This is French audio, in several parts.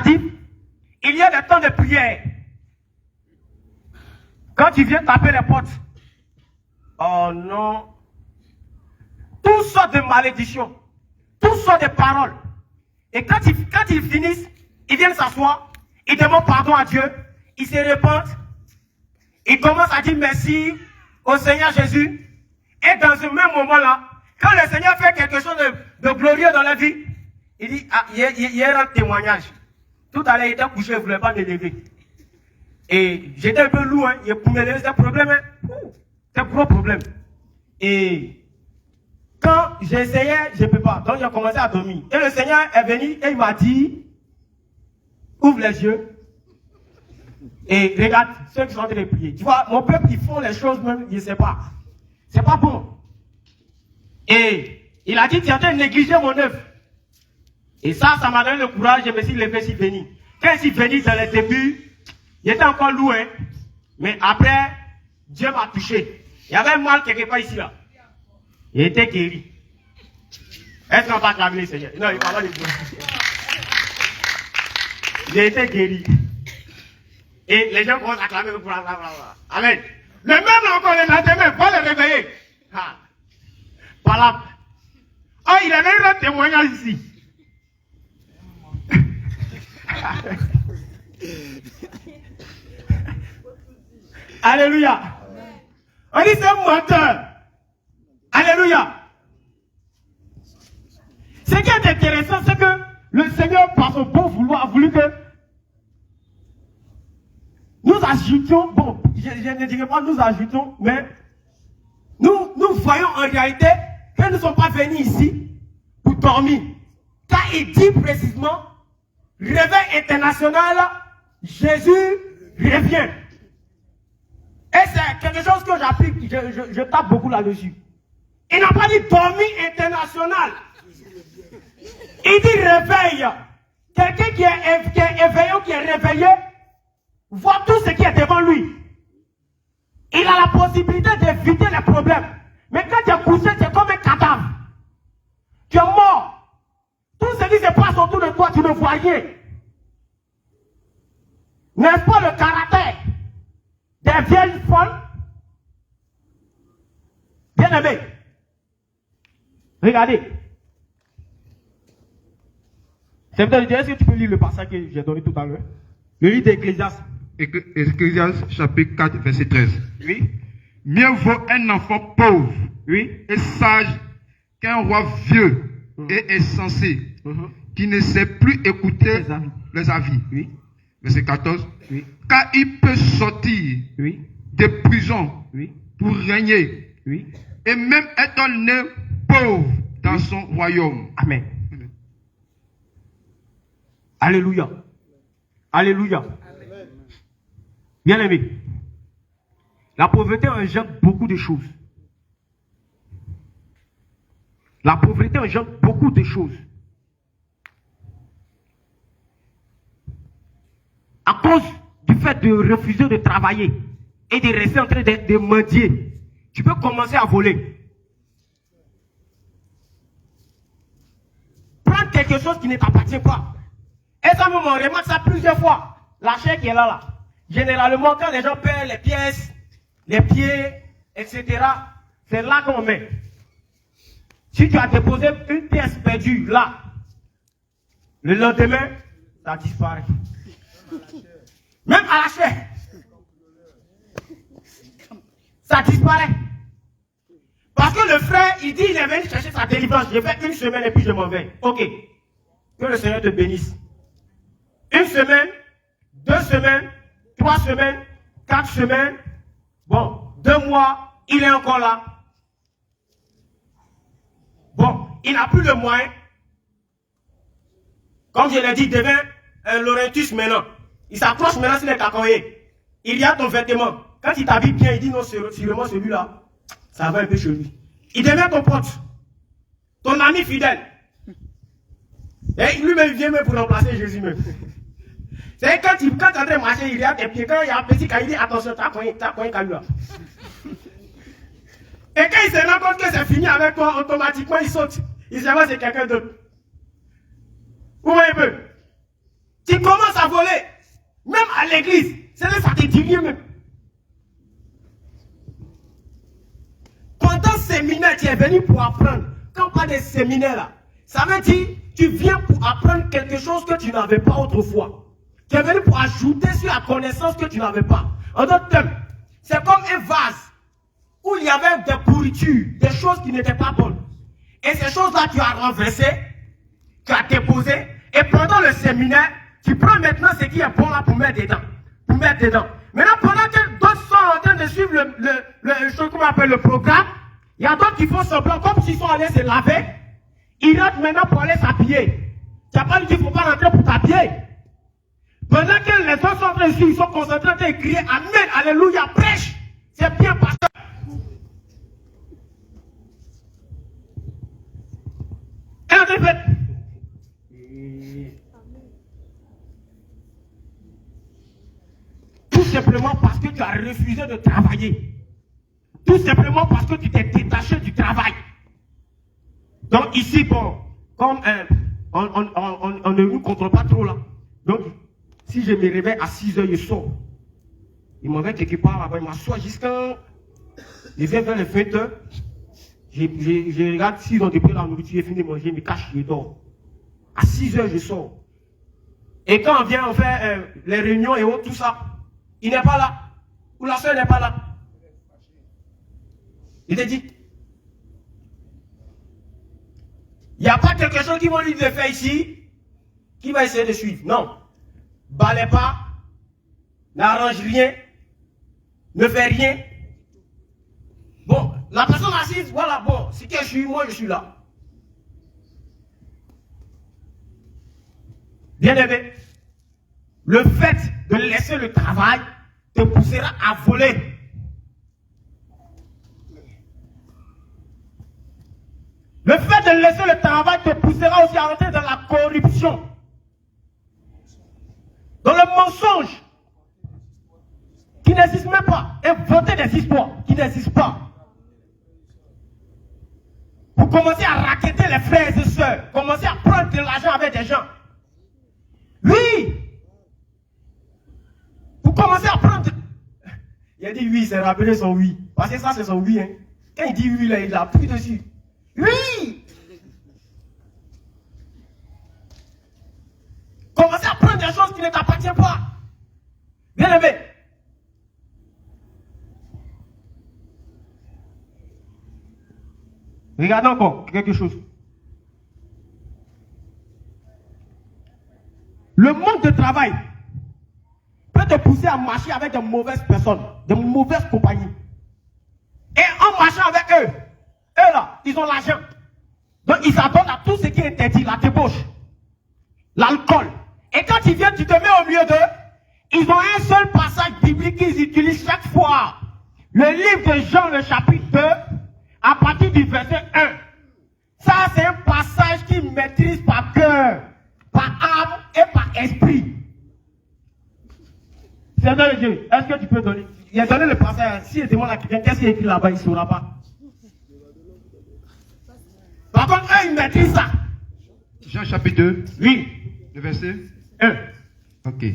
Il y a des temps de prière. Quand tu viens taper les portes, oh non, toutes sortes de malédictions, toutes sortes de paroles. Et quand ils finissent, ils viennent s'asseoir, ils demandent pardon à Dieu, ils se repentent, ils commencent à dire merci au Seigneur Jésus. Et dans ce même moment-là, quand le Seigneur fait quelque chose de glorieux dans la vie, il dit, ah, hier un témoignage. Tout à l'heure, il était couché, il ne voulait pas me lever. Et j'étais un peu lourd, hein. Pour me lever, c'était un problème. Hein. C'était un gros problème. Et quand j'essayais, je ne peux pas. Donc j'ai commencé à dormir. Et le Seigneur est venu et il m'a dit, ouvre les yeux. Et regarde ceux qui sont en train de prier. Tu vois, mon peuple, ils font les choses même, ils ne savent pas. C'est pas bon. Et il a dit, tu es en train de négliger mon œuvre. Et ça m'a donné le courage, je me suis levé, je suis venu. Quand je suis venu dans les débuts, il était encore lourd, hein. Mais après, Dieu m'a touché. Il y avait un mal quelque part ici, là. Il était guéri. Est-ce qu'on va acclamer le Seigneur? Non, il ne va pas le dire. Il était guéri. Et les gens commencent à acclamer pour la. Amen. Le même encore le lendemain, pour le réveiller. Voilà. Oh, il avait eu un témoignage ici. Alléluia. On dit c'est un menteur. Alléluia. Ce qui est intéressant, c'est que le Seigneur, par son bon vouloir, a voulu que nous ajoutions, bon, je ne dirais pas nous ajoutons, mais nous voyons en réalité que nous ne sommes pas venus ici pour dormir. Car il dit précisément, réveil international, Jésus revient. Et c'est quelque chose que j'applique, je tape beaucoup là-dessus. Il n'a pas dit dormir international. Il dit réveil. Quelqu'un qui est éveillé ou qui est réveillé, voit tout ce qui est devant lui. Il a la possibilité d'éviter les problèmes. Mais quand tu es couché, tu es comme un cadavre. Tu es mort. Tout ce qui se passe autour de toi, tu ne vois rien. N'est-ce pas le caractère des vieilles folles? Bien aimé. Regardez. C'est peut-être, est-ce que tu peux lire le passage que j'ai donné tout à l'heure? Le livre d'Ecclésiaste. Ecclésiaste chapitre 4, verset 13. Oui. Mieux vaut un enfant pauvre, oui, et sage qu'un roi vieux et insensé qui ne sait plus écouter les avis. Oui. Verset 14. Oui. Car il peut sortir de prison pour régner et même être né pauvre dans son royaume. Amen. Alléluia. Alléluia. Bien aimé, la pauvreté engendre beaucoup de choses. La pauvreté engendre beaucoup de choses. À cause du fait de refuser de travailler et de rester en train de mendier, tu peux commencer à voler. Prendre quelque chose qui ne t'appartient pas. Et ça, on remarque ça plusieurs fois. La chair qui est là. Généralement, quand les gens perdent les pièces, les pieds, etc., c'est là qu'on met. Si tu as déposé une pièce perdue là, le lendemain, ça disparaît. Même à la chair, ça disparaît. Parce que le frère, il dit, il est venu chercher sa délivrance. J'ai fait une semaine et puis je m'en vais. Ok. Que le Seigneur te bénisse. Une semaine, 2 semaines, 3 semaines, 4 semaines, bon, 2 mois, il est encore là. Bon, il n'a plus le moyen. Comme je l'ai dit, il devient un Laurentus maintenant. Il s'accroche maintenant sur les cacoyers. Il y a ton vêtement. Quand il t'habille bien, il dit non, sûrement celui-là, ça va un peu chez lui. Il devient ton pote, ton ami fidèle. Et lui-même, il vient même pour remplacer Jésus même. C'est quand tu es en train de marcher, il y a tes pieds, quand il y a un petit cas, il dit attention, t'as coin là. Et quand il se rend compte que c'est fini avec toi, automatiquement il saute. Il se voit c'est quelqu'un d'autre. Où un peu. Tu commences à l'église. C'est là ça te dit même. Pendant ce séminaire, tu es venu pour apprendre. Quand on parle de séminaire là, ça veut dire tu viens pour apprendre quelque chose que tu n'avais pas autrefois. Tu es venu pour ajouter sur la connaissance que tu n'avais pas. En d'autres termes, c'est comme un vase où il y avait des pourritures, des choses qui n'étaient pas bonnes. Et ces choses-là, tu as renversé, tu as déposé, et pendant le séminaire, tu prends maintenant ce qui est bon là pour mettre dedans. Maintenant, pendant que d'autres sont en train de suivre le programme, il y a d'autres qui font semblant, comme s'ils sont allés se laver, ils rentrent maintenant pour aller s'habiller. Tu n'as pas dit qu'il ne faut pas rentrer pour t'habiller. Pendant que les autres sont en train de suivre, ils sont concentrés en train de crier Amen, Alléluia, prêche. C'est bien passé. Et en fait, tout simplement parce que tu as refusé de travailler. Tout simplement parce que tu t'es détaché du travail. Donc ici, bon, comme on ne nous contrôle pas trop là. Donc, si je me réveille à 6 h, je sors. Il m'en va quelque part, il m'assoit jusqu'à... Je viens vers les 20 h. Je regarde s'ils ont depuis la nourriture, j'ai fini de manger, je me cache, je dors. À 6 h, je sors. Et quand on vient, on fait les réunions et autres, tout ça, il n'est pas là. Ou la soeur n'est pas là. Il te dit, il n'y a pas quelque chose qui va lui faire ici, qui va essayer de suivre. Non. Balais pas, n'arrange rien, ne fait rien. Bon, la personne assise, voilà, bon, si que je suis, moi je suis là. Bien aimé, le fait de laisser le travail te poussera à voler. Le fait de laisser le travail te poussera aussi à entrer dans la corruption, dans le mensonge, qui n'existe même pas, inventer des histoires qui n'existent pas. Vous commencez à racketter les frères et sœurs, commencez à prendre de l'argent avec des gens. Oui! Vous commencez à prendre... Il a dit oui, c'est rappelé son oui. Parce que ça, c'est son oui. Hein. Quand il dit oui, là, il appuie dessus. Oui! Commencez à prendre des choses qui ne t'appartiennent pas. Bien aimé. Regardez encore quelque chose. Le manque de travail peut te pousser à marcher avec de mauvaises personnes, de mauvaises compagnies. Et en marchant avec eux, eux là, ils ont l'argent. Donc ils s'attendent à tout ce qui est interdit, la débauche, l'alcool. Et quand ils viennent, tu te mets au milieu d'eux, ils ont un seul passage biblique qu'ils utilisent chaque fois. Le livre de Jean, le chapitre 2, à partir du verset 1. Ça, c'est un passage qu'ils maîtrisent par cœur, par âme et par esprit. Seigneur Dieu, est-ce que tu peux donner? Il a donné le passage. Si il demande à quelqu'un, qu'est-ce qu'il y a écrit là-bas, il ne saura pas. Par contre, eux, ils maîtrisent ça. Jean chapitre 2. Oui. Le verset 1. Ok.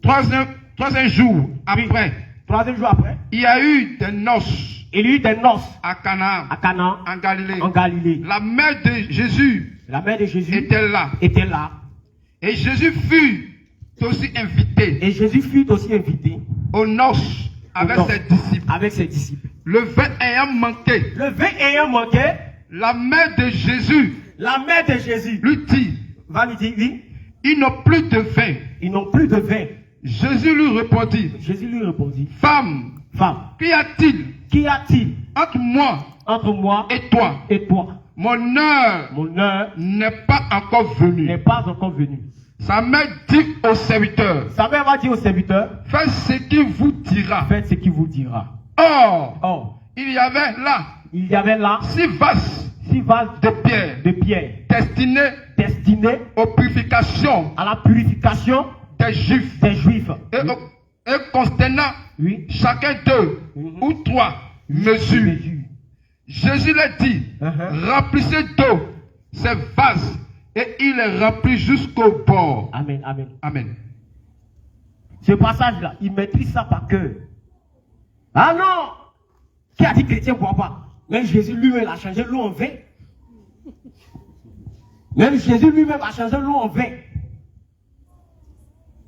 Troisième jour après. Oui. Troisième jour après. Il y a eu des noces. Il y a eu des noces. À Canaan. À Canaan. En Galilée. En Galilée. La mère de Jésus. La mère de Jésus. Était là. Était là. Et Jésus fut aussi invité. Et Jésus fut aussi invité. Aux noces. Avec ses disciples. Avec ses disciples. Le vin ayant manqué. Le vin ayant manqué. La mère de Jésus. La mère de Jésus. Lui dit. Va lui dire, oui. Ils n'ont plus de vin. Ils n'ont plus de vin. Jésus lui répondit. Jésus lui répondit. Femme. Femme. Qu'y a-t-il? Qu'y a-t-il? Entre moi. Et toi. Et toi. Mon heure. N'est pas encore venue. N'est pas encore venue. Sa mère dit au serviteur. Sa mère va dire au serviteur. Faites ce qu'il vous dira. Faites ce qu'il vous dira. Or. Il y avait là. 6 vases. 6 vases de pierre. Destinés aux purifications. À la purification des Juifs. Et contenant chacun d'eux ou 3 mesures. Jésus leur dit, remplissez d'eau ces vases. Et il les remplit jusqu'au bord. Amen, amen. Amen. Ce passage-là, il maîtrise ça par cœur. Ah non! Qui a dit que chrétien ne boit pas? Même Jésus lui-même a changé l'eau en vin. Même Jésus lui-même a changé l'eau en vin.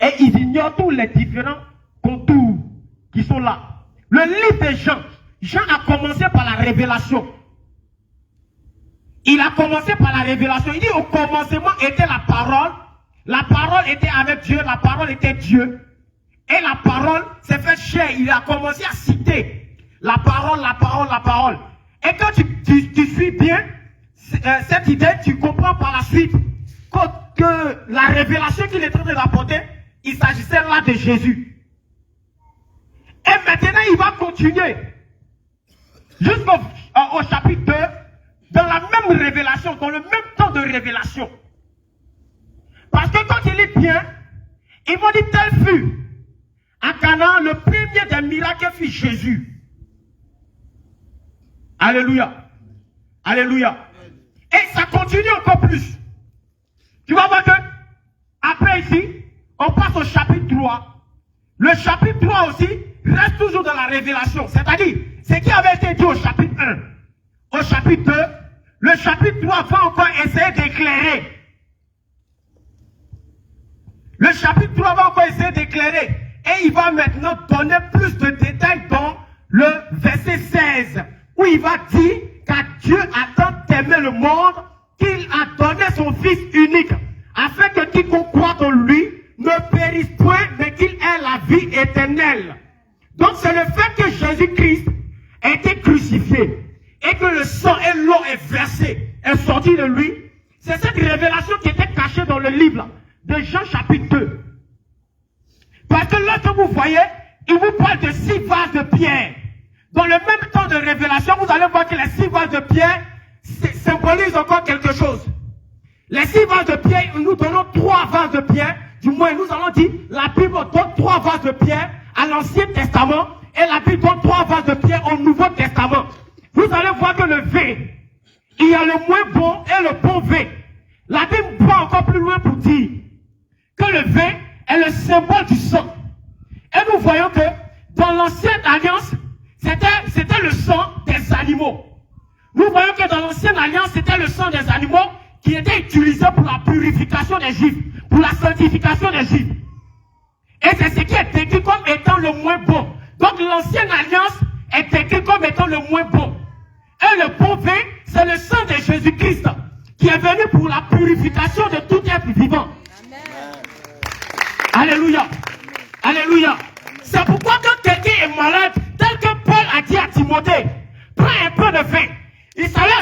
Et ils ignorent tous les différents contours qui sont là. Le livre de Jean, Jean a commencé par la révélation. Il a commencé par la révélation. Il dit au commencement était la parole. La parole était avec Dieu. La parole était Dieu. Et la parole s'est fait chair. Il a commencé à citer la parole, la parole, la parole. Et quand tu suis bien cette idée, tu comprends par la suite que la révélation qu'il est en train d'apporter, il s'agissait là de Jésus. Et maintenant, il va continuer jusqu'au chapitre 2, dans la même révélation, dans le même temps de révélation. Parce que quand il est bien, il va dire tel fut à Canaan le premier des miracles fut Jésus. Alléluia. Alléluia. Et ça continue encore plus. Tu vas voir que, après ici, on passe au chapitre 3. Le chapitre 3 aussi reste toujours dans la révélation. C'est-à-dire, ce qui avait été dit au chapitre 1, au chapitre 2, le chapitre 3 va encore essayer d'éclairer. Le chapitre 3 va encore essayer d'éclairer. Et il va maintenant donner plus de détails dans le verset 16. Où il va dire qu'à Dieu a tant aimé le monde qu'il a donné son Fils unique. Afin que quiconque croit en lui ne périsse point, mais qu'il ait la vie éternelle. Donc c'est le fait que Jésus-Christ a été crucifié et que le sang et l'eau est versé, est sorti de lui. C'est cette révélation qui était cachée dans le livre de Jean chapitre 2. Parce que lorsque vous voyez, il vous parle de 6 vases de pierre. Dans le même temps de révélation, vous allez voir que les 6 vases de pierre symbolisent encore quelque chose. Les 6 vases de pierre, nous donnons 3 vases de pierre. Du moins, nous allons dire, la Bible donne 3 vases de pierre à l'Ancien Testament et la Bible donne 3 vases de pierre au Nouveau Testament. Vous allez voir que le vin, il y a le moins bon et le bon vin. La Bible va encore plus loin pour dire que le vin est le symbole du sang. Et nous voyons que dans l'Ancienne Alliance, c'était le sang des animaux. Nous voyons que dans l'Ancienne Alliance, c'était le sang des animaux qui était utilisé pour la purification des Juifs, pour la sanctification des Juifs. Et c'est ce qui est décrit comme étant le moins bon. Donc l'Ancienne Alliance est décrit comme étant le moins bon. Et le bon vin, c'est le sang de Jésus-Christ qui est venu pour la purification de tout être vivant. Amen. Alléluia. Alléluia. C'est pourquoi quand quelqu'un est malade, tel que Paul a dit à Timothée, prends un peu de vin.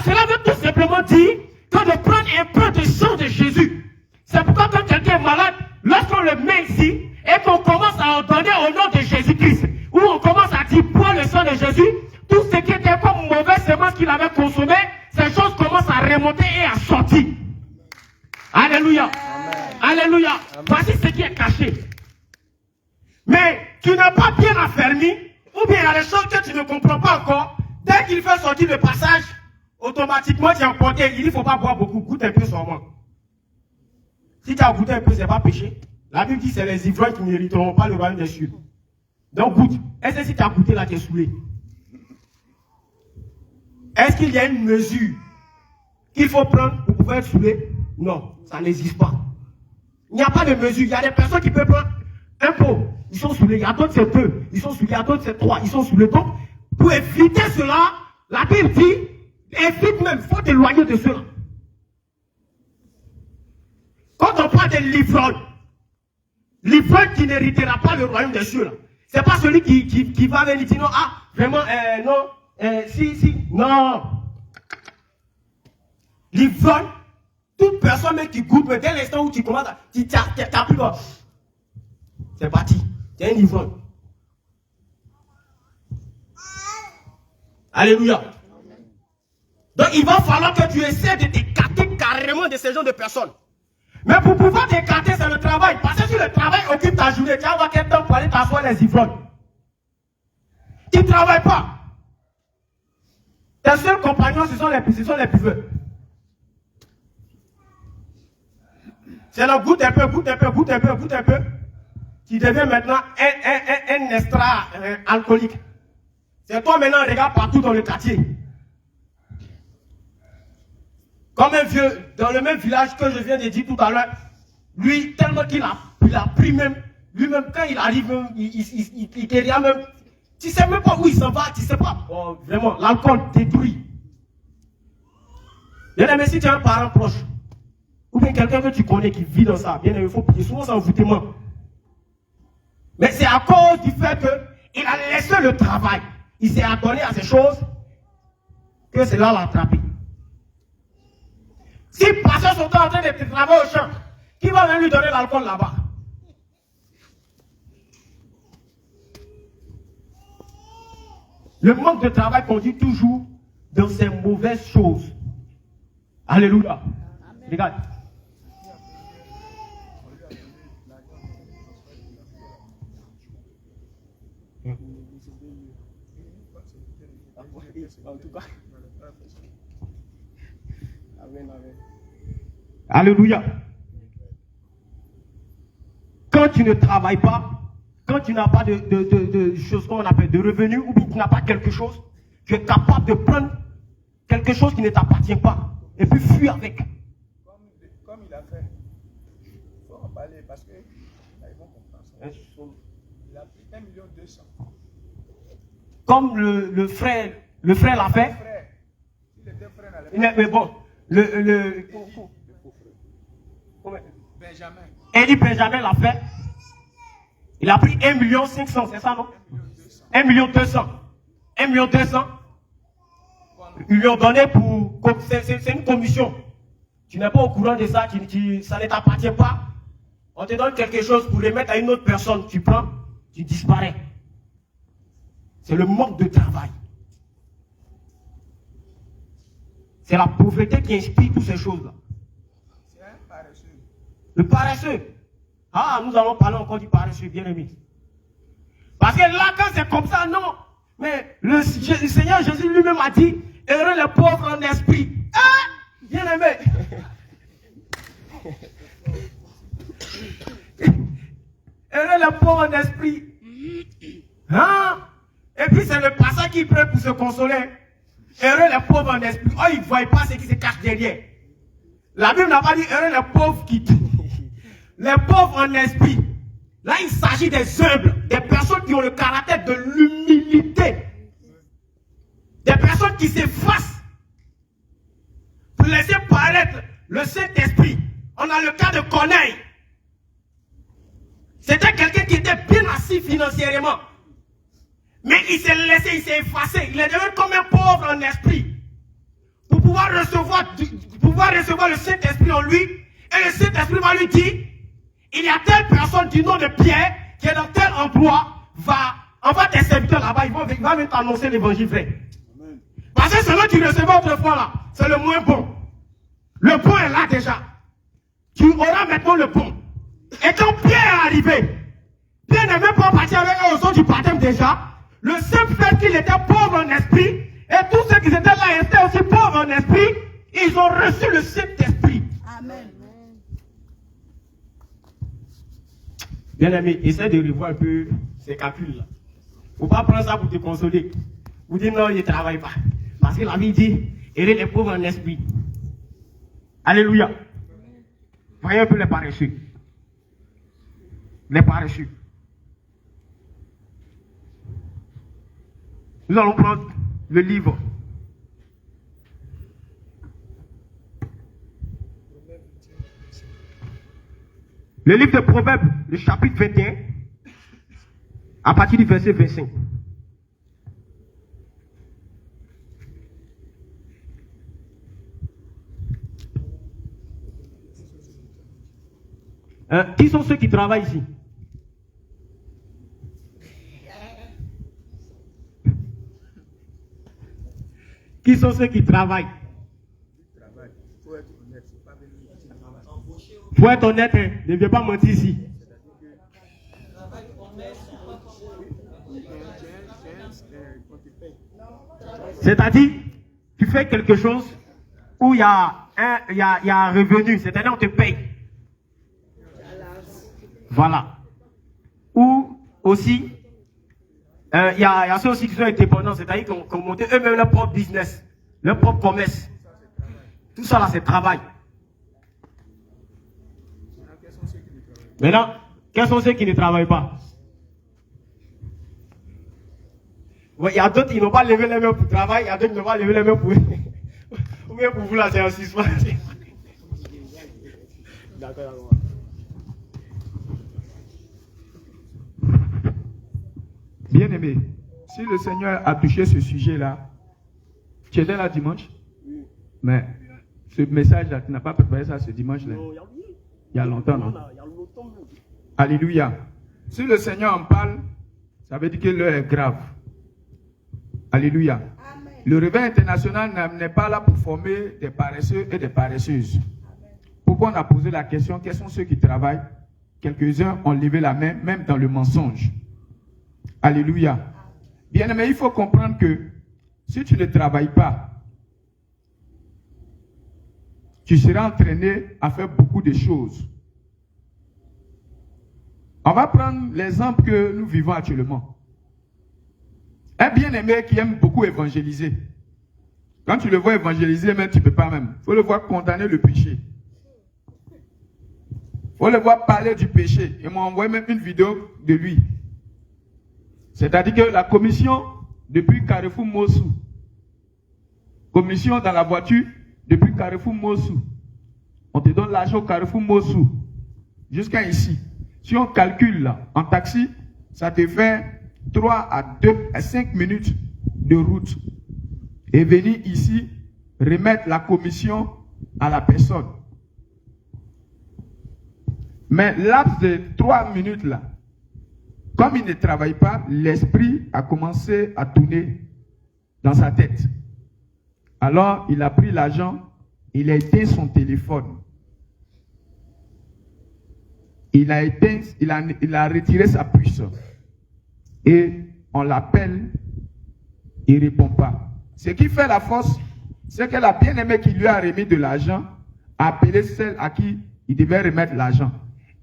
Cela veut tout simplement dire que de prendre un peu de sang de Jésus. C'est pourquoi quand quelqu'un est malade, lorsqu'on le met ici, et qu'on commence à ordonner au nom de Jésus-Christ, où on commence à dire, bois le sang de Jésus, tout ce qui était comme mauvaise semence qu'il avait consommé, ces choses commencent à remonter et à sortir. Alléluia. Amen. Alléluia. Amen. Voici ce qui est caché. Mais tu n'es pas bien affermi, ou bien il y a des choses que tu ne comprends pas encore. Dès qu'il fait sortir le passage, automatiquement tu es emporté. Il dit, il ne faut pas boire beaucoup, goûte un peu seulement. Si tu as goûté un peu, ce n'est pas péché. La Bible dit que c'est les ivrognes qui n'hériteront pas le royaume des cieux. Donc goûte. Est-ce que si tu as goûté là, tu es saoulé? Est-ce qu'il y a une mesure qu'il faut prendre pour pouvoir être saoulé? Non, ça n'existe pas. Il n'y a pas de mesure. Il y a des personnes qui peuvent prendre un pot, ils sont saoulés. Il y a d'autres, c'est 2, ils sont saoulés. Il y a d'autres, c'est 3, ils sont saoulés. Donc, pour éviter cela, la Bible dit, évite même, il faut t'éloigner de cela. Quand on parle de l'ivrogne qui n'héritera pas le royaume des cieux, c'est pas celui qui va venir dire non, ah, vraiment, non, si, non. L'ivrogne, toute personne même qui goûte, mais dès l'instant où tu commences à, tu t'as plus bas. C'est parti, tu es un ivrogne. Alléluia. Donc il va falloir que tu essaies de t'écarter carrément de ce genre de personnes. Mais pour pouvoir t'écarter, c'est le travail. Parce que si le travail occupe ta journée, tu vas avoir quel temps pour aller t'asseoir les ivrognes. Tu ne travailles pas. Tes seuls compagnons, ce sont les buveurs. C'est là, goûte un peu, goûte un peu, goûte un peu, goûte un peu. tu deviens maintenant un extra alcoolique. C'est toi maintenant, regarde partout dans le quartier. Comme un vieux, dans le même village que je viens de dire tout à l'heure, lui, tellement qu'il a pris même, lui-même, quand il arrive, il te regarde même, tu ne sais même pas où il s'en va, tu ne sais pas. Oh, vraiment, l'alcool détruit. Bien aimé, si tu as un parent proche, ou bien quelqu'un que tu connais qui vit dans ça, bien aimé, il faut prier, souvent c'est envoûtement. Mais c'est à cause du fait qu'il a laissé le travail, il s'est adonné à ces choses, que cela l'a attrapé. Si pasteurs sont en train de travailler au champ, qui va venir lui donner l'alcool là-bas? Le manque de travail conduit toujours dans ces mauvaises choses. Alléluia. Regarde. En tout cas. Alléluia. Quand tu ne travailles pas, quand tu n'as pas de choses qu'on appelle de revenus, ou bien tu n'as pas quelque chose, tu es capable de prendre quelque chose qui ne t'appartient pas et puis fuir avec. Comme il a fait. Il faut en parler parce que là, ils vont comprendre ça. Il a pris 1,2 million. Comme le frère l'a fait. Mais bon, Benjamin l'a fait. Il a pris 1,5 million, c'est ça, non? 1,2 million. 1,2 million. Ils lui ont donné pour... C'est une commission. Tu n'es pas au courant de ça, ça ne t'appartient pas. On te donne quelque chose pour le mettre à une autre personne. Tu prends, tu disparais. C'est le manque de travail. C'est la pauvreté qui inspire toutes ces choses-là. C'est un paresseux. Le paresseux. Ah, nous allons parler encore du paresseux, bien aimé. Parce que là, quand c'est comme ça, non. Mais le Seigneur Jésus lui-même a dit, heureux les pauvres en esprit. Ah, bien aimé. Heureux les pauvres en esprit. Hein? Et puis c'est le passage qui prie pour se consoler. Heureux les pauvres en esprit. Oh, ils ne voient pas ce qui se cache derrière. La Bible n'a pas dit heureux les pauvres qui... Les pauvres en esprit. Là, il s'agit des humbles, des personnes qui ont le caractère de l'humilité. Des personnes qui s'effacent pour laisser paraître le Saint-Esprit. On a le cas de Corneille. C'était quelqu'un qui était bien assis financièrement. Mais il s'est laissé, il s'est effacé. Il est devenu comme un pauvre en esprit. Pour pouvoir recevoir le Saint-Esprit en lui. Et le Saint-Esprit va lui dire, il y a telle personne du nom de Pierre qui est dans tel endroit, envoie tes serviteurs là-bas, il va venir t'annoncer l'évangile vrai. Parce que celui que tu recevais autrefois là, c'est le moins bon. Le bon est là déjà. Tu auras maintenant le bon. Et quand Pierre est arrivé, Pierre n'est même pas parti avec eux aux autres du baptême déjà. Le simple fait qu'il était pauvre en esprit, et tous ceux qui étaient là étaient aussi pauvres en esprit, ils ont reçu le Saint-Esprit. Amen. Bien aimé, essaie de revoir un peu ces calculs-là. Il ne faut pas prendre ça pour te consoler. Vous dites non, il ne travaille pas. Parce que la Bible dit, heureux les pauvres en esprit. Alléluia. Voyez un peu les paresseux. Les paresseux. Nous allons prendre le livre. Le livre de Proverbes, le chapitre 21, à partir du verset 25. Qui sont ceux qui travaillent ici? Qui sont ceux qui travaillent? Il faut être honnête, hein. Ne viens pas mentir ici. C'est-à-dire, tu fais quelque chose où il y a un revenu, c'est-à-dire on te paye. Voilà. aussi, il y a ceux aussi qui sont indépendants, c'est-à-dire qui ont monté eux-mêmes leur propre business, leur propre commerce. Tout ça là, c'est travail. Maintenant, quels sont ceux qui ne travaillent pas? Il y a d'autres qui n'ont pas levé les mains pour travailler, il y a d'autres qui n'ont pas levé les mains pour... Ou bien pour vous là, c'est un suspens. D'accord. Bien aimé, si le Seigneur a touché ce sujet-là, tu étais là dimanche? Mais ce message-là, tu n'as pas préparé ça ce dimanche-là? Il y a longtemps, non? Alléluia. Si le Seigneur en parle, ça veut dire que l'heure est grave. Alléluia. Amen. Le réveil international n'est pas là pour former des paresseux et des paresseuses. Pourquoi on a posé la question, quels sont ceux qui travaillent? Quelques-uns ont levé la main, même dans le mensonge. Alléluia. Bien aimé, il faut comprendre que si tu ne travailles pas, tu seras entraîné à faire beaucoup de choses. On va prendre l'exemple que nous vivons actuellement. Un bien-aimé qui aime beaucoup évangéliser. Quand tu le vois évangéliser, même tu ne peux pas même. Il faut le voir condamner le péché. Il faut le voir parler du péché. Il m'a envoyé même une vidéo de lui. C'est-à-dire que la commission, depuis Carrefour Mossou, commission dans la voiture, depuis Carrefour Mossou, on te donne l'argent au Carrefour Mossou, jusqu'à ici. Si on calcule là, en taxi, ça te fait 3 à 5 minutes de route. Et venir ici, remettre la commission à la personne. Mais laps de 3 minutes là, comme il ne travaille pas, l'esprit a commencé à tourner dans sa tête. Alors, il a pris l'argent, il a éteint son téléphone. Il a retiré sa puce. Et on l'appelle, il ne répond pas. Ce qui fait la force, c'est que la bien-aimée qui lui a remis de l'argent a appelé celle à qui il devait remettre l'argent.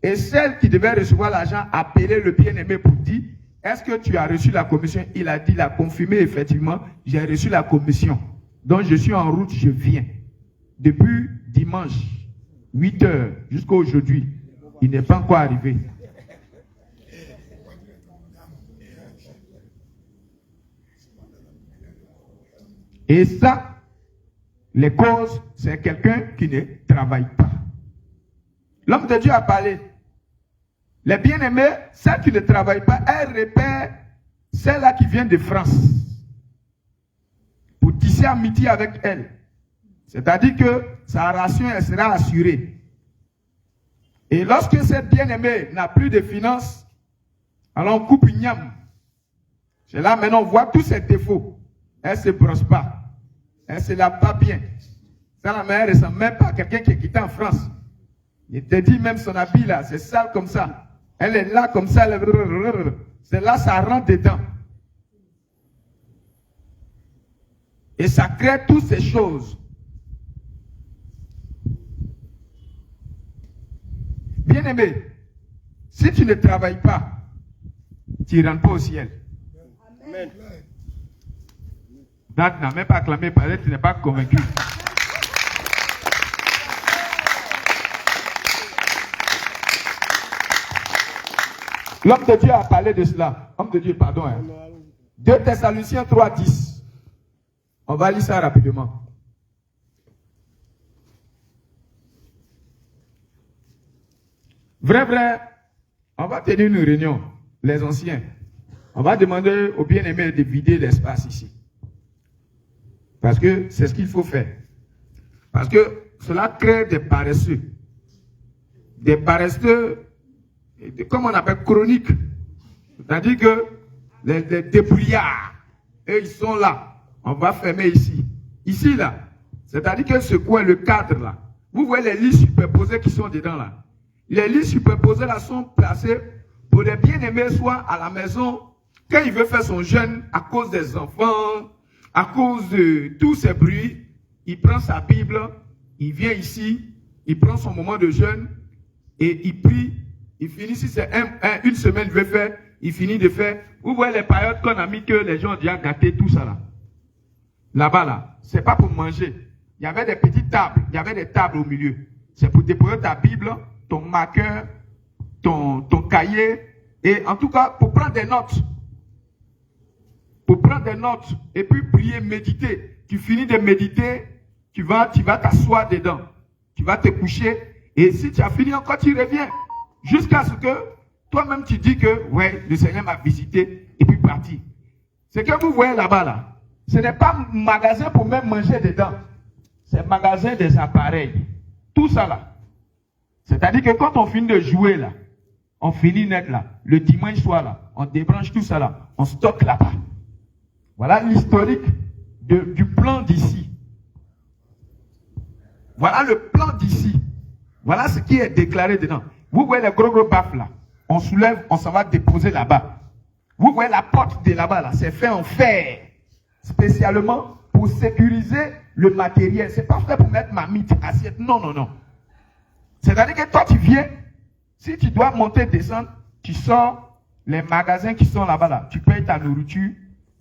Et celle qui devait recevoir l'argent a appelé le bien-aimé pour dire, est-ce que tu as reçu la commission? Il a dit, il a confirmé effectivement, j'ai reçu la commission. Donc je suis en route, je viens. Depuis dimanche, 8 heures, jusqu'à aujourd'hui, il n'est pas encore arrivé. Et ça, les causes, c'est quelqu'un qui ne travaille pas. L'homme de Dieu a parlé. Les bien-aimés, celles qui ne travaillent pas, elles repèrent celle-là qui vient de France pour tisser amitié avec elle. C'est-à-dire que sa ration, elle sera assurée. Et lorsque cette bien-aimée n'a plus de finances, alors on coupe une yam. C'est là maintenant on voit tous ses défauts. Elle ne se brosse pas. Elle ne se lave pas bien. Ça, la mère ne ressemble même pas à quelqu'un qui est quitté en France. Il te dit même son habit là, c'est sale comme ça. Elle est là comme ça. C'est là, ça rentre dedans. Et ça crée toutes ces choses. Bien-aimé, si tu ne travailles pas, tu ne rentres pas au ciel. Amen. Donc, n'a même pas acclamé, parce que tu n'es pas convaincu. L'homme de Dieu a parlé de cela. Homme de Dieu, pardon. 2 Thessaloniciens 3:10. On va lire ça rapidement. Vrai, on va tenir une réunion, les anciens. On va demander aux bien-aimés de vider l'espace ici. Parce que c'est ce qu'il faut faire. Parce que cela crée des paresseux. Des paresseux, comme on appelle chroniques. C'est-à-dire que les débrouillards, et ils sont là. On va fermer ici. Ici, là. C'est-à-dire que ce coin, le cadre, là. Vous voyez les lits superposés qui sont dedans, là. Les lits superposés, là, sont placés pour les bien-aimés, soit à la maison, quand il veut faire son jeûne, à cause des enfants, à cause de tous ces bruits, il prend sa Bible, il vient ici, il prend son moment de jeûne, et il prie Il finit, si c'est une semaine, il veut faire, il finit de faire. Vous voyez les périodes qu'on a mis que les gens ont déjà gâté tout ça là. Là-bas là, c'est pas pour manger. Il y avait des petites tables, il y avait des tables au milieu. C'est pour déposer ta Bible, ton marqueur, ton cahier, et en tout cas pour prendre des notes. Pour prendre des notes, et puis prier, méditer. Tu finis de méditer, tu vas t'asseoir dedans. Tu vas te coucher, et si tu as fini encore, tu reviens. Jusqu'à ce que toi-même tu dis que, ouais, le Seigneur m'a visité, et puis parti. Ce que vous voyez là-bas, là, ce n'est pas un magasin pour même manger dedans. C'est un magasin des appareils. Tout ça là. C'est-à-dire que quand on finit de jouer là, on finit net là, le dimanche soir là, on débranche tout ça là, on stocke là-bas. Voilà l'historique du plan d'ici. Voilà le plan d'ici. Voilà ce qui est déclaré dedans. Vous voyez les gros baffes là. On soulève, on s'en va déposer là-bas. Vous voyez la porte de là-bas là. C'est fait en fer. Spécialement pour sécuriser le matériel. C'est pas fait pour mettre marmite, assiette. Non, non, non. C'est-à-dire que toi tu viens. Si tu dois monter, descendre, tu sors les magasins qui sont là-bas là. Tu payes ta nourriture.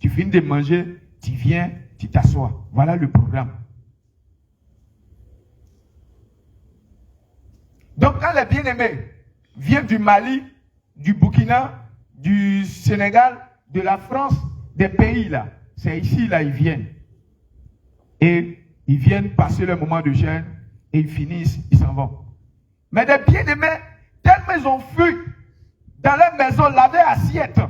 Tu finis de manger. Tu viens, tu t'assois. Voilà le programme. Donc, quand les bien-aimés viennent du Mali, du Burkina, du Sénégal, de la France, des pays là, c'est ici là ils viennent. Et ils viennent passer le moment de jeûne et ils finissent, ils s'en vont. Mais des bien-aimés, tellement ils ont fui dans leur maison laver assiette.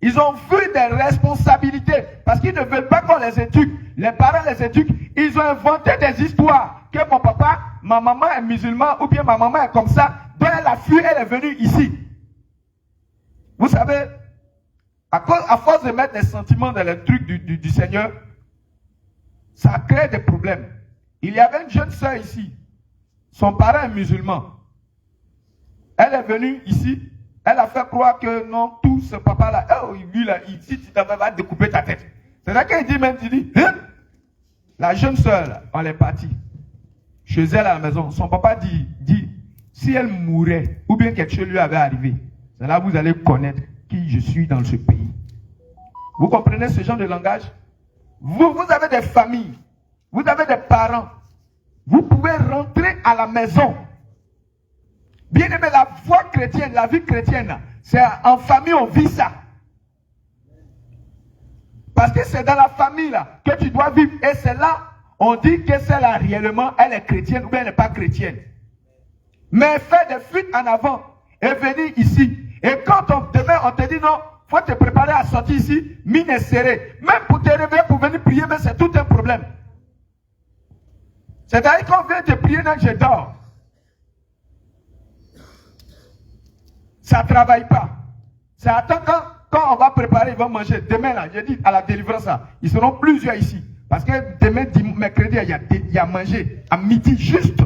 Ils ont fui des responsabilités parce qu'ils ne veulent pas qu'on les éduque. Les parents les éduquent. Ils ont inventé des histoires que mon papa, ma maman est musulman ou bien ma maman est comme ça. Donc elle a fui, elle est venue ici. Vous savez, à force de mettre des sentiments dans les trucs du Seigneur, ça crée des problèmes. Il y avait une jeune soeur ici. Son parent est musulman. Elle est venue ici. Elle a fait croire que non, tout ce papa-là, oh, lui là, si tu va découper ta tête. C'est là qu'il dit même, tu dis, hein? La jeune soeur, là, on est parti. Chez elle à la maison, son papa dit, si elle mourait, ou bien quelque chose lui avait arrivé, c'est là que vous allez connaître qui je suis dans ce pays. Vous comprenez ce genre de langage? Vous avez des familles, vous avez des parents, vous pouvez rentrer à la maison. Bien aimé, la foi chrétienne, la vie chrétienne, c'est en famille on vit ça. Parce que c'est dans la famille là que tu dois vivre. Et c'est là, on dit que celle-là réellement, elle est chrétienne ou bien elle n'est pas chrétienne. Mais faire des fuites en avant et venir ici. Et quand demain on te dit non, il faut te préparer à sortir ici, mine est serrée. Même pour te réveiller, pour venir prier, mais c'est tout un problème. C'est-à-dire qu'on vient te prier, là, je dors. Ça ne travaille pas. C'est attend quand on va préparer, ils vont manger. Demain, là, j'ai dit à la délivrance, là, ils seront plusieurs ici. Parce que demain, mercredi, il y a mangé à midi juste.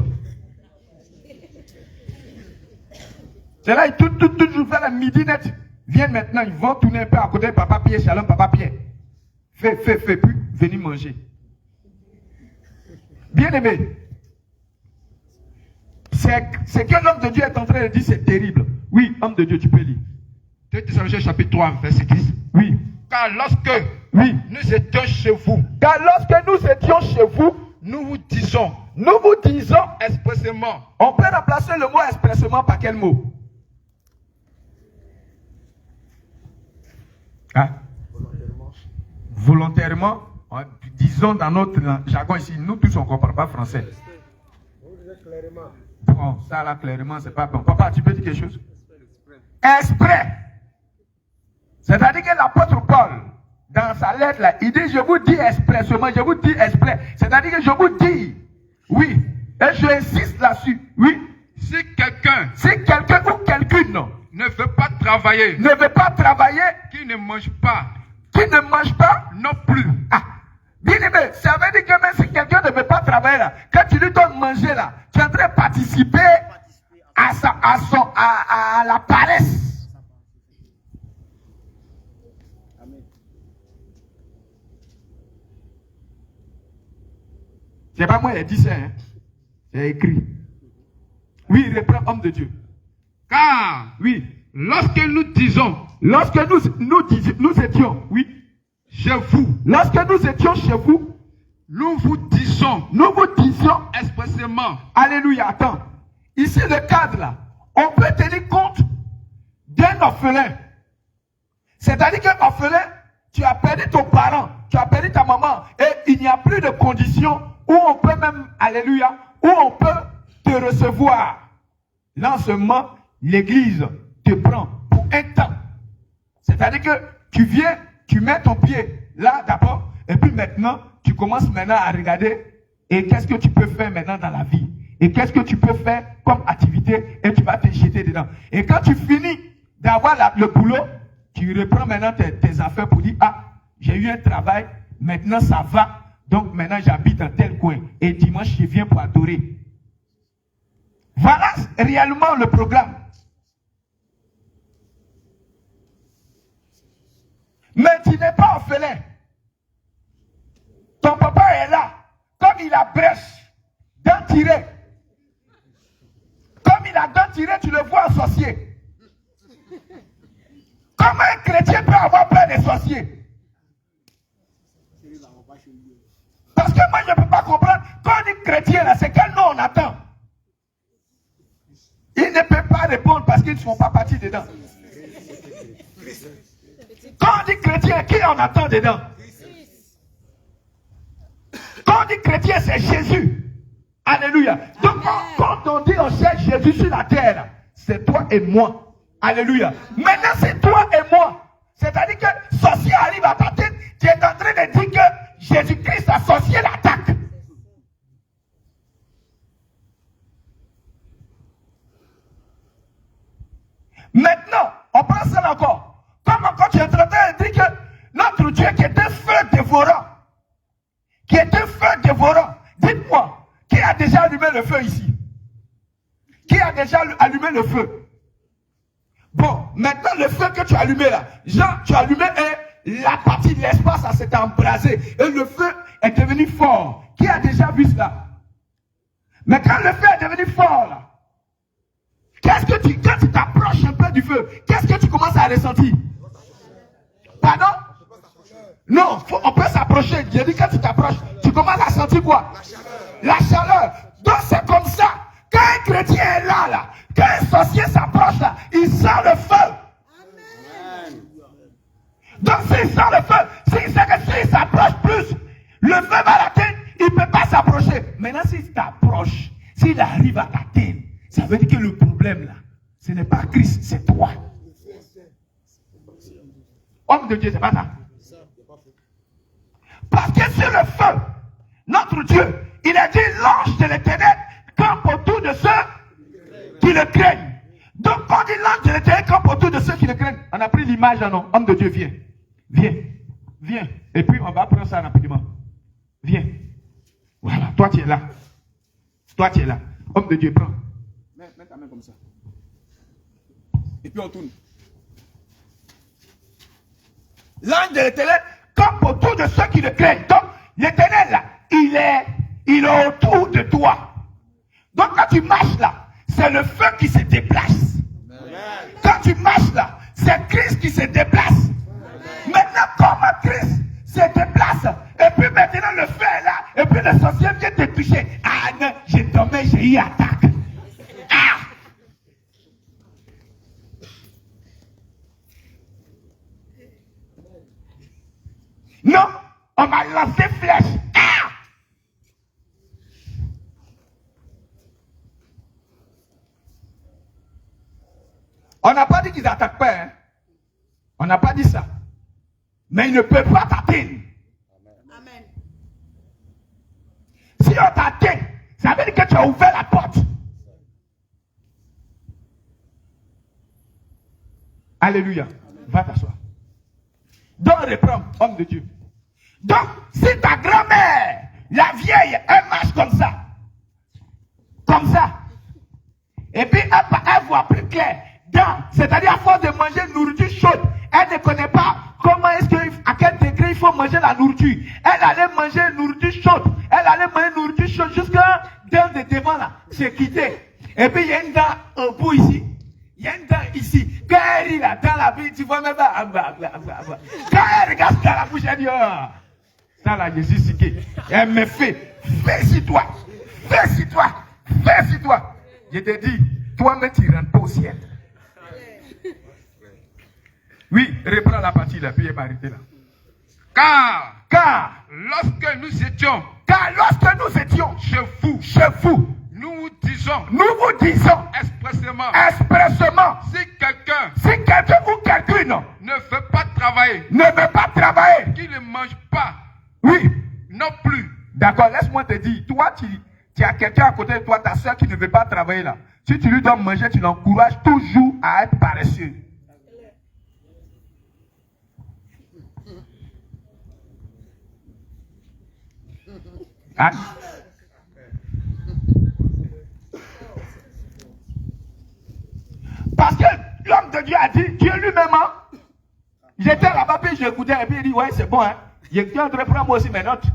C'est là, ils toujours fait la midi net. Viennent maintenant, ils vont tourner un peu à côté de Papa Pierre, Shalom, Papa Pierre. Fais, puis venez manger. Bien aimé. C'est que l'homme de Dieu est en train de dire, c'est terrible. Oui, homme de Dieu, tu peux lire. 2 Thessaloniciens chapitre 3, verset 10. Oui. Car lorsque nous étions chez vous, nous vous disons expressément. On peut remplacer le mot expressément par quel mot? Hein? Volontairement. Disons dans notre jargon ici, nous tous on ne comprend pas français. Bon, ça là clairement c'est pas bon. Papa, tu peux dire quelque chose? Exprès. C'est-à-dire que l'apôtre Paul, dans sa lettre là, il dit je vous dis expressément, je vous dis exprès. C'est-à-dire que je vous dis, oui, et je insiste là-dessus, oui. Si quelqu'un ou quelqu'une ne veut pas travailler, qui ne mange pas non plus. Ah, bien aimé, ça veut dire que même si quelqu'un ne veut pas travailler là, quand tu lui donnes manger là, tu es en train de participer à la paresse. C'est pas moi qui ai dit ça, hein. C'est écrit. Oui, il reprend homme de Dieu. Car, Oui. lorsque nous disons, Lorsque nous étions, oui. chez vous, Lorsque nous étions chez vous, nous vous disons nous vous disions, expressément, alléluia, attends. Ici, le cadre là, on peut tenir compte d'un orphelin. C'est-à-dire qu'un orphelin, tu as perdu ton parent, tu as perdu ta maman, et il n'y a plus de conditions où on peut même, alléluia, où on peut te recevoir. Là, en ce moment, l'église te prend pour un temps. C'est-à-dire que tu viens, tu mets ton pied là d'abord, et puis maintenant, tu commences maintenant à regarder, et qu'est-ce que tu peux faire maintenant dans la vie? Et qu'est-ce que tu peux faire comme activité, et tu vas te jeter dedans. Et quand tu finis d'avoir le boulot, tu reprends maintenant tes affaires pour dire, ah, j'ai eu un travail, maintenant ça va, donc maintenant j'habite dans tel coin, et dimanche je viens pour adorer. Voilà réellement le programme. Mais tu n'es pas orphelin. Ton papa est là, comme il a brèche, dents tirées. Comme il a dents tirées, tu le vois associé. Comment un chrétien peut avoir peur des sorciers? Parce que moi je ne peux pas comprendre. Quand on dit chrétien là, c'est quel nom on attend? Ils ne peuvent pas répondre parce qu'ils ne sont pas partis dedans. Quand on dit chrétien, qui on attend dedans? Quand on dit chrétien, c'est Jésus. Alléluia. Donc quand on dit on cherche Jésus sur la terre, c'est toi et moi. Alléluia. Maintenant c'est toi et moi. C'est-à-dire que sorcier arrive à ta tête, tu es en train de dire que Jésus-Christ a sorcier l'attaque. Maintenant, on prend ça encore. Comme encore tu es en train de dire que notre Dieu qui est un feu dévorant, qui est un feu dévorant, dites-moi, qui a déjà allumé le feu ici? Qui a déjà allumé le feu? Bon, maintenant le feu que tu as allumé là, Jean, tu as allumé la partie de l'espace, ça s'est embrasé et le feu est devenu fort. Qui a déjà vu cela? Mais quand le feu est devenu fort là, qu'est-ce que quand tu t'approches un peu du feu, qu'est-ce que tu commences à ressentir? Pardon? Non, on peut s'approcher. J'ai dit quand tu t'approches, tu commences à sentir quoi? La chaleur. Donc c'est comme ça. Quand un chrétien est là, quand un sorcier s'approche là, il sent le feu. Amen. Donc s'il sent le feu, s'il sait que s'il s'approche plus, le feu va l'atteindre, il ne peut pas s'approcher. Maintenant s'il t'approche, s'il arrive à t'atteindre, ça veut dire que le problème là, ce n'est pas Christ, c'est toi. Homme de Dieu, c'est pas ça. Parce que sur le feu, notre Dieu, il a dit l'ange de l'Éternel campe autour de ceux qui le craignent. Donc quand on dit l'ange de l'Éternel campe autour de ceux qui le craignent, on a pris l'image, non? Homme de Dieu, viens. Viens. Viens. Et puis on va prendre ça rapidement. Viens. Voilà, toi tu es là. Toi tu es là. Homme de Dieu, prends. Mets ta main comme ça. Et puis on tourne. L'ange de l'Éternel campe autour de ceux qui le craignent. Donc, l'Éternel, là, il est autour de toi. Donc, quand tu marches là, c'est le feu qui se déplace. Amen. Quand tu marches là, c'est Christ qui se déplace. Amen. Maintenant, comme Christ se déplace, et puis maintenant le feu est là, et puis le sorcier vient te toucher. Ah non, j'ai tombé, j'ai eu attaque. Ah! Non, on m'a lancé flèche. Ah! On n'a pas dit qu'ils n'attaquent pas. Hein? On n'a pas dit ça. Mais ils ne peuvent pas t'atteindre. Amen. Si on t'atteint, ça veut dire que tu as ouvert la porte. Alléluia. Va t'asseoir. Donc reprends, homme de Dieu. Donc, si ta grand-mère, la vieille, elle marche comme ça, et puis elle voit plus clair, c'est-à-dire à force de manger nourriture chaude, elle ne connaît pas comment est-ce que, à quel degré il faut manger la nourriture. Elle allait manger nourriture jusqu'à dans le devant là, c'est quitté. Et puis il y a une dent au bout ici, il chérie, là, dans la vie, tu vois même pas. Quand elle regarde dans la bouche, elle dit, oh, ça là, je suis siqué. Elle me fait, fais-y-toi, fais-y-toi, fais-y-toi. Je te dis, toi-même, tu ne rentres pas au ciel. Oui, reprends la partie là, puis elle va arrêter là. Car lorsque nous étions chez vous, nous vous disons expressément, si quelqu'un ou quelqu'une ne veut pas travailler, qu'il ne mange pas, oui, non plus. D'accord, laisse-moi te dire, toi, tu as quelqu'un à côté de toi, ta soeur qui ne veut pas travailler là. Si tu lui donnes manger, tu l'encourages toujours à être paresseux. Hein? Parce que l'homme de Dieu a dit, Dieu lui-même, hein? J'étais là-bas, puis j'écoutais, et puis il dit, ouais, c'est bon, hein? J'étais en train de prendre moi aussi mes notes.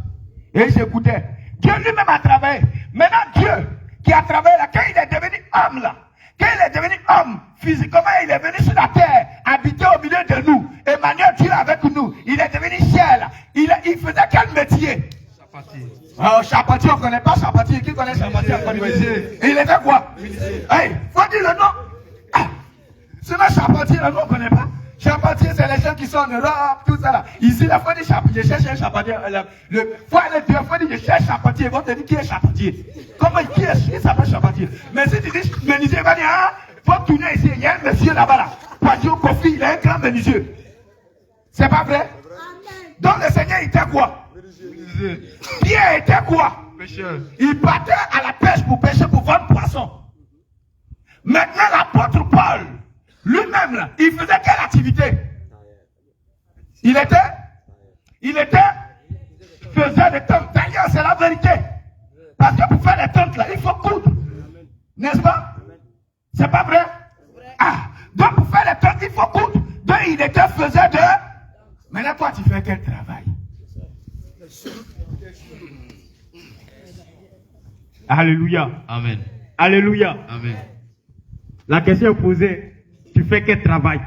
Et j'écoutais. Dieu lui-même a travaillé. Maintenant, Dieu qui a travaillé là, quand il est devenu homme là, quand il est devenu homme, physiquement, il est venu sur la terre, habiter au milieu de nous. Emmanuel, Dieu avec nous. Il est devenu ciel là. Il faisait quel métier? Oh, charpentier, on ne connaît pas charpentier. Qui connaît charpentier? Et il était quoi? Hey, faut dire le nom. Ah, c'est un charpentier, là, nous on ne connaît pas. Charpentier, c'est les gens qui sont en Europe, tout ça là. Ici, la fois, je cherche un charpentier. Faut aller deux fois, je cherche charpentier. Ils vont te dire qui est charpentier. Comment qui s'appelle charpentier? Mais si tu dis menuisier, il va dire, ah, faut tourner ici. Il y a un monsieur là-bas là. Padio Kofi, il est un grand menuisier. C'est pas vrai? Donc le Seigneur était quoi? Pierre était quoi? Pêcheur. Il partait à la pêche pour pêcher, pour vendre poisson. Maintenant, l'apôtre Paul, lui-même, là, il faisait quelle activité? Il était faisait des tentes. D'ailleurs, c'est la vérité. Parce que pour faire des tentes, là, il faut coudre. N'est-ce pas? C'est pas vrai? Ah, donc pour faire des tentes, il faut coudre. Donc il était faisait de... Maintenant, toi, tu fais quel travail? Alléluia. Amen. Alléluia. Amen. La question est posée, tu fais quel travail?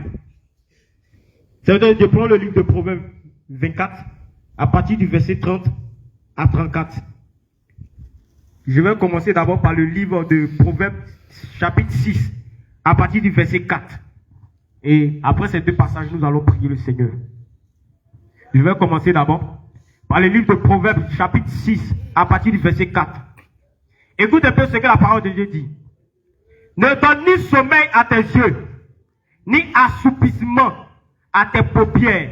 C'est-à-dire, je prends le livre de Proverbes 24, à partir du verset 30 à 34. Je vais commencer d'abord par le livre de Proverbes, chapitre 6, à partir du verset 4. Et après ces deux passages, nous allons prier le Seigneur. Je vais commencer d'abord par le livre de Proverbes, chapitre 6, à partir du verset 4. Écoute un peu ce que la parole de Dieu dit. Ne donne ni sommeil à tes yeux, ni assoupissement à tes paupières.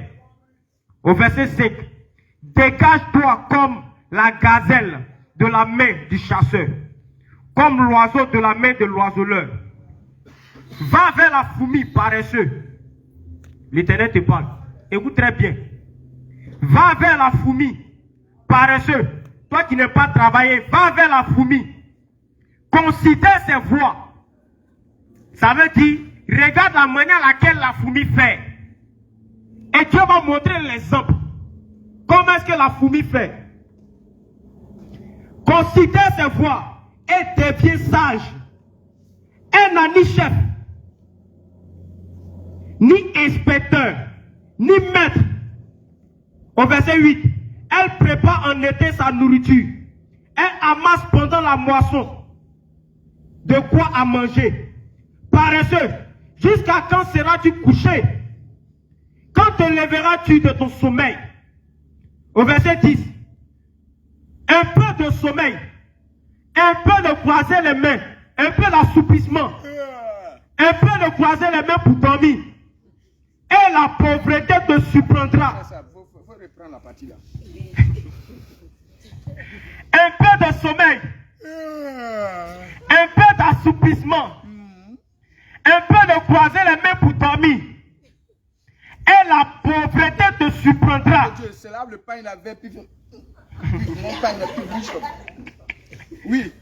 Au verset 5. Dégage-toi comme la gazelle de la main du chasseur, comme l'oiseau de la main de l'oiseleur. Va vers la fourmi paresseux. L'Éternel te parle. Écoute très bien. Va vers la fourmi paresseux. Toi qui n'aimes pas travailler, va vers la fourmi. Considère ses voies. Ça veut dire, regarde la manière à laquelle la fourmi fait. Et Dieu va montrer l'exemple. Comment est-ce que la fourmi fait? Considère ses voies et deviens sage. Elle n'a ni chef, ni inspecteur, ni maître. Au verset 8, elle prépare en été sa nourriture. Elle amasse pendant la moisson de quoi à manger. Paresseux, jusqu'à quand seras-tu couché? Quand te lèveras-tu de ton sommeil? Au verset 10, un peu de sommeil, un peu de croiser les mains, un peu d'assouplissement, un peu de croiser les mains pour dormir. Et la pauvreté te surprendra. Faut reprendre la partie là. Un peu de sommeil, un peu d'assouplissement, un peu de croiser les mains pour dormir. Et la pauvreté te surprendra. C'est là le pain avait plus. Mon pain n'a plus riche. Oui.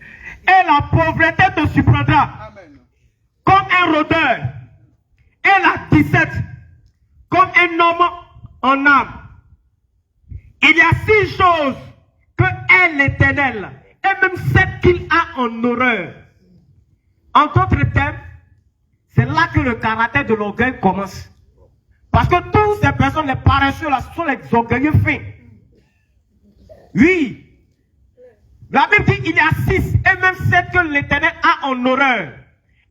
Et la pauvreté te surprendra. Amen. Comme un rôdeur. Et la 17 comme un homme en âme. Il y a 6 choses que est l'Éternel, et même 7 qu'il a en horreur. En d'autres termes, c'est là que le caractère de l'orgueil commence. Parce que toutes ces personnes, les paresseux là, ce sont les orgueilleux fins. Oui. La Bible dit qu'il y a 6 et même 7 que l'Éternel a en horreur.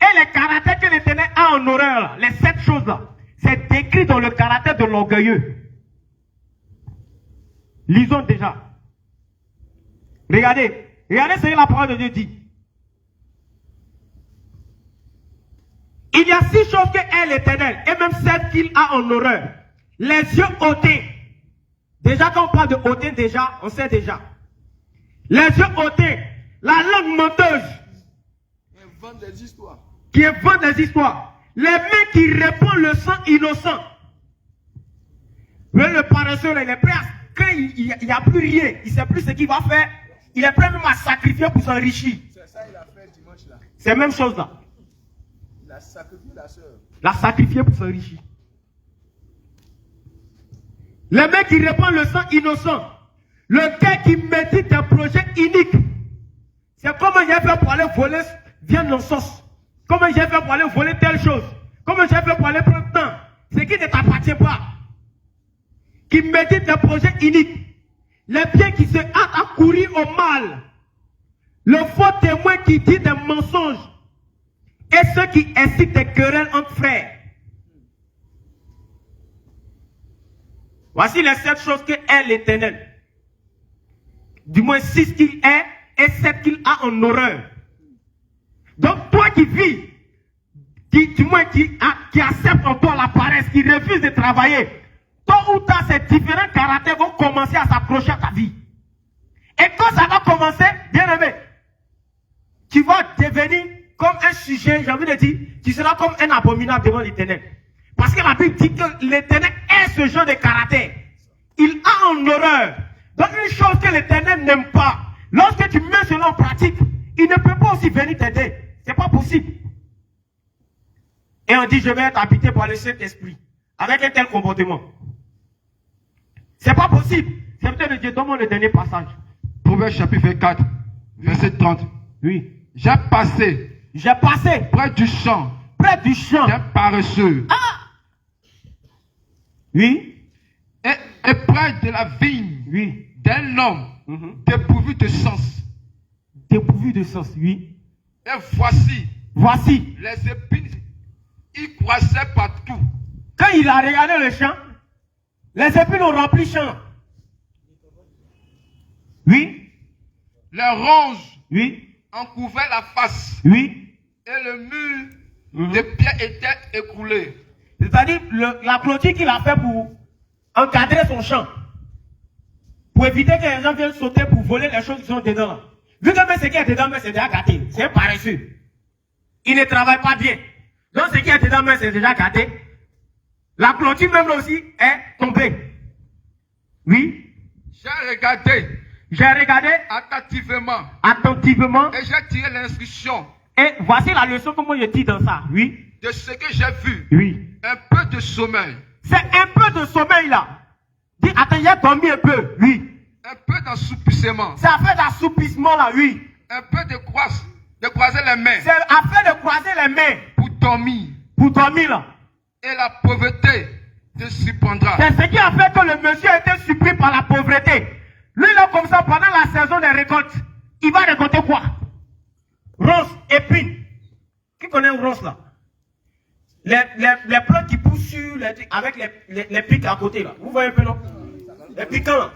Et les caractères que l'Éternel a en horreur, là, les 7 choses là, c'est décrit dans le caractère de l'orgueilleux. Lisons déjà. Regardez ce que la parole de Dieu dit. Il y a 6 choses que est l'Éternel, et même 7 qu'il a en horreur. Les yeux hautains. Déjà, quand on parle de hautain, déjà, on sait déjà. Les yeux hautains, la langue menteuse. Qui invente des histoires. Les mains qui répandent le sang innocent. Le paresseux, il est prêt à, quand il n'y a plus rien, il ne sait plus ce qu'il va faire, il est prêt même à sacrifier pour s'enrichir. C'est ça qu'il a fait dimanche là. C'est la même chose là. Il a sacrifié la soeur. La sacrifier pour s'enrichir. Les mains qui répandent le sang innocent. Le cœur qui médite un projet unique. C'est comment j'ai fait pour aller voler viande en sauce. Comment j'ai fait pour aller voler telle chose. Comment j'ai fait pour aller prendre temps. Ce qui ne t'appartient pas. Qui médite un projet unique. Les pieds qui se hâtent à courir au mal. Le faux témoin qui dit des mensonges. Et ceux qui incitent des querelles entre frères. Voici les 7 choses que est l'Éternel. Du moins 6 qu'il est et 7 qu'il a en horreur. Donc toi qui vis, qui accepte en toi la paresse, qui refuse de travailler, tôt ou tard ces différents caractères vont commencer à s'approcher à ta vie. Et quand ça va commencer, bien aimé, tu vas devenir comme un sujet, j'ai envie de dire, tu seras comme un abominable devant l'Éternel. Parce que la Bible dit que l'Éternel est ce genre de caractère. Il a en horreur. Donc une chose que l'Éternel n'aime pas, lorsque tu mets cela en pratique, il ne peut pas aussi venir t'aider. C'est pas possible. Et on dit, je vais être habité par le Saint-Esprit, avec un tel comportement. C'est pas possible. C'est peut-être de Dieu. Donne-moi le dernier passage. Proverbe chapitre 4, verset 30. Oui. J'ai passé près du champ d'un paresseux. Ah! Oui. Et près de la vigne d'un homme dépourvu de sens. Dépourvu de sens, oui. Et voici les épines, ils croissaient partout. Quand il a regardé le champ, les épines ont rempli le champ. Oui. Les ronges en couvraient la face. Oui. Et le mur de pierre était écroulé. C'est-à-dire la clôture qu'il a fait pour encadrer son champ. Pour éviter que les gens viennent sauter pour voler les choses qui sont dedans. Vu que même ce qui est dedans, c'est déjà gâté. C'est un paresseux. Il ne travaille pas bien. Donc ce qui est dedans, c'est déjà gâté. La clôture même aussi est tombée. Oui. J'ai regardé attentivement. Et j'ai tiré l'instruction. Et voici la leçon que moi je dis dans ça. Oui. De ce que j'ai vu. Oui. Un peu de sommeil. C'est un peu de sommeil là. Dis, attends, j'ai dormi un peu. Oui. Un peu d'assoupissement. C'est affaire d'assoupissement là, oui. Un peu de croiser les mains. C'est affaire de croiser les mains. Pour dormir. Pour dormir là. Et la pauvreté te surprendra. C'est ce qui a fait que le monsieur a été surpris par la pauvreté. Lui là comme ça, pendant la saison des récoltes, il va récolter quoi? Ronces, épines. Qui connaît un ronce là? Les plantes qui poussent sur avec les pics à côté là. Vous voyez un peu non? Les piquants là.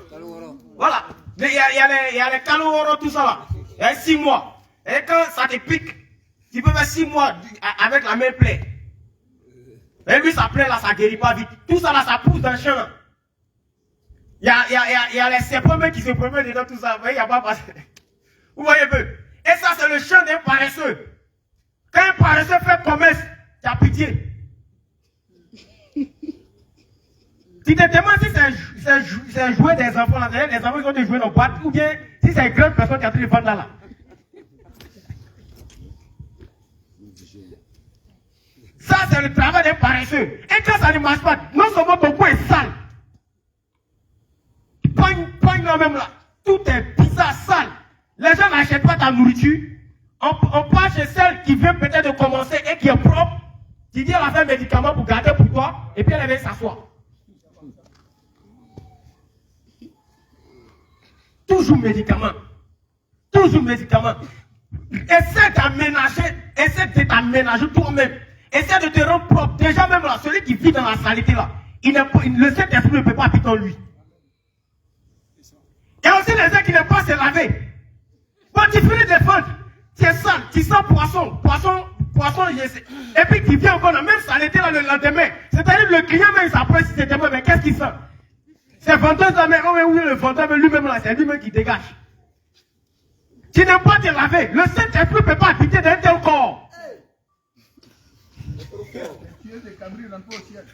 Voilà. Il y a les caloraux, tout ça là. Il y a 6 mois. Et quand ça te pique, tu peux faire 6 mois avec la même plaie. Et lui, sa plaie là, ça ne guérit pas vite. Tout ça là, ça pousse dans le champ là. Il y a les serpents qui se promènent dedans, tout ça. Vous voyez, il n'y a pas passé. Vous voyez un peu? Et ça, c'est le champ d'un paresseux. Quand un paresseux fait promesse, tu as pitié. Tu te demandes si c'est jouer des enfants là, c'est-à-dire les enfants qui ont de jouer dans le boîte, ou bien si c'est une grande personne qui a pris le vendre là. Ça, c'est le travail d'un paresseux. Et quand ça ne marche pas, non seulement ton cou est sale, pogne là même là, tout est bizarre, sale. Les gens n'achètent pas ta nourriture. On part chez celle qui vient peut-être de commencer et qui est propre. Tu dis elle a fait un médicament pour garder pour toi, et puis elle vient s'asseoir. Toujours médicament. Toujours médicament. Essaie de t'aménager toi-même. Essaie de te rendre propre. Déjà même là, celui qui vit dans la saleté là, le Saint-Esprit ne peut pas habiter en lui. Il y a aussi les gens qui n'aiment pas se laver. Quand tu finis de fendre, tu es sale, tu sens poisson, et puis tu viens encore dans la même saleté là le lendemain. C'est-à-dire le client même s'apprête si c'était moi, mais qu'est-ce qu'il sent? C'est vendeuse là, mais oui, le vendeur lui-même là, c'est lui-même qui dégage. Tu n'aimes pas te laver. Le Saint-Esprit ne peut pas habiter dans tel corps. Tu es des cabris dans ton ciel.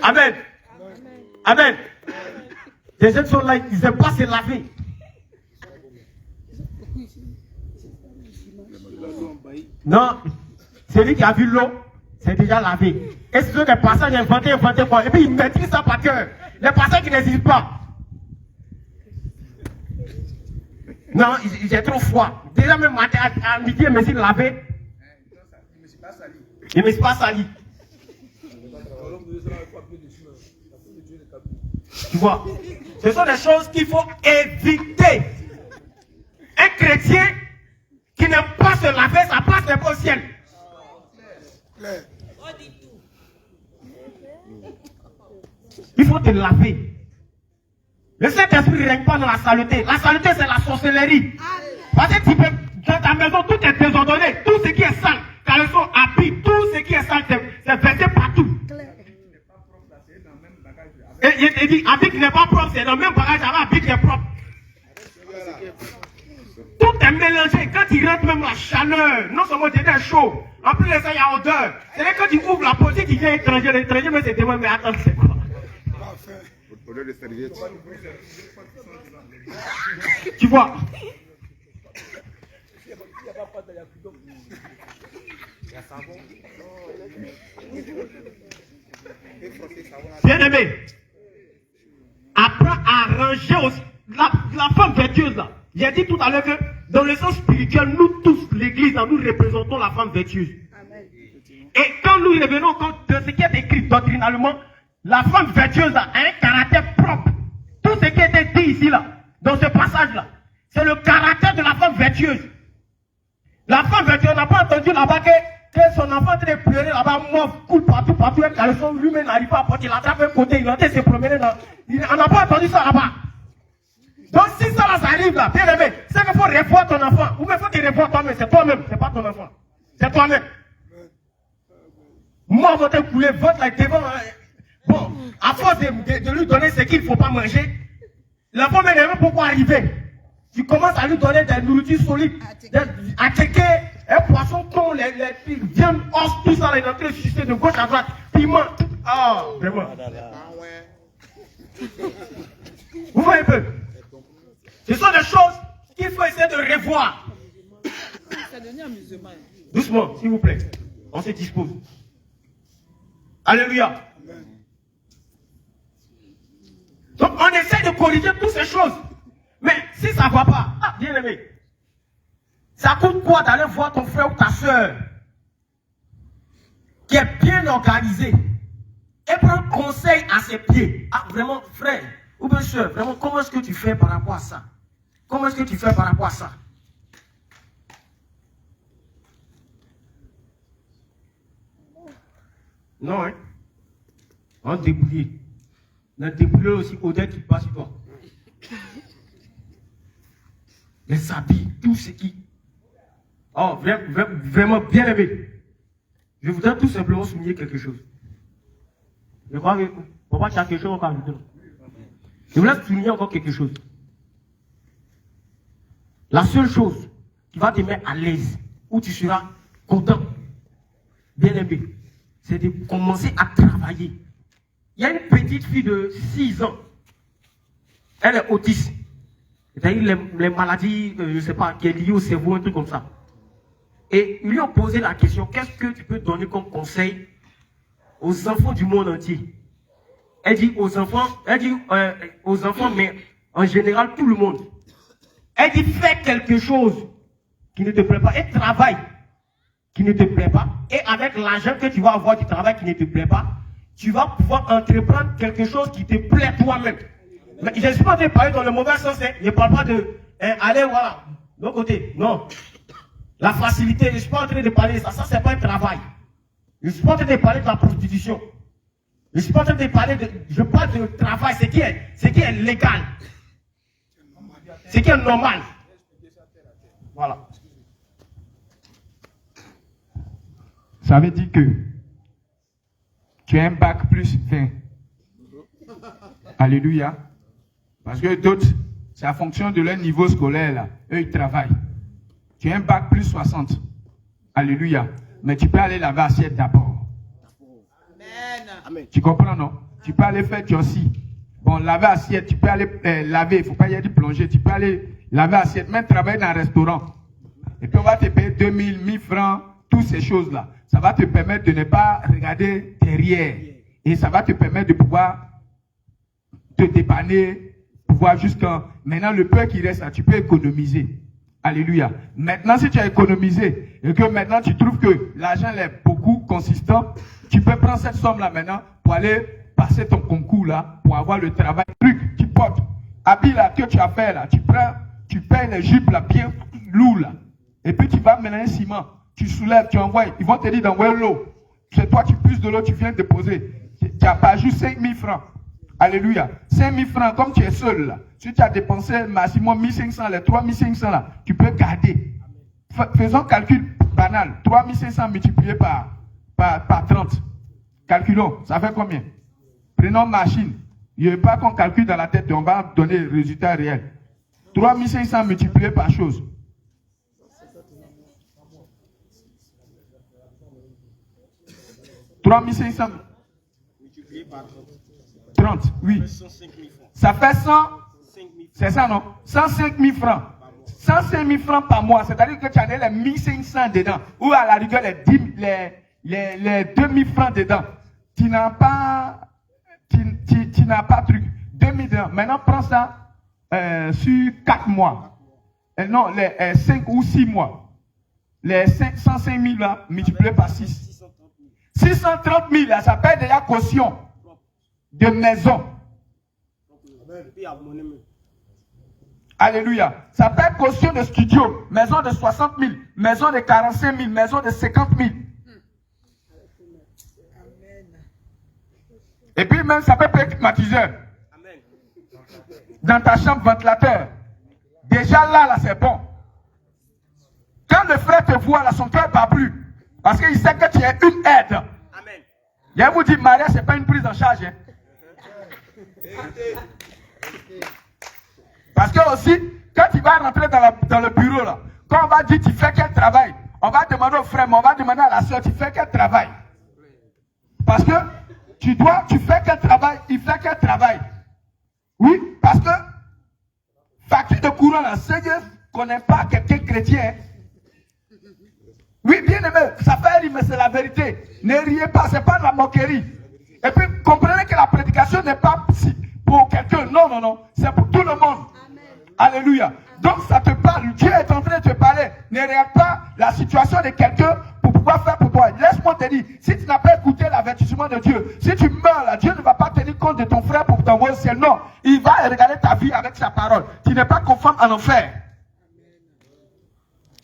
Amen. Amen. Les gens sont là, ils n'aiment pas se laver. Non, celui qui a vu l'eau, c'est déjà lavé. Et ce sont des passages inventés quoi. Et puis ils maîtrisent ça par cœur. Les passages qui n'existent pas. Non, il est trop froid. Déjà même à midi, il me suis lavé. Je ne me suis pas sali. Il ne me suis pas sali. Tu vois, ce sont des choses qu'il faut éviter. Un chrétien qui n'aime pas se laver, sa place n'est pas au ciel. Il faut te laver. Le Saint-Esprit ne règne pas dans la saleté. La saleté, c'est la sorcellerie. Parce que tu peux, dans ta maison, tout est désordonné. Tout ce qui est sale, caleçon, habit, tout ce qui est sale, c'est versé partout. Et il dit, habit qui n'est pas propre, c'est dans le même bagage, habit qui est propre. Tout est mélangé. Quand il rentre, même la chaleur, non seulement il est chaud, en plus de ça, il y a odeur. C'est là quand tu ouvres la porte, il vient étranger, l'étranger, mais c'est témoin, mais attends, c'est quoi? Tu vois? Bien aimé, apprends à ranger aussi. La femme vertueuse là. J'ai dit tout à l'heure que dans le sens spirituel, nous tous, l'église, nous représentons la femme vertueuse. Et quand nous revenons compte de ce qui est écrit doctrinalement, la femme vertueuse a un caractère propre. Tout ce qui est dit ici là, dans ce passage là, c'est le caractère de la femme vertueuse. La femme vertueuse n'a pas entendu là-bas que son enfant est en train de pleurer là-bas, mauve, coule partout, un caleçon, lui-même n'arrive pas à porter, il attrape un côté, il est en train de se promener dans. On n'a pas entendu ça là-bas. Donc si ça là, ça arrive là, bien aimé, c'est qu'il faut revoir ton enfant. Ou il faut te revoir toi-même, c'est toi-même, c'est pas ton enfant. C'est toi-même. Moi, votre couler, votre là, devant. Bon, à force de lui donner ce qu'il ne faut pas manger, l'enfant même ne peut pas arriver. Tu commences à lui donner des nourritures solides, à checker un poisson, thon, les viandes, os, tout ça, il est en train de sucer de gauche à droite, piment. Ah, vraiment. Vous voyez un peu? Ce sont des choses qu'il faut essayer de revoir. Doucement, s'il vous plaît. On se dispose. Alléluia. Donc on essaie de corriger toutes ces choses. Mais si ça ne va pas, bien aimé, ça coûte quoi d'aller voir ton frère ou ta soeur qui est bien organisé et prendre conseil à ses pieds? Ah, vraiment, frère ou bien soeur, vraiment, comment est-ce que tu fais par rapport à ça? Comment est-ce que tu fais par rapport à ça? Non, hein? On débrouille. On débrouille aussi Odette qui passe sur toi. Les habits, tout ce qui. Oh, vraiment bien aimé. Je voudrais tout simplement souligner quelque chose. Je crois que papa, tu as quelque chose encore à ajouter. Je voulais souligner encore quelque chose. La seule chose qui va te mettre à l'aise, où tu seras content, bien aimé, c'est de commencer à travailler. Il y a une petite fille de 6 ans. Elle est autiste. C'est-à-dire les maladies, je ne sais pas, qui est liée au cerveau, un truc comme ça. Et ils lui ont posé la question, qu'est-ce que tu peux donner comme conseil aux enfants du monde entier? Elle dit aux enfants, mais en général, tout le monde. Elle dit, fais quelque chose qui ne te plaît pas et travaille qui ne te plaît pas. Et avec l'argent que tu vas avoir du travail qui ne te plaît pas, tu vas pouvoir entreprendre quelque chose qui te plaît toi-même. Mais je ne suis pas en train de parler dans le mauvais sens. Je ne parle pas de aller, voilà, de l'autre côté. Non. La facilité, je ne suis pas en train de parler de ça. Ça, ce n'est pas un travail. Je ne suis pas en train de parler de la prostitution. Je ne suis pas en train de parler de... Je parle de travail, ce qui est légal. Ce qui est normal. Voilà. Ça veut dire que tu as un bac plus 20. Alléluia. Parce que d'autres, c'est en fonction de leur niveau scolaire, là. Eux, ils travaillent. Tu as un bac plus 60. Alléluia. Mais tu peux aller laver assiette d'abord. Amen. Tu comprends, non? Tu peux aller faire aussi. Bon, laver assiette, tu peux aller laver. Il ne faut pas y aller du plongée. Tu peux aller laver assiette, même travailler dans un restaurant. Et puis on va te payer 2000, 1000 francs, toutes ces choses-là. Ça va te permettre de ne pas regarder derrière. Et ça va te permettre de pouvoir te dépanner, pouvoir jusqu'à... Maintenant, le peu qui reste là, tu peux économiser. Alléluia. Maintenant, si tu as économisé et que maintenant tu trouves que l'argent est beaucoup consistant, tu peux prendre cette somme-là maintenant pour aller passer ton concours là, pour avoir le travail. Truc, tu portes, habit là que tu as fait là, tu prends, tu payes les jupes là, bien lourd là. Et puis tu vas mélanger ciment, tu soulèves, tu envoies. Ils vont te dire d'envoyer l'eau. C'est toi qui puisses de l'eau, tu viens déposer. Tu n'as pas juste 5 000 francs. Alléluia. 5 000 francs, comme tu es seul là. Si tu as dépensé maximum 1500, les 3500 là, tu peux garder. Faisons calcul banal. 3500 multiplié par 30. Calculons, ça fait combien? Prenons machine. Il n'y a pas qu'on calcule dans la tête, on va donner le résultat réel. 3500 multiplié par chose. 3500 multiplié par 30, oui. Ça fait 100, c'est ça non? 105 000 francs. 105 000 francs par mois, c'est-à-dire que tu as les 1500 dedans, ou à la rigueur les 2000 francs dedans. Tu n'as pas truc. 2000 dedans. Maintenant, prends ça sur 4 mois. Non, les 5 ou 6 mois. Les 105 000 là, multiplié par 6. 630 000 là, ça paye déjà caution de maison. Alléluia. Ça paye caution de studio, maison de 60 000, maison de 45 000, maison de 50 000. Et puis même ça peut payer climatiseur. Dans ta chambre, ventilateur. Déjà là c'est bon. Quand le frère te voit là, son cœur bat plus. Parce qu'il sait que tu es une aide. Amen. Je vous dis, mariage, ce n'est pas une prise en charge. Hein. Parce que aussi, quand tu vas rentrer dans le bureau, là, quand on va dire tu fais quel travail, on va demander au frère, mais on va demander à la soeur, tu fais quel travail? Parce que tu fais quel travail, il fait quel travail? Oui, parce que facture de courant, là, Seigneur ne connaît pas quelqu'un chrétien. Hein. Oui, bien aimé, ça fait rire, mais c'est la vérité. Ne riez pas, ce n'est pas de la moquerie. Et puis, comprenez que la prédication n'est pas pour quelqu'un. Non, non, non. C'est pour tout le monde. Amen. Alléluia. Donc, ça te parle. Dieu est en train de te parler. Ne regarde pas la situation de quelqu'un pour pouvoir faire pour toi. Laisse-moi te dire, si tu n'as pas écouté l'avertissement de Dieu, si tu meurs là, Dieu ne va pas tenir compte de ton frère pour t'envoyer au ciel. Non, il va regarder ta vie avec sa parole. Tu n'es pas conforme en enfer.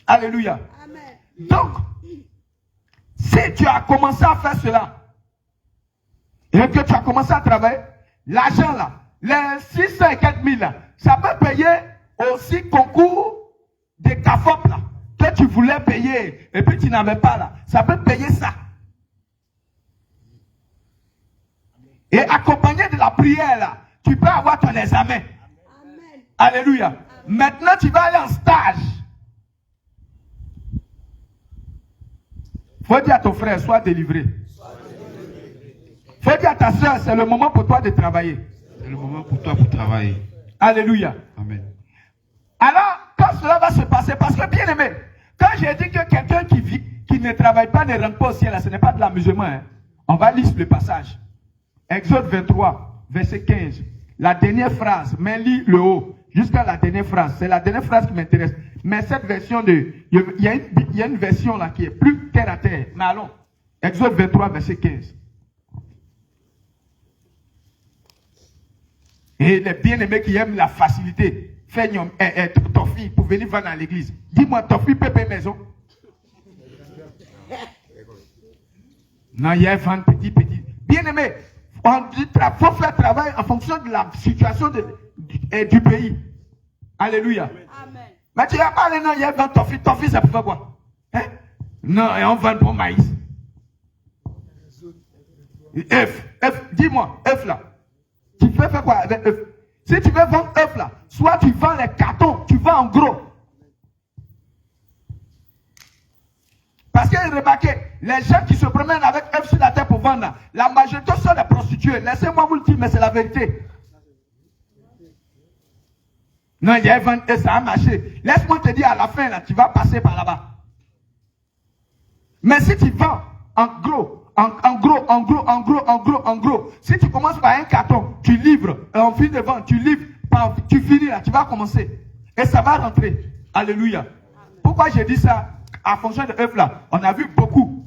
Amen. Alléluia. Donc, si tu as commencé à faire cela, et que tu as commencé à travailler, l'argent là, les 600 et quelques mille là, ça peut payer aussi concours de CAFOP là, que tu voulais payer, et puis tu n'avais pas là, ça peut payer ça. Et accompagné de la prière là, tu peux avoir ton examen. Amen. Alléluia. Amen. Maintenant tu vas aller en stage. Faut dire à ton frère, sois délivré. Faut dire à ta soeur, c'est le moment pour toi de travailler. C'est le moment pour toi pour travailler. Alléluia. Amen. Alors, quand cela va se passer, parce que bien aimé, quand j'ai dit que quelqu'un qui ne travaille pas ne rentre pas au ciel, ce n'est pas de l'amusement. Hein. On va lire le passage. Exode 23. verset 15. La dernière phrase, mais lis le haut, jusqu'à la dernière phrase. C'est la dernière phrase qui m'intéresse. Mais cette version il y a une version là qui est plus terre à terre. Mais allons, Exode 23, verset 15. Et les bien-aimés qui aiment la facilité, fais ton fille pour venir voir dans l'église. Dis-moi, ton fille peut payer maison? Non, il y a 20 petits. Bien-aimés, il faut faire travail en fonction de la situation du pays. Alléluia. Amen. Mais tu n'as pas non, il y a 20 ton fils, ça peut faire quoi? Hein? Non, et on vend pour maïs. F, dis-moi, F là. Tu peux faire quoi avec F? Si tu veux vendre F là, soit tu vends les cartons, tu vends en gros. Parce que remarquez, les gens qui se promènent avec F sur la terre pour vendre là, la majorité sont des prostituées. Laissez-moi vous le dire, mais c'est la vérité. Non, il y a vendre et ça a marché. Laisse-moi te dire à la fin là, tu vas passer par là-bas. Mais si tu vends en gros, en gros. Si tu commences par un carton, tu livres, et en fin de vente, tu livres, tu finis là, tu vas commencer. Et ça va rentrer. Alléluia. Pourquoi j'ai dit ça? En fonction de œufs là, on a vu beaucoup.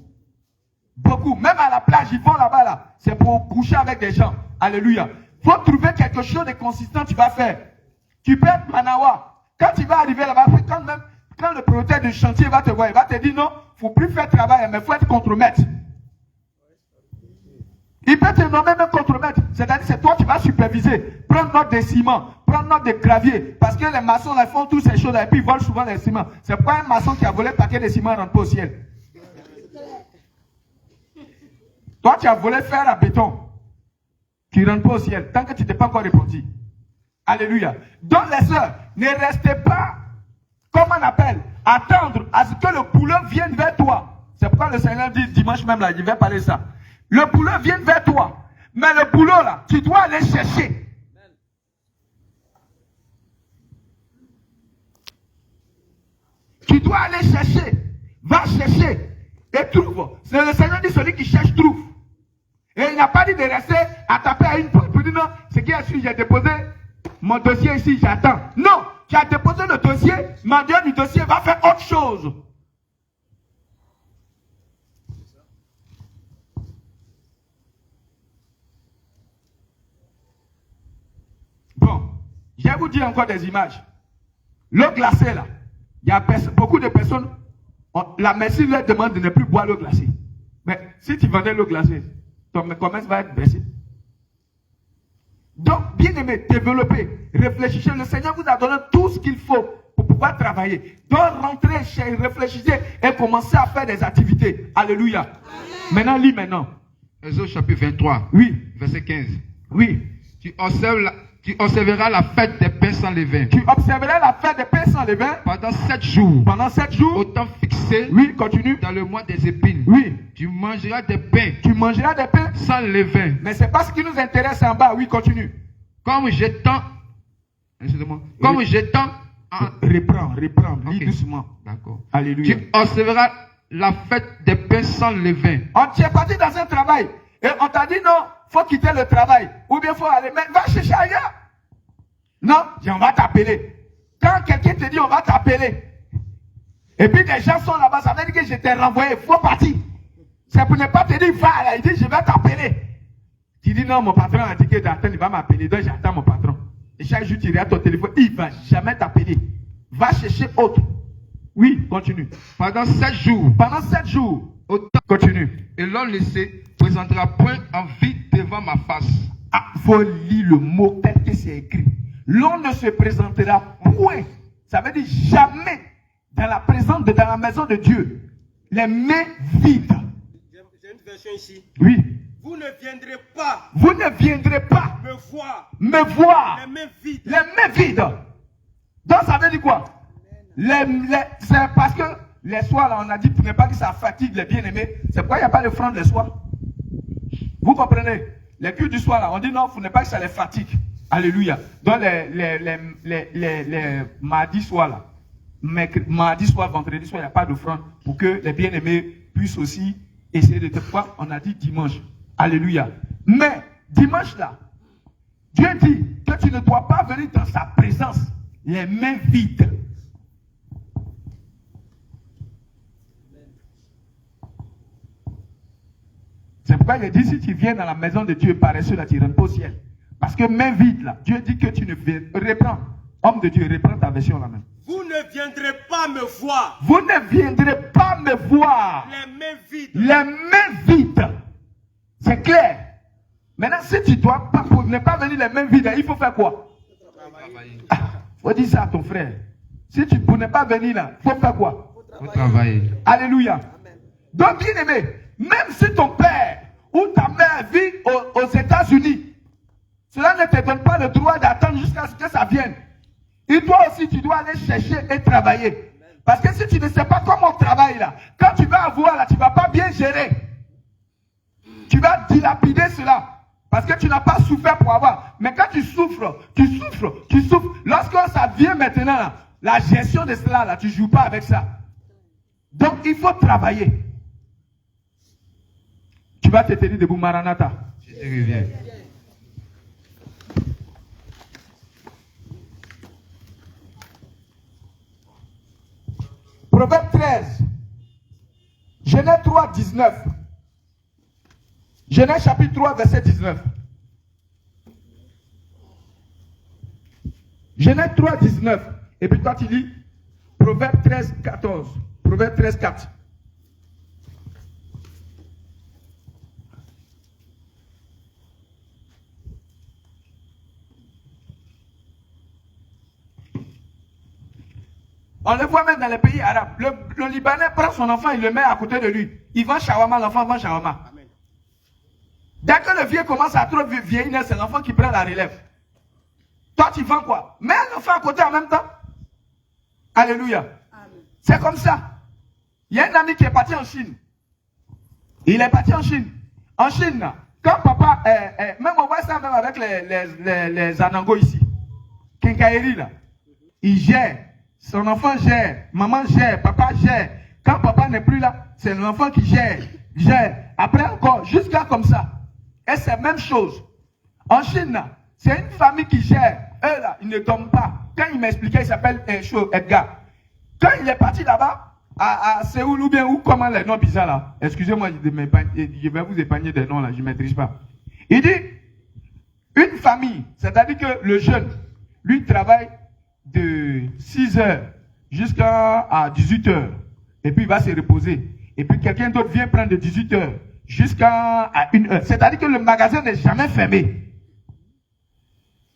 Même à la plage, ils vont là-bas là. C'est pour coucher avec des gens. Alléluia. Faut trouver quelque chose de consistant, tu vas faire. Tu peux être Manawa. Quand tu vas arriver là-bas, quand le propriétaire du chantier va te voir, il va te dire non, faut plus faire travail, mais faut être contremaître. Il peut te nommer même contremaître. C'est-à-dire c'est toi qui vas superviser. Prendre note des ciments, prendre note des graviers. Parce que les maçons là, font toutes ces choses là, et puis ils volent souvent les ciments. C'est pas un maçon qui a volé le paquet de ciments et rentre pas au ciel. Toi tu as volé fer à béton. Tu rentres pas au ciel. Tant que tu t'es pas encore répondu. Alléluia. Donc les sœurs, ne restez pas, comme on appelle, attendre à ce que le boulot vienne vers toi. C'est pourquoi le Seigneur dit dimanche même là, il va parler de ça. Le boulot vient vers toi. Mais le boulot là, tu dois aller chercher. Tu dois aller chercher. Va chercher. Et trouve. C'est le Seigneur dit celui qui cherche trouve. Et il n'a pas dit de rester à taper à une porte pour dire non, c'est qui est sûr, j'ai déposé mon dossier ici, j'attends. Non, tu as déposé le dossier, mais Dieu du dossier va faire autre chose. Bon, je vais vous dire encore des images. L'eau glacée là, il y a beaucoup de personnes, la médecine leur demande de ne plus boire l'eau glacée. Mais si tu vendais l'eau glacée, ton commerce va être baissé. Donc, bien aimé, développez, réfléchissez. Le Seigneur vous a donné tout ce qu'il faut pour pouvoir travailler. Donc, rentrez, réfléchissez et commencez à faire des activités. Alléluia. Amen. Maintenant, lis maintenant. Exode chapitre 23. Oui. Verset 15. Oui. Tu observeras la fête des pains sans levain. Tu observeras la fête des pains sans levain. Pendant 7 jours. Pendant 7 jours. Au temps fixé. Oui, continue. Dans le mois des épines. Oui. Tu mangeras des pains. Tu mangeras des pains sans levain. Mais c'est pas ce qui nous intéresse en bas. Oui, continue. Comme j'étends. Excusez-moi. Comme j'étends. Reprends. Lis okay. doucement. D'accord. Alléluia. Tu observeras la fête des pains sans levain. Tu es parti dans un travail. Et on t'a dit non, faut quitter le travail. Ou bien faut aller. Mais va chercher ailleurs. Non, on va t'appeler. Quand quelqu'un te dit on va t'appeler. Et puis des gens sont là-bas, ça veut dire que je t'ai renvoyé. Il faut partir. C'est pour ne pas te dire va là. Il dit je vais t'appeler. Tu dis non, mon patron a dit que d'attendre, il va m'appeler. Donc j'attends mon patron. Et chaque jour tu regardes ton téléphone, il ne va jamais t'appeler. Va chercher autre. Oui, continue. Pendant 7 jours. Pendant 7 jours. Autant. Continue. Et l'homme ne se présentera point en vide devant ma face. Ah, faut lire le mot tel que c'est écrit. L'on ne se présentera point. Ça veut dire jamais dans la présence dans la maison de Dieu. Les mains vides. J'ai une version ici. Oui. Vous ne viendrez pas. Vous ne viendrez pas me voir. Les mains vides. Les mains vides. Donc ça veut dire quoi? C'est parce que les soirs là, on a dit pour ne pas que ça fatigue les bien-aimés. C'est pourquoi il n'y a pas de offrande les soirs. Vous comprenez? Les cultes du soir là, on dit non, pour ne pas que ça les fatigue. Alléluia. Donc les mardis soirs là, mardi soir, vendredi soir, il n'y a pas d'offrande pour que les bien-aimés puissent aussi essayer de te voir. On a dit dimanche. Alléluia. Mais dimanche là, Dieu dit que tu ne dois pas venir dans sa présence les mains vides. C'est pourquoi il dit, si tu viens dans la maison de Dieu paresseux, là, tu ne rentres pas au ciel. Parce que main vide, là, Dieu dit que tu ne viens. Reprends. Homme de Dieu, reprends ta version là même. Vous ne viendrez pas me voir. Vous ne viendrez pas me voir. Les mains vides. Les mains vides. C'est clair. Maintenant, si tu dois pas, pour ne pas venir les mains vides, il faut faire quoi? Il faut dire ça à ton frère. Si tu pour ne pas venir là, il faut faire quoi? Faut travailler. Alléluia. Donc, bien aimé, même si ton père ou ta mère vit aux États-Unis, cela ne te donne pas le droit d'attendre jusqu'à ce que ça vienne. Et toi aussi, tu dois aller chercher et travailler. Parce que si tu ne sais pas comment on travaille là, quand tu vas avoir là, tu ne vas pas bien gérer. Tu vas dilapider cela. Parce que tu n'as pas souffert pour avoir. Mais quand tu souffres. Lorsque ça vient maintenant là, la gestion de cela là, tu ne joues pas avec ça. Donc il faut travailler. Tu vas te tenir debout, Maranatha. Je te reviens. Proverbe 13. Genèse 3, 19. Genèse chapitre 3, verset 19. Genèse 3, 19. Et puis toi tu lis Proverbe 13, 14. Proverbe 13, 4. On le voit même dans les pays arabes. Le Libanais prend son enfant, il le met à côté de lui. Il vend shawarma, l'enfant vend shawarma. Amen. Dès que le vieux commence à trop vieillir, c'est l'enfant qui prend la relève. Toi, tu vends quoi? Mets l'enfant à côté en même temps. Alléluia. C'est comme ça. Il y a un ami qui est parti en Chine. Il est parti en Chine. En Chine, quand papa, même on voit ça même avec les Anango ici. Kenkaeri là. Il gère. Son enfant gère, maman gère, papa gère. Quand papa n'est plus là, c'est l'enfant qui gère. Après encore, jusqu'à comme ça. Et c'est la même chose. En Chine, c'est une famille qui gère. Eux là, ils ne dorment pas. Quand il m'expliquait, il s'appelle Edgar. Quand il est parti là-bas, à Séoul ou bien, ou comment les noms bizarres là. Excusez-moi, je vais vous épargner des noms là, je ne maîtrise pas. Il dit, une famille, c'est-à-dire que le jeune, lui travaille de 6h jusqu'à 18h. Et puis il va se reposer. Et puis quelqu'un d'autre vient prendre de 18h jusqu'à 1h. C'est-à-dire que le magasin n'est jamais fermé.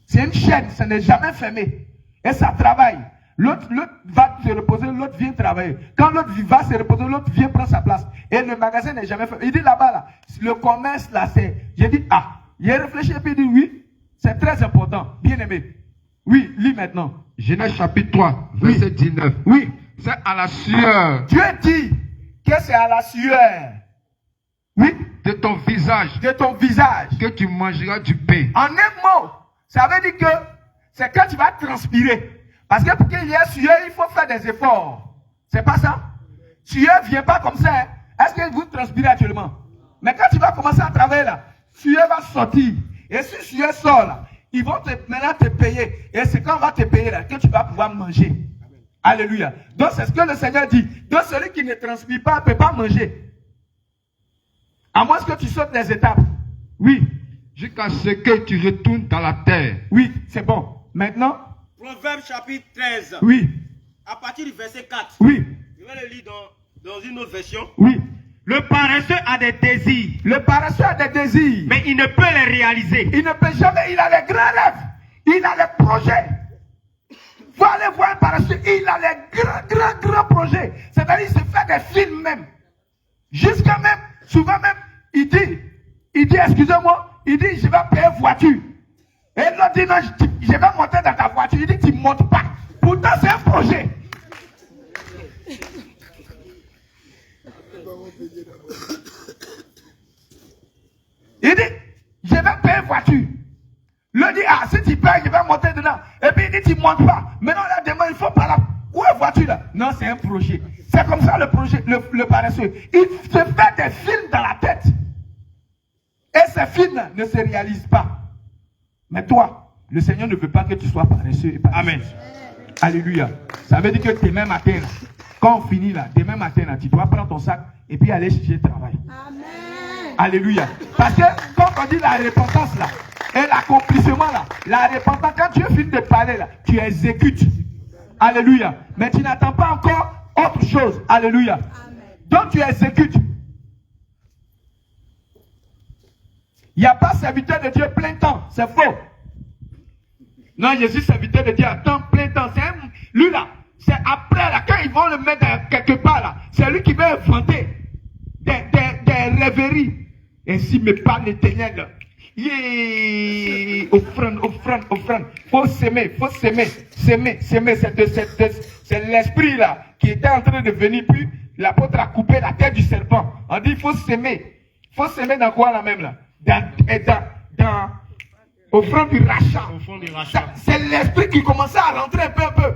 C'est une chaîne, ça n'est jamais fermé. Et ça travaille. L'autre va se reposer, l'autre vient travailler. Quand l'autre va se reposer, l'autre vient prendre sa place. Et le magasin n'est jamais fermé. Il dit là-bas, là, le commerce, là, c'est... J'ai dit, il a réfléchi et puis il dit, oui, c'est très important. Bien aimé. Oui, lis maintenant. Genèse chapitre 3, verset 19. Oui. C'est à la sueur. Dieu dit que c'est à la sueur. Oui. De ton visage. De ton visage. Que tu mangeras du pain. En un mot, ça veut dire que c'est quand tu vas transpirer. Parce que pour qu'il y ait sueur, il faut faire des efforts. C'est pas ça? Sueur ne vient pas comme ça. Hein? Est-ce que vous transpirez actuellement? Mais quand tu vas commencer à travailler là, sueur va sortir. Et si sueur sort là, ils vont maintenant te payer. Et c'est quand on va te payer là que tu vas pouvoir manger. Amen. Alléluia. Donc c'est ce que le Seigneur dit. Donc celui qui ne transpire pas ne peut pas manger. À moins que tu sautes les étapes. Oui. Jusqu'à ce que tu retournes dans la terre. Oui, c'est bon. Maintenant. Proverbe chapitre 13. Oui. À partir du verset 4. Oui. Je vais le lire dans une autre version. Oui. Le paresseux a des désirs. Le paresseux a des désirs. Mais il ne peut les réaliser. Il ne peut jamais. Il a les grands rêves. Il a les projets. Vous allez voir un paresseux. Il a les grands projets. C'est-à-dire qu'il se fait des films même. Jusqu'à même, souvent même, il dit, excusez-moi, il dit, je vais payer voiture. Et l'autre dit, non, je vais monter dans ta voiture. Il dit, tu ne montes pas. Pourtant, c'est un projet. Il dit, je vais payer voiture. Le dit, si tu payes, je vais monter dedans. Et puis il dit, tu ne montes pas. Maintenant, là, demain, il faut pas là. Où est la voiture là? Non, c'est un projet. C'est comme ça le projet, le paresseux. Il se fait des films dans la tête. Et ces films ne se réalisent pas. Mais toi, le Seigneur ne veut pas que tu sois paresseux et paresseux. Amen. Alléluia. Ça veut dire que demain matin, là, quand on finit là, demain matin, là, tu dois prendre ton sac et puis aller chercher le travail. Amen. Alléluia. Parce que quand on dit la repentance là, et l'accomplissement là, la repentance, quand tu finis de parler là, tu exécutes. Alléluia. Mais tu n'attends pas encore autre chose. Alléluia. Donc tu exécutes. Il n'y a pas serviteur de Dieu plein temps. C'est faux. Non, je suis serviteur de Dieu à temps, plein temps. Lui là, c'est après là, quand ils vont le mettre quelque part là, c'est lui qui va inventer des rêveries. Ainsi me parle l'Éternel. Offrande, offrande, offrande. Faut s'aimer. C'est l'esprit là qui était en train de venir. Puis l'apôtre a coupé la tête du serpent. On dit il faut s'aimer. Faut s'aimer dans quoi là même là? Dans offrande du rachat. C'est l'esprit qui commençait à rentrer un peu.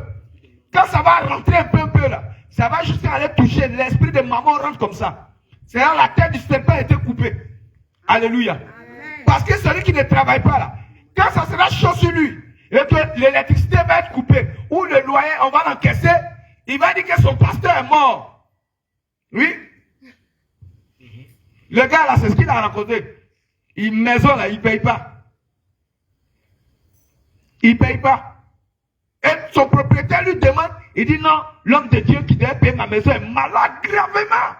Quand ça va rentrer un peu là, ça va jusqu'à aller toucher. L'esprit de maman rentre comme ça. C'est là la tête du serpent a été coupée. Alléluia. Parce que celui qui ne travaille pas là, quand ça sera chaud sur lui, et que l'électricité va être coupée, ou le loyer, on va l'encaisser, il va dire que son pasteur est mort. Oui. Le gars là, c'est ce qu'il a raconté. Une maison là, il ne paye pas. Il ne paye pas. Et son propriétaire lui demande, il dit non, l'homme de Dieu qui devait payer ma maison est malade gravement.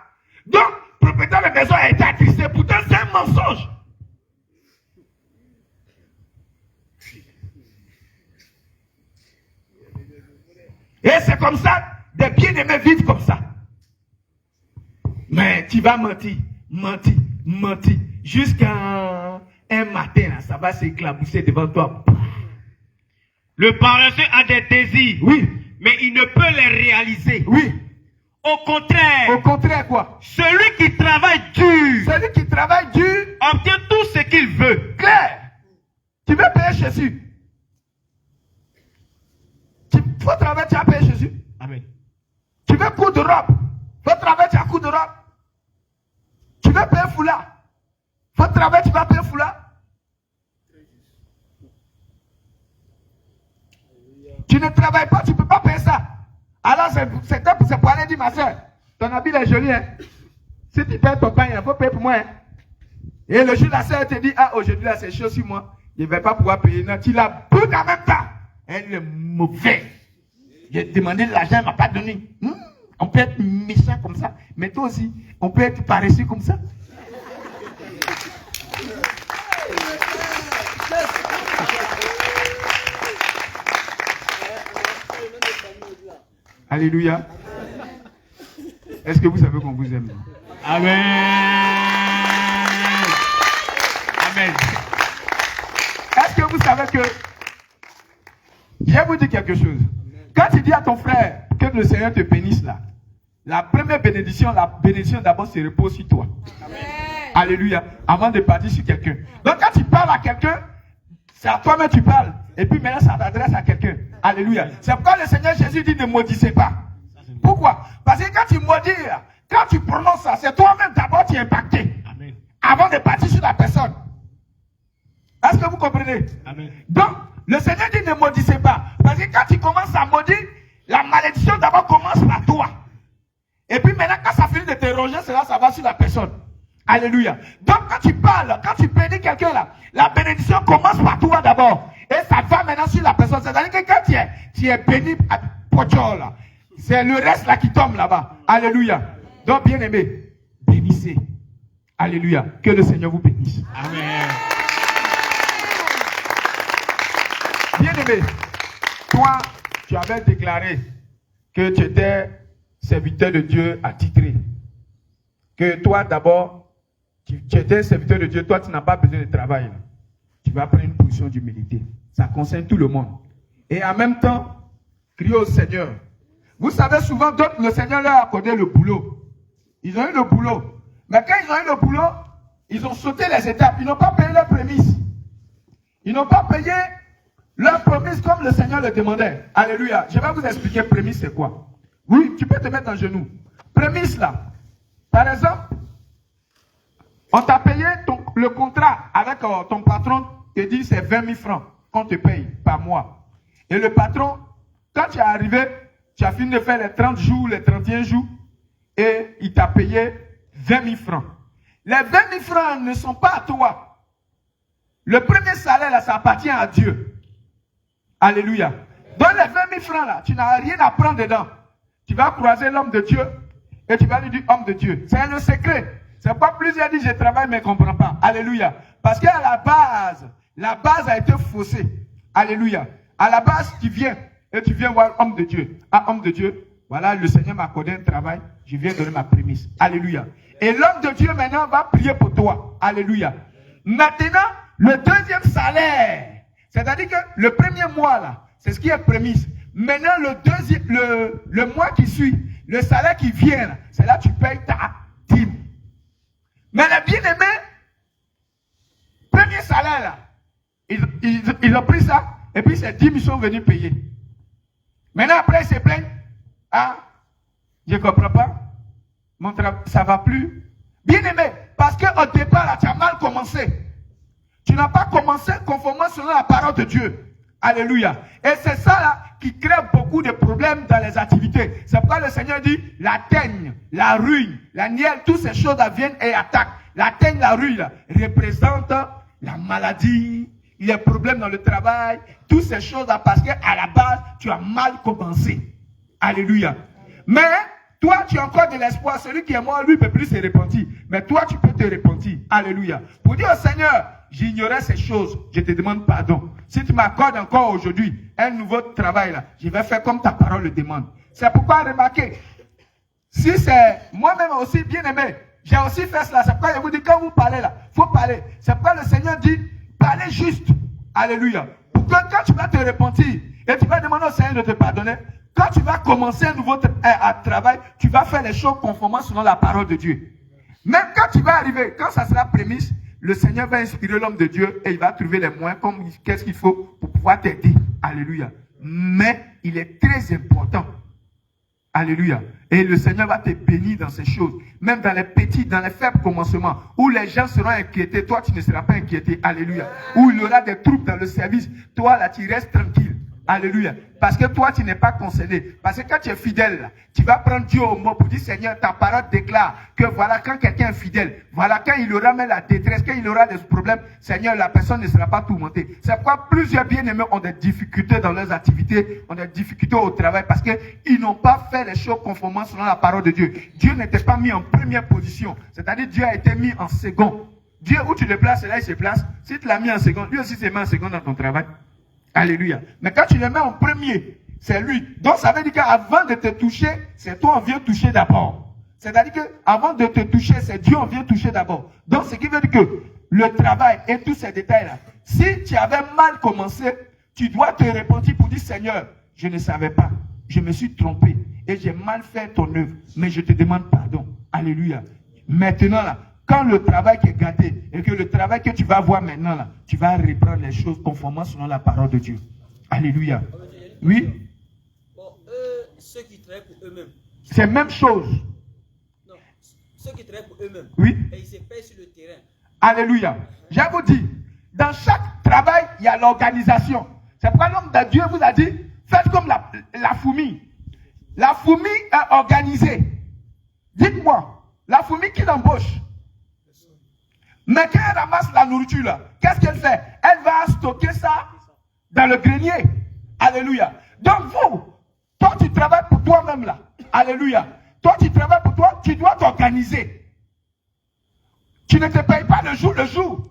Donc, le propriétaire de la maison a été attristé. Pourtant, c'est un mensonge. Et c'est comme ça, des bien-aimés vivent comme ça. Mais tu vas mentir. Jusqu'à un matin, là, ça va s'éclabousser devant toi. Le paresseux a des désirs. Oui. Mais il ne peut les réaliser. Oui. Au contraire. Au contraire quoi? Celui qui travaille dur. Celui qui travaille dur obtient tout ce qu'il veut. Claire. Tu veux payer Jésus. Il faut travailler, tu as payé Jésus. Amen. Tu veux coup de robe. Il faut travailler, tu as coup de robe. Tu veux payer foulard. Il faut travailler, tu vas payer foulard. Tu ne travailles pas, tu ne peux pas payer ça. Alors c'est pour aller dire ma soeur, ton habit est joli, hein. Si tu payes ton pain, il faut payer pour moi, hein. Et le jour la soeur te dit, ah aujourd'hui là c'est chaud sur moi, je ne vais pas pouvoir payer. Non, tu la boudes en même temps. Elle est mauvaise. J'ai demandé de l'argent, elle ne m'a pas donné. On peut être méchant comme ça, mais toi aussi, on peut être paresseux comme ça. Alléluia. Est-ce que vous savez qu'on vous aime? Amen. Amen. Est-ce que vous savez que... Je vais vous dire quelque chose. Quand tu dis à ton frère que le Seigneur te bénisse là, la première bénédiction, d'abord se repose sur toi. Amen. Alléluia. Avant de partir sur quelqu'un. Donc quand tu parles à quelqu'un, c'est à toi-même tu parles. Et puis maintenant ça t'adresse à quelqu'un. Alléluia. C'est pourquoi le Seigneur Jésus dit ne maudissez pas. Pourquoi? Parce que quand tu maudis, quand tu prononces ça, c'est toi-même d'abord tu es impacté. Amen. Avant de partir sur la personne. Est-ce que vous comprenez? Amen. Donc, le Seigneur dit ne maudissez pas. Parce que quand tu commences à maudire, la malédiction d'abord commence par toi. Et puis maintenant, quand ça finit de te ronger, ça va sur la personne. Alléluia. Donc, quand tu parles, quand tu bénis quelqu'un là, la bénédiction commence par toi d'abord. Et ça va maintenant sur la personne. C'est-à-dire que quand tu es béni à Pocho là, c'est le reste là qui tombe là-bas. Alléluia. Donc, bien aimé, bénissez. Alléluia. Que le Seigneur vous bénisse. Amen. Bien aimé, toi, tu avais déclaré que tu étais serviteur de Dieu attitré. Que toi, d'abord, tu étais serviteur de Dieu, toi, tu n'as pas besoin de travail. Tu vas prendre une position d'humilité. Ça concerne tout le monde. Et en même temps, crier au Seigneur. Vous savez, souvent, d'autres, le Seigneur leur a accordé le boulot. Ils ont eu le boulot. Mais quand ils ont eu le boulot, ils ont sauté les étapes. Ils n'ont pas payé leurs prémices. Ils n'ont pas payé leurs prémices comme le Seigneur le demandait. Alléluia. Je vais vous expliquer prémisse c'est quoi. Oui, tu peux te mettre en genoux. Prémisse là. Par exemple, on t'a payé le contrat avec ton patron, te dit c'est 20 000 francs. qu'on te paye par mois. Et le patron, quand tu es arrivé, tu as fini de faire les 30 jours, les 31 jours, et il t'a payé 20 000 francs. Les 20 000 francs ne sont pas à toi. Le premier salaire, là, ça appartient à Dieu. Alléluia. Dans les 20 000 francs, là, tu n'as rien à prendre dedans. Tu vas croiser l'homme de Dieu et tu vas lui dire, homme de Dieu. C'est le secret. C'est pourquoi plusieurs disent, je travaille mais je ne comprends pas. Alléluia. Parce qu'à la base a été faussée. Alléluia. À la base, tu viens et tu viens voir homme de Dieu. Ah, homme de Dieu, voilà, le Seigneur m'a accordé un travail, je viens donner ma prémisse. Alléluia. Et l'homme de Dieu maintenant va prier pour toi. Alléluia. Maintenant, le deuxième salaire, c'est-à-dire que le premier mois là, c'est ce qui est prémisse. Maintenant, le mois qui suit, le salaire qui vient là, c'est là que tu payes ta dîme. Mais les bien-aimés, premier salaire là, ils ont pris ça, et puis ces dîmes, ils sont venus payer. Maintenant, après, ils se plaignent. Ah, je ne comprends pas. Mon travail, ça ne va plus. Bien-aimé, parce qu'au départ, là, tu as mal commencé. Tu n'as pas commencé conformément selon la parole de Dieu. Alléluia. Et c'est ça là qui crée beaucoup de problèmes dans les activités. C'est pourquoi le Seigneur dit, la teigne, la ruine, la nielle, toutes ces choses là viennent et attaquent. La teigne, la ruine là, représente la maladie, les problèmes dans le travail, toutes ces choses là parce qu'à la base, tu as mal commencé. Alléluia. Mais toi, tu as encore de l'espoir. Celui qui est mort, lui, ne peut plus se repentir. Mais toi, tu peux te repentir. Alléluia. Pour dire au Seigneur, j'ignorais ces choses. Je te demande pardon. Si tu m'accordes encore aujourd'hui un nouveau travail, là, je vais faire comme ta parole le demande. C'est pourquoi, remarquez, si c'est moi-même aussi bien aimé, j'ai aussi fait cela. C'est pourquoi je vous dis, quand vous parlez là, il faut parler. C'est pourquoi le Seigneur dit, parlez juste. Alléluia. Pour que quand tu vas te repentir et tu vas demander au Seigneur de te pardonner, quand tu vas commencer un nouveau travail, tu vas faire les choses conformément selon la parole de Dieu. Même quand tu vas arriver, quand ça sera prémisse, le Seigneur va inspirer l'homme de Dieu et il va trouver les moyens comme qu'est-ce qu'il faut pour pouvoir t'aider. Alléluia. Mais il est très important. Alléluia. Et le Seigneur va te bénir dans ces choses. Même dans les petits, dans les faibles commencements, où les gens seront inquiétés, toi tu ne seras pas inquiété. Alléluia. Où il y aura des troubles dans le service, toi là tu restes tranquille. Alléluia. Parce que toi, tu n'es pas concerné. Parce que quand tu es fidèle, tu vas prendre Dieu au mot pour dire, Seigneur, ta parole déclare que voilà, quand quelqu'un est fidèle, voilà, quand il aura même la détresse, quand il aura des problèmes, Seigneur, la personne ne sera pas tourmentée. C'est pourquoi plusieurs bien-aimés ont des difficultés dans leurs activités, ont des difficultés au travail, parce qu'ils n'ont pas fait les choses conformément selon la parole de Dieu. Dieu n'était pas mis en première position. C'est-à-dire, Dieu a été mis en second. Dieu, où tu le places, là, il se place. Si tu l'as mis en second, lui aussi se met en second dans ton travail. Alléluia. Mais quand tu le mets en premier, c'est lui. Donc ça veut dire qu'avant de te toucher, c'est toi on vient toucher d'abord. C'est-à-dire qu'avant de te toucher, c'est Dieu on vient toucher d'abord. Donc ce qui veut dire que le travail et tous ces détails-là, si tu avais mal commencé, tu dois te repentir pour dire, Seigneur, je ne savais pas, je me suis trompé et j'ai mal fait ton œuvre, mais je te demande pardon. Alléluia. Maintenant là, quand le travail qui est gâté et que le travail que tu vas voir maintenant là, tu vas reprendre les choses conformément selon la parole de Dieu. Alléluia. Oui. Bon, ceux qui travaillent pour eux-mêmes. C'est la même chose. Non, ceux qui travaillent pour eux-mêmes. Oui. Et ils se payent sur le terrain. Alléluia. Je vous dis, dans chaque travail, il y a l'organisation. C'est pourquoi l'homme de Dieu vous a dit, faites comme la fourmi. La fourmi est organisée. Dites-moi, la fourmi qui l'embauche. Mais quand elle ramasse la nourriture là, qu'est-ce qu'elle fait? Elle va stocker ça dans le grenier. Alléluia. Donc vous, toi tu travailles pour toi-même là. Alléluia. Toi tu travailles pour toi, tu dois t'organiser. Tu ne te payes pas le jour.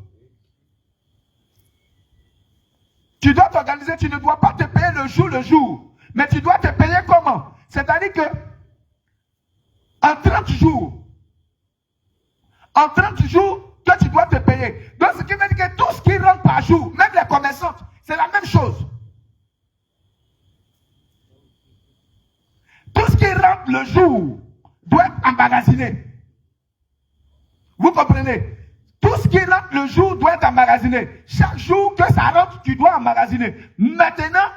Tu dois t'organiser, tu ne dois pas te payer le jour. Mais tu dois te payer comment? C'est-à-dire que en 30 jours, que tu dois te payer. Donc, ce qui veut dire que tout ce qui rentre par jour, même les commerçants, c'est la même chose. Tout ce qui rentre le jour doit être emmagasiné. Vous comprenez? Tout ce qui rentre le jour doit être emmagasiné. Chaque jour que ça rentre, tu dois emmagasiner. Maintenant,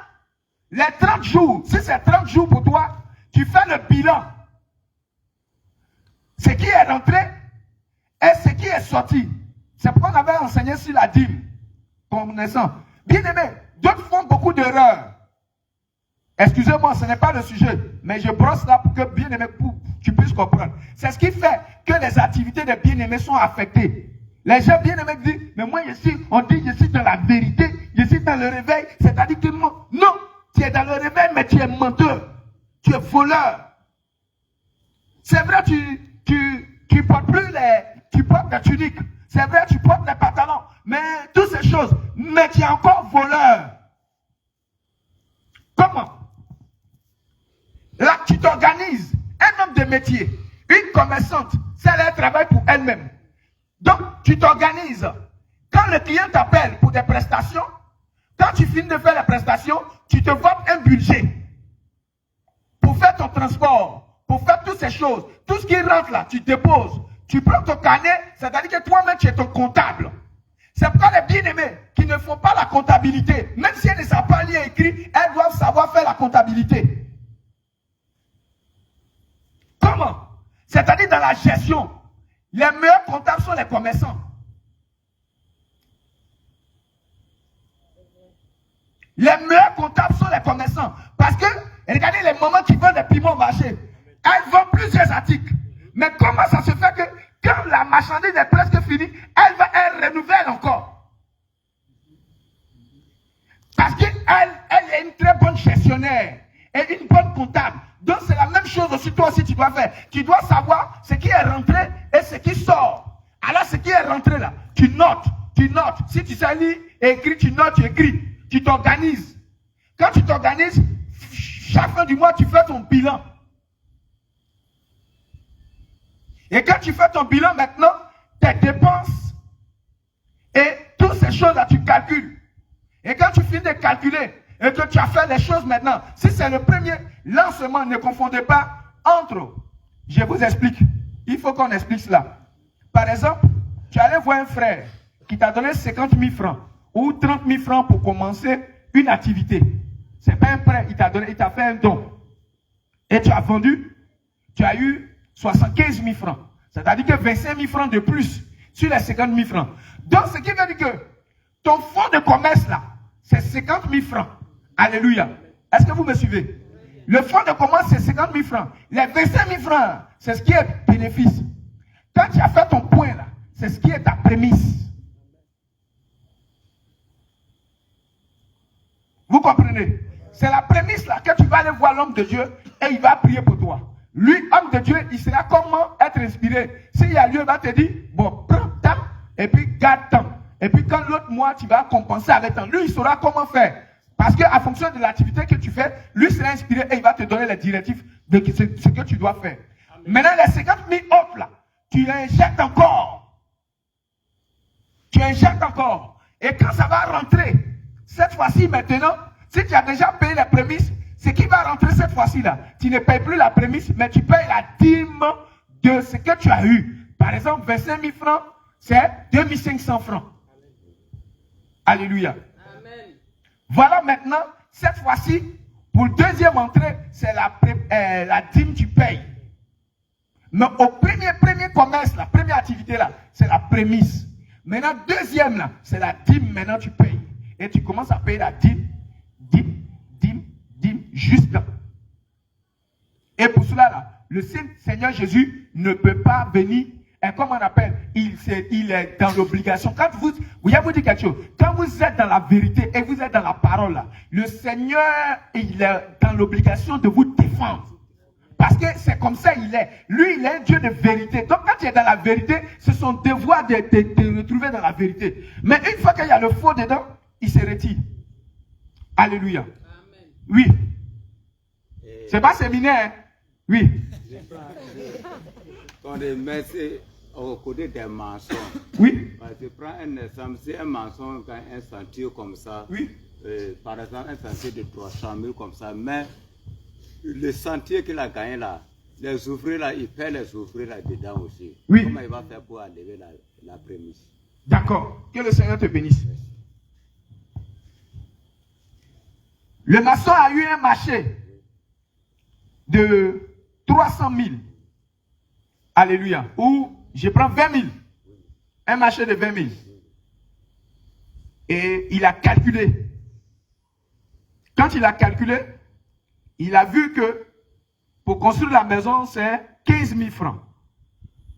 les 30 jours, si c'est 30 jours pour toi, tu fais le bilan. Ce qui est rentré et ce qui est sorti. C'est pourquoi on avait enseigné sur la dîme. Connaissant. Bien aimé, D'autres font beaucoup d'erreurs. Excusez-moi, ce n'est pas le sujet, mais je brosse là pour que bien-aimé, tu puisses comprendre. C'est ce qui fait que les activités des bien-aimés sont affectées. Les gens bien-aimés disent, mais moi on dit je suis dans la vérité, je suis dans le réveil, c'est-à-dire que non, tu es dans le réveil, mais tu es menteur, tu es voleur. C'est vrai, tu portes plus tu portes la tunique, c'est vrai, tu portes les pantalons, mais toutes ces choses, mais tu es encore voleur. Comment? Là, tu t'organises. Un homme de métier, une commerçante, c'est elle travaille pour elle-même. Donc, tu t'organises. Quand le client t'appelle pour des prestations, quand tu finis de faire les prestations, tu te votes un budget pour faire ton transport, pour faire toutes ces choses. Tout ce qui rentre là, tu déposes. Tu prends ton carnet, c'est-à-dire que toi-même, tu es ton comptable. C'est pourquoi les bien-aimés qui ne font pas la comptabilité, même si elles ne savent pas lire et écrire, elles doivent savoir faire la comptabilité. Comment? C'est-à-dire dans la gestion, les meilleurs comptables sont les commerçants. Les meilleurs comptables sont les commerçants. Parce que, regardez les mamans qui vendent des piments au marché. Elles vendent plusieurs articles. Mais comment ça se fait que quand la marchandise est presque finie, elle renouvelle encore? Parce qu'elle est une très bonne gestionnaire et une bonne comptable. Donc c'est la même chose aussi, toi aussi tu dois faire. Tu dois savoir ce qui est rentré et ce qui sort. Alors ce qui est rentré là, tu notes. Si tu sais lire et écrire, tu notes, tu écris. Tu t'organises. Quand tu t'organises, chaque fin du mois, tu fais ton bilan. Et quand tu fais ton bilan maintenant, tes dépenses et toutes ces choses-là, tu calcules. Et quand tu finis de calculer et que tu as fait les choses maintenant, si c'est le premier lancement, ne confondez pas entre. Je vous explique. Il faut qu'on explique cela. Par exemple, tu allais voir un frère qui t'a donné 50 000 francs ou 30 000 francs pour commencer une activité. Ce n'est pas un prêt, il t'a fait un don. Et tu as vendu, tu as eu 75 000 francs. C'est-à-dire que 25 000 francs de plus sur les 50 000 francs. Donc, ce qui veut dire que ton fonds de commerce là, c'est 50 000 francs. Alléluia. Est-ce que vous me suivez? Le fonds de commerce, c'est 50 000 francs. Les 25 000 francs, c'est ce qui est bénéfice. Quand tu as fait ton point là, c'est ce qui est ta prémisse. Vous comprenez? C'est la prémisse là que tu vas aller voir l'homme de Dieu et il va prier pour toi. Lui, homme de Dieu, il sera comment être inspiré. S'il y a lieu, il va te dire, bon, prends tant et puis garde tant. Et puis quand l'autre mois, tu vas compenser avec tant. Lui, il saura comment faire. Parce qu'à fonction de l'activité que tu fais, lui sera inspiré et il va te donner les directives de ce que tu dois faire. Amen. Maintenant, les 50 000 autres là, tu les injectes encore. Tu injectes encore. Et quand ça va rentrer, cette fois-ci maintenant, si tu as déjà payé les prémices, ce qui va rentrer cette fois-ci là, tu ne payes plus la prémisse, mais tu payes la dîme de ce que tu as eu. Par exemple, 25 000 francs, c'est 2500 francs. Alléluia. Amen. Voilà maintenant, cette fois-ci, pour deuxième entrée, c'est la dîme que tu payes. Mais au premier commerce, la première activité là, c'est la prémisse. Maintenant, deuxième là, c'est la dîme, maintenant tu payes. Et tu commences à payer la dîme, juste là. Et pour cela là, le Seigneur Jésus ne peut pas venir, et comme on appelle, il est dans l'obligation. Quand vous dire quelque chose, quand vous êtes dans la vérité et vous êtes dans la parole là, le Seigneur, il est dans l'obligation de vous défendre. Parce que c'est comme ça il est. Lui, il est un Dieu de vérité. Donc quand tu es dans la vérité, c'est son devoir de te retrouver dans la vérité. Mais une fois qu'il y a le faux dedans, il se retire. Alléluia. Amen. Oui. C'est pas séminaire, hein? Oui. Quand on met au côté des mensonges. Oui. Tu prends un exemple, c'est un mensonge quand un sentier comme ça. Oui. Par exemple, un sentier de 300 000 comme ça. Mais le sentier qu'il a gagné là, les ouvriers là, il paie les ouvriers là dedans aussi. Oui. Comment il va faire pour enlever la prémisse? D'accord. Que le Seigneur te bénisse. Le maçon a eu un marché de 300 000. Alléluia. Ou je prends 20 000. Un marché de 20 000. Et il a calculé. Quand il a calculé, il a vu que pour construire la maison, c'est 15 000 francs.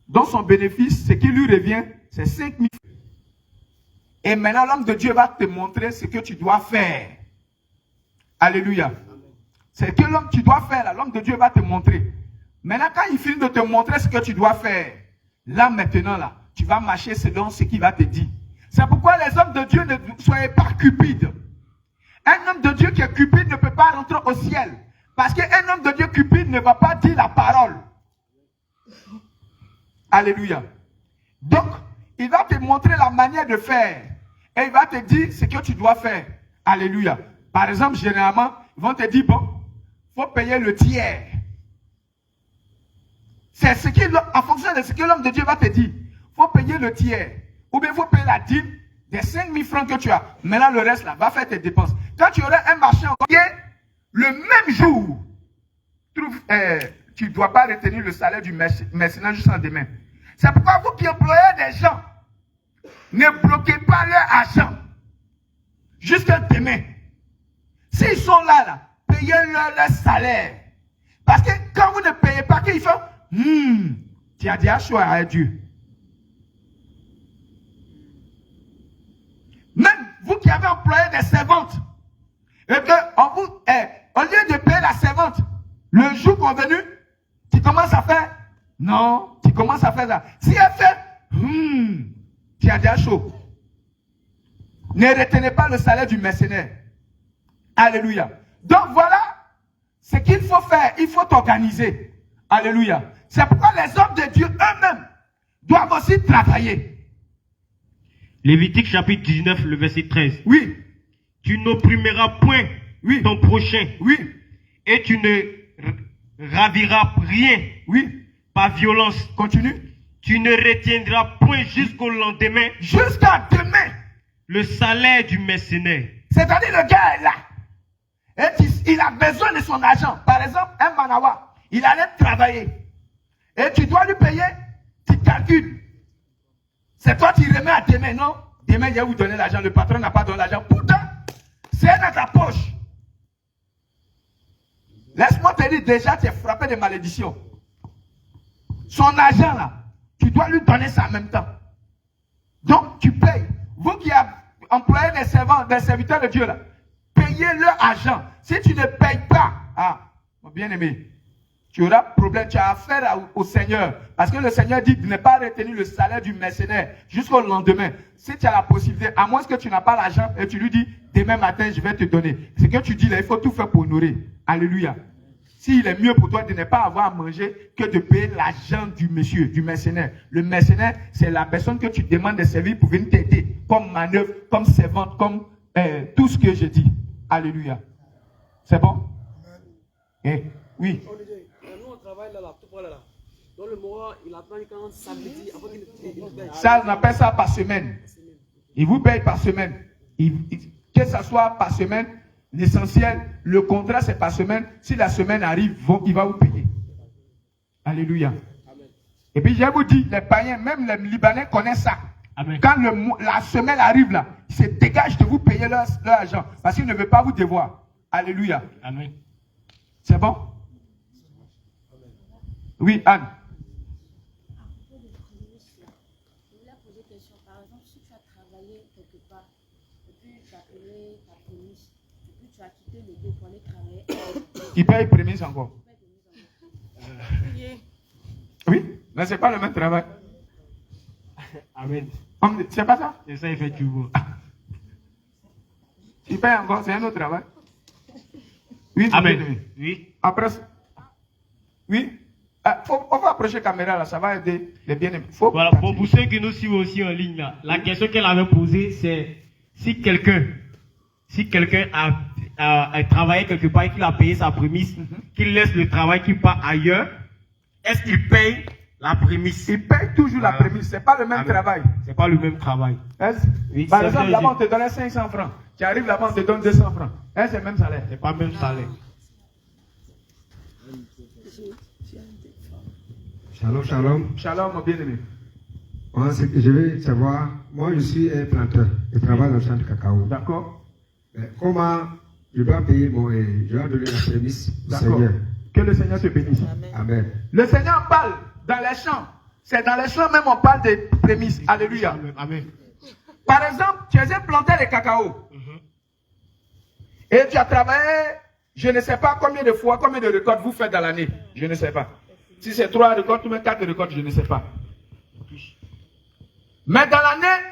Donc son bénéfice, ce qui lui revient, c'est 5 000 francs. Et maintenant, l'homme de Dieu va te montrer ce que tu dois faire. Alléluia. C'est que l'homme tu dois faire, l'homme de Dieu va te montrer. Maintenant, quand il finit de te montrer ce que tu dois faire, là maintenant, là, tu vas marcher selon ce qu'il va te dire. C'est pourquoi les hommes de Dieu ne soyez pas cupides. Un homme de Dieu qui est cupide ne peut pas rentrer au ciel. Parce qu'un homme de Dieu cupide ne va pas dire la parole. Alléluia. Donc, il va te montrer la manière de faire. Et il va te dire ce que tu dois faire. Alléluia. Par exemple, généralement, ils vont te dire, bon, il faut payer le tiers. C'est ce qui, en fonction de ce que l'homme de Dieu va te dire. Il faut payer le tiers. Ou bien il faut payer la dîme des 5 000 francs que tu as. Maintenant, le reste, là, va faire tes dépenses. Quand tu aurais un marché en le même jour, tu ne dois pas retenir le salaire du mercenaire jusqu'en demain. C'est pourquoi vous qui employez des gens, ne bloquez pas leur argent jusqu'à demain. S'ils sont là, payez-leur leur salaire. Parce que quand vous ne payez pas, qu'ils font, tu as dit à choix à Dieu. Même vous qui avez employé des servantes, et que au lieu de payer la servante, le jour convenu, tu commences à faire, non, tu commences à faire ça. Si elle fait, tu as déjà chaud. Ne retenez pas le salaire du mercenaire. Alléluia. Donc voilà ce qu'il faut faire. Il faut t'organiser. Alléluia. C'est pourquoi les hommes de Dieu eux-mêmes doivent aussi travailler. Lévitique chapitre 19, le verset 13. Oui. Tu n'opprimeras point ton prochain. Oui. Et tu ne raviras rien. Oui. Par violence. Continue. Tu ne retiendras point jusqu'au lendemain. Jusqu'à demain. Le salaire du mercenaire. C'est-à-dire le gars est là. Et il a besoin de son argent. Par exemple, un Manawa, il allait travailler. Et tu dois lui payer, tu calcules. C'est toi qui remets à demain, non? Demain, il va vous donner l'argent. Le patron n'a pas donné l'argent. Pourtant, c'est dans ta poche. Laisse-moi te dire, déjà, tu es frappé de malédiction. Son argent, là, tu dois lui donner ça en même temps. Donc, tu payes. Vous qui avez employé des servants, des serviteurs de Dieu, là, payez leur argent. Si tu ne payes pas, mon bien-aimé, tu auras problème, tu as affaire au Seigneur. Parce que le Seigneur dit de ne pas retenir le salaire du mercenaire jusqu'au lendemain. Si tu as la possibilité, à moins que tu n'as pas l'argent et tu lui dis, demain matin, je vais te donner. Ce que tu dis là, il faut tout faire pour honorer. Alléluia. S'il est mieux pour toi de ne pas avoir à manger que de payer l'argent du monsieur, du mercenaire. Le mercenaire, c'est la personne que tu demandes de servir pour venir t'aider, comme manœuvre, comme servante, comme tout ce que je dis. Alléluia. C'est bon? Oui. Nous, on travaille là, tout près là. Dans le mois, il attend quand samedi, avant qu'il paye. Ça, on appelle ça par semaine. Il vous paye par semaine. Que ça soit par semaine, l'essentiel, le contrat c'est par semaine. Si la semaine arrive, il va vous payer. Alléluia. Amen. Et puis je vous dis, les païens, même les Libanais connaissent ça. Amen. Quand la semaine arrive là, ils se dégagent de vous payer leur argent. Parce qu'ils ne veulent pas vous devoir. Alléluia. Amen. C'est bon? Oui, Anne. Je voulais poser une question. Par exemple, si tu as travaillé quelque part, et puis tu as payé ta prémisse, et puis tu as quitté le lieu pour aller travailler. Il paye prémisse encore. Oui, mais ce n'est pas le même travail. Amen. C'est pas ça? C'est ça, effectivement. Il paye encore, c'est un autre travail. Oui, Amen. Oui. Après, oui. On va approcher la caméra là, ça va aider les bien-aimés. Voilà, bon, pour ceux qui nous suivent aussi en ligne là, la question qu'elle avait posée, c'est si quelqu'un a travaillé quelque part et qu'il a payé sa prémisse, qu'il laisse le travail, qu'il part ailleurs, est-ce qu'il paye la prémisse? Il paye toujours la prémisse, c'est pas le même travail. C'est pas le même travail. Oui, par exemple, là-bas on te donnait 500 francs. Tu arrives là-bas, on te donne 200 francs. C'est le même salaire. C'est pas le même salaire. Shalom, shalom. Shalom, mon bien-aimé. Je veux savoir, moi je suis un planteur. Je travaille dans le champ de cacao. D'accord. Comment je dois payer mon. Je dois donner la prémisse au D'accord. Seigneur. Que le Seigneur te bénisse. Amen. Le Seigneur parle dans les champs. C'est dans les champs même on parle des prémices. Alléluia. Amen. Par exemple, tu as planté les cacao. Et tu as travaillé, je ne sais pas combien de fois, combien de récoltes vous faites dans l'année. Je ne sais pas. Si c'est 3 récoltes ou même 4 récoltes, je ne sais pas. Mais dans l'année,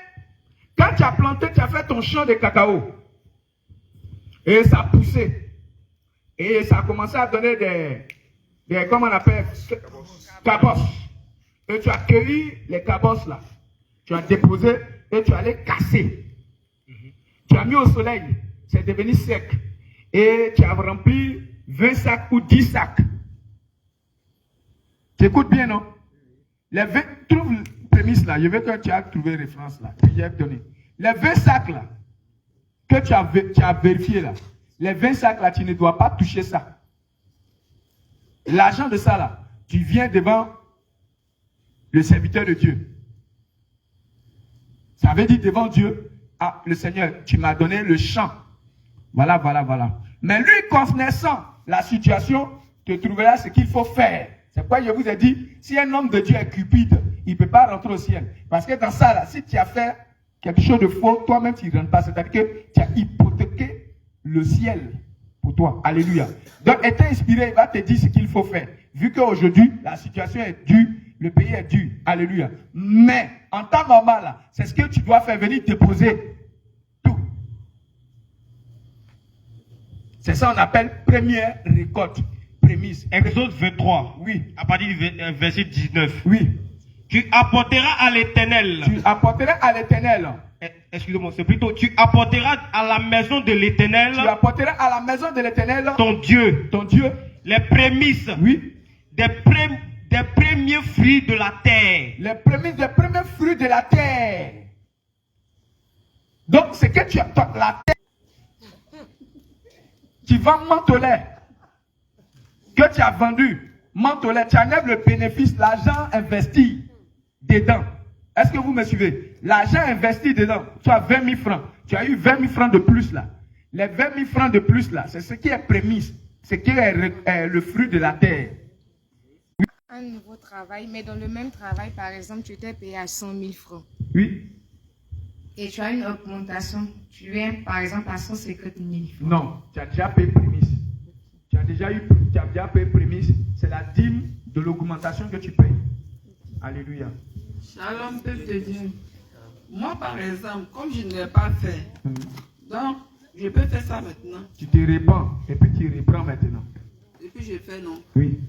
quand tu as planté, tu as fait ton champ de cacao. Et ça a poussé. Et ça a commencé à donner des comment on appelle, cabosses. Et tu as cueilli les cabosses là. Tu as déposé et tu as les casser. Tu as mis au soleil. C'est devenu sec. Et tu as rempli 20 sacs ou 10 sacs. Tu écoutes bien, non? Les 20, trouve une prémisse là. Je veux que tu aies trouvé référence là. Puis j'ai donné. Les 20 sacs là, que tu as vérifié là. Les 20 sacs là, tu ne dois pas toucher ça. L'argent de ça là, tu viens devant le serviteur de Dieu. Ça veut dire devant Dieu, ah, le Seigneur, tu m'as donné le champ. Voilà, voilà, voilà. Mais lui, connaissant la situation, te trouvera ce qu'il faut faire. C'est pourquoi je vous ai dit, si un homme de Dieu est cupide, il ne peut pas rentrer au ciel. Parce que dans ça, là, si tu as fait quelque chose de faux, toi-même, tu ne rentres pas. C'est-à-dire que tu as hypothéqué le ciel pour toi. Alléluia. Donc, étant inspiré, il va te dire ce qu'il faut faire. Vu qu'aujourd'hui, la situation est dure, le pays est dur. Alléluia. Mais, en temps normal, là, c'est ce que tu dois faire, venir déposer tout. C'est ça qu'on appelle première récolte. Prémisse. Exode 23. Oui. À partir du verset 19. Oui. Tu apporteras à l'Éternel. Tu apporteras à l'Éternel. Excusez-moi, c'est plutôt tu apporteras à la maison de l'Éternel. Tu apporteras à la maison de l'Éternel. Ton Dieu. Ton Dieu. Les prémices. Oui. Des premiers fruits de la terre. Les prémices des premiers fruits de la terre. Donc, c'est que tu as la terre. Tu vends mantelet. Que tu as vendu. Mantelet. Tu enlèves le bénéfice, l'argent investi dedans. Est-ce que vous me suivez? L'argent investi dedans. Tu as 20 000 francs. Tu as eu 20 000 francs de plus là. Les 20 000 francs de plus là, c'est ce qui est prémisse. Ce qui est le fruit de la terre. Un nouveau travail, mais dans le même travail, par exemple, tu t'es payé à 100 000 francs. Oui. Et tu as une augmentation. Tu viens, par exemple, à 150 000 francs. Non, tu as déjà payé prémisse. Tu as déjà payé prémisse. C'est la dîme de l'augmentation que tu payes. Alléluia. Shalom, peuple de Dieu. Moi, par exemple, comme je ne l'ai pas fait, donc je peux faire ça maintenant. Tu te répands et puis tu reprends maintenant. Et puis je fais non. Oui.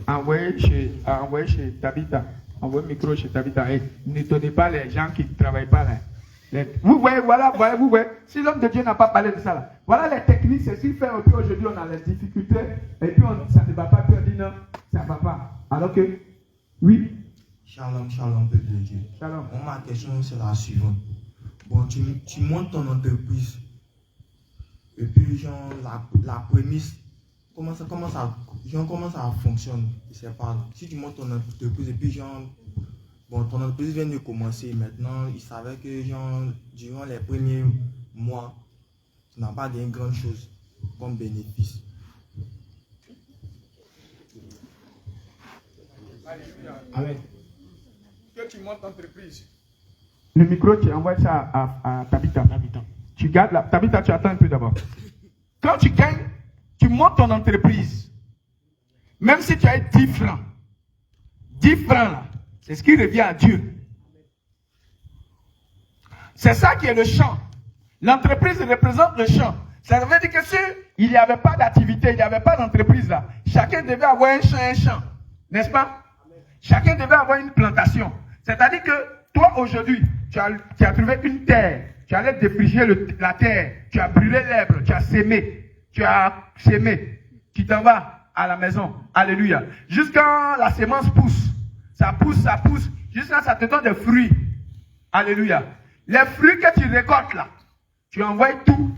Envoyez chez Tabitha. Envoyez le micro chez Tabitha. Et n'étonnez pas les gens qui ne travaillent pas là. Vous voyez, voilà, vous voyez. Si l'homme de Dieu n'a pas parlé de ça là. Voilà les techniques, c'est ce qu'il fait. Et puis aujourd'hui, on a les difficultés. Et puis ça ne va pas. Puis on dit non, ça ne va pas. Alors que, oui. Shalom, shalom, peuple de Dieu. Shalom. Bon, ma question, c'est la suivante. Bon, tu montes ton entreprise. Et puis, genre, la prémisse, comment ça fonctionne? Je sais pas. Si tu montes ton entreprise et puis, genre, bon, ton entreprise vient de commencer. Maintenant, il savait que, genre, durant les premiers mois, tu n'as pas gagné grand chose comme bénéfice. Amen. Que tu montes l'entreprise. Le micro, tu envoies ça à Tabitha. Tu gardes là. Tabitha, tu attends un peu d'abord. Quand tu gagnes, tu montes ton entreprise. Même si tu as 10 francs. 10 francs là, c'est ce qui revient à Dieu. C'est ça qui est le champ. L'entreprise représente le champ. Ça veut dire que si il n'y avait pas d'activité, il n'y avait pas d'entreprise là, chacun devait avoir un champ. N'est-ce pas? Chacun devait avoir une plantation. C'est-à-dire que toi, aujourd'hui, tu as trouvé une terre. Tu allais défricher la terre. Tu as brûlé l'herbe. Tu as sémé. Tu t'en vas à la maison. Alléluia. Jusqu'à la semence pousse. Ça pousse. Jusqu'à ça te donne des fruits. Alléluia. Les fruits que tu récoltes là, tu envoies tout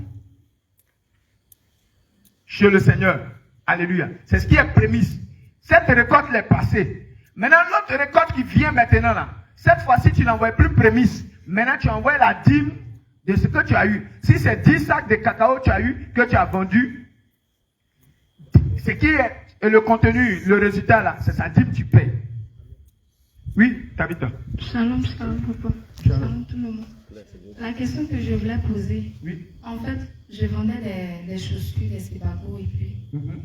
chez le Seigneur. Alléluia. C'est ce qui est prémisse. Cette récolte est passée. Maintenant, l'autre récolte qui vient maintenant là, cette fois-ci, tu n'envoies plus prémisse. Maintenant, tu envoies la dîme de ce que tu as eu. Si c'est 10 sacs de cacao tu as eu, que tu as vendu, ce qui est le contenu, le résultat là, c'est sa dîme, tu payes. Oui, Tabitha. Shalom, shalom, papa. Shalom, tout le monde. La question que je voulais poser, oui. En fait, je vendais des chaussures, des sébagos et puis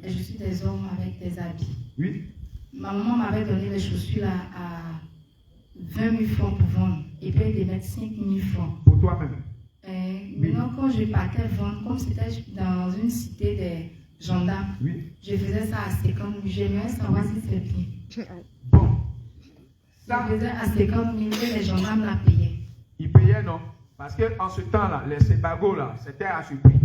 je suis des hommes avec des habits. Oui. Ma maman m'avait donné les chaussures là à 20 000 francs pour vendre et puis de mettre 5 000 francs. Pour toi-même. Maintenant, quand je partais vendre, comme c'était dans une cité des gendarmes, oui. Je faisais ça à 50 000. J'aimerais savoir si c'est bien. Bon. Ça, je faisais à 50 000 et les gendarmes la payaient. Ils payaient, non? Parce qu'en ce temps-là, les sébagos, là, c'était à ce prix.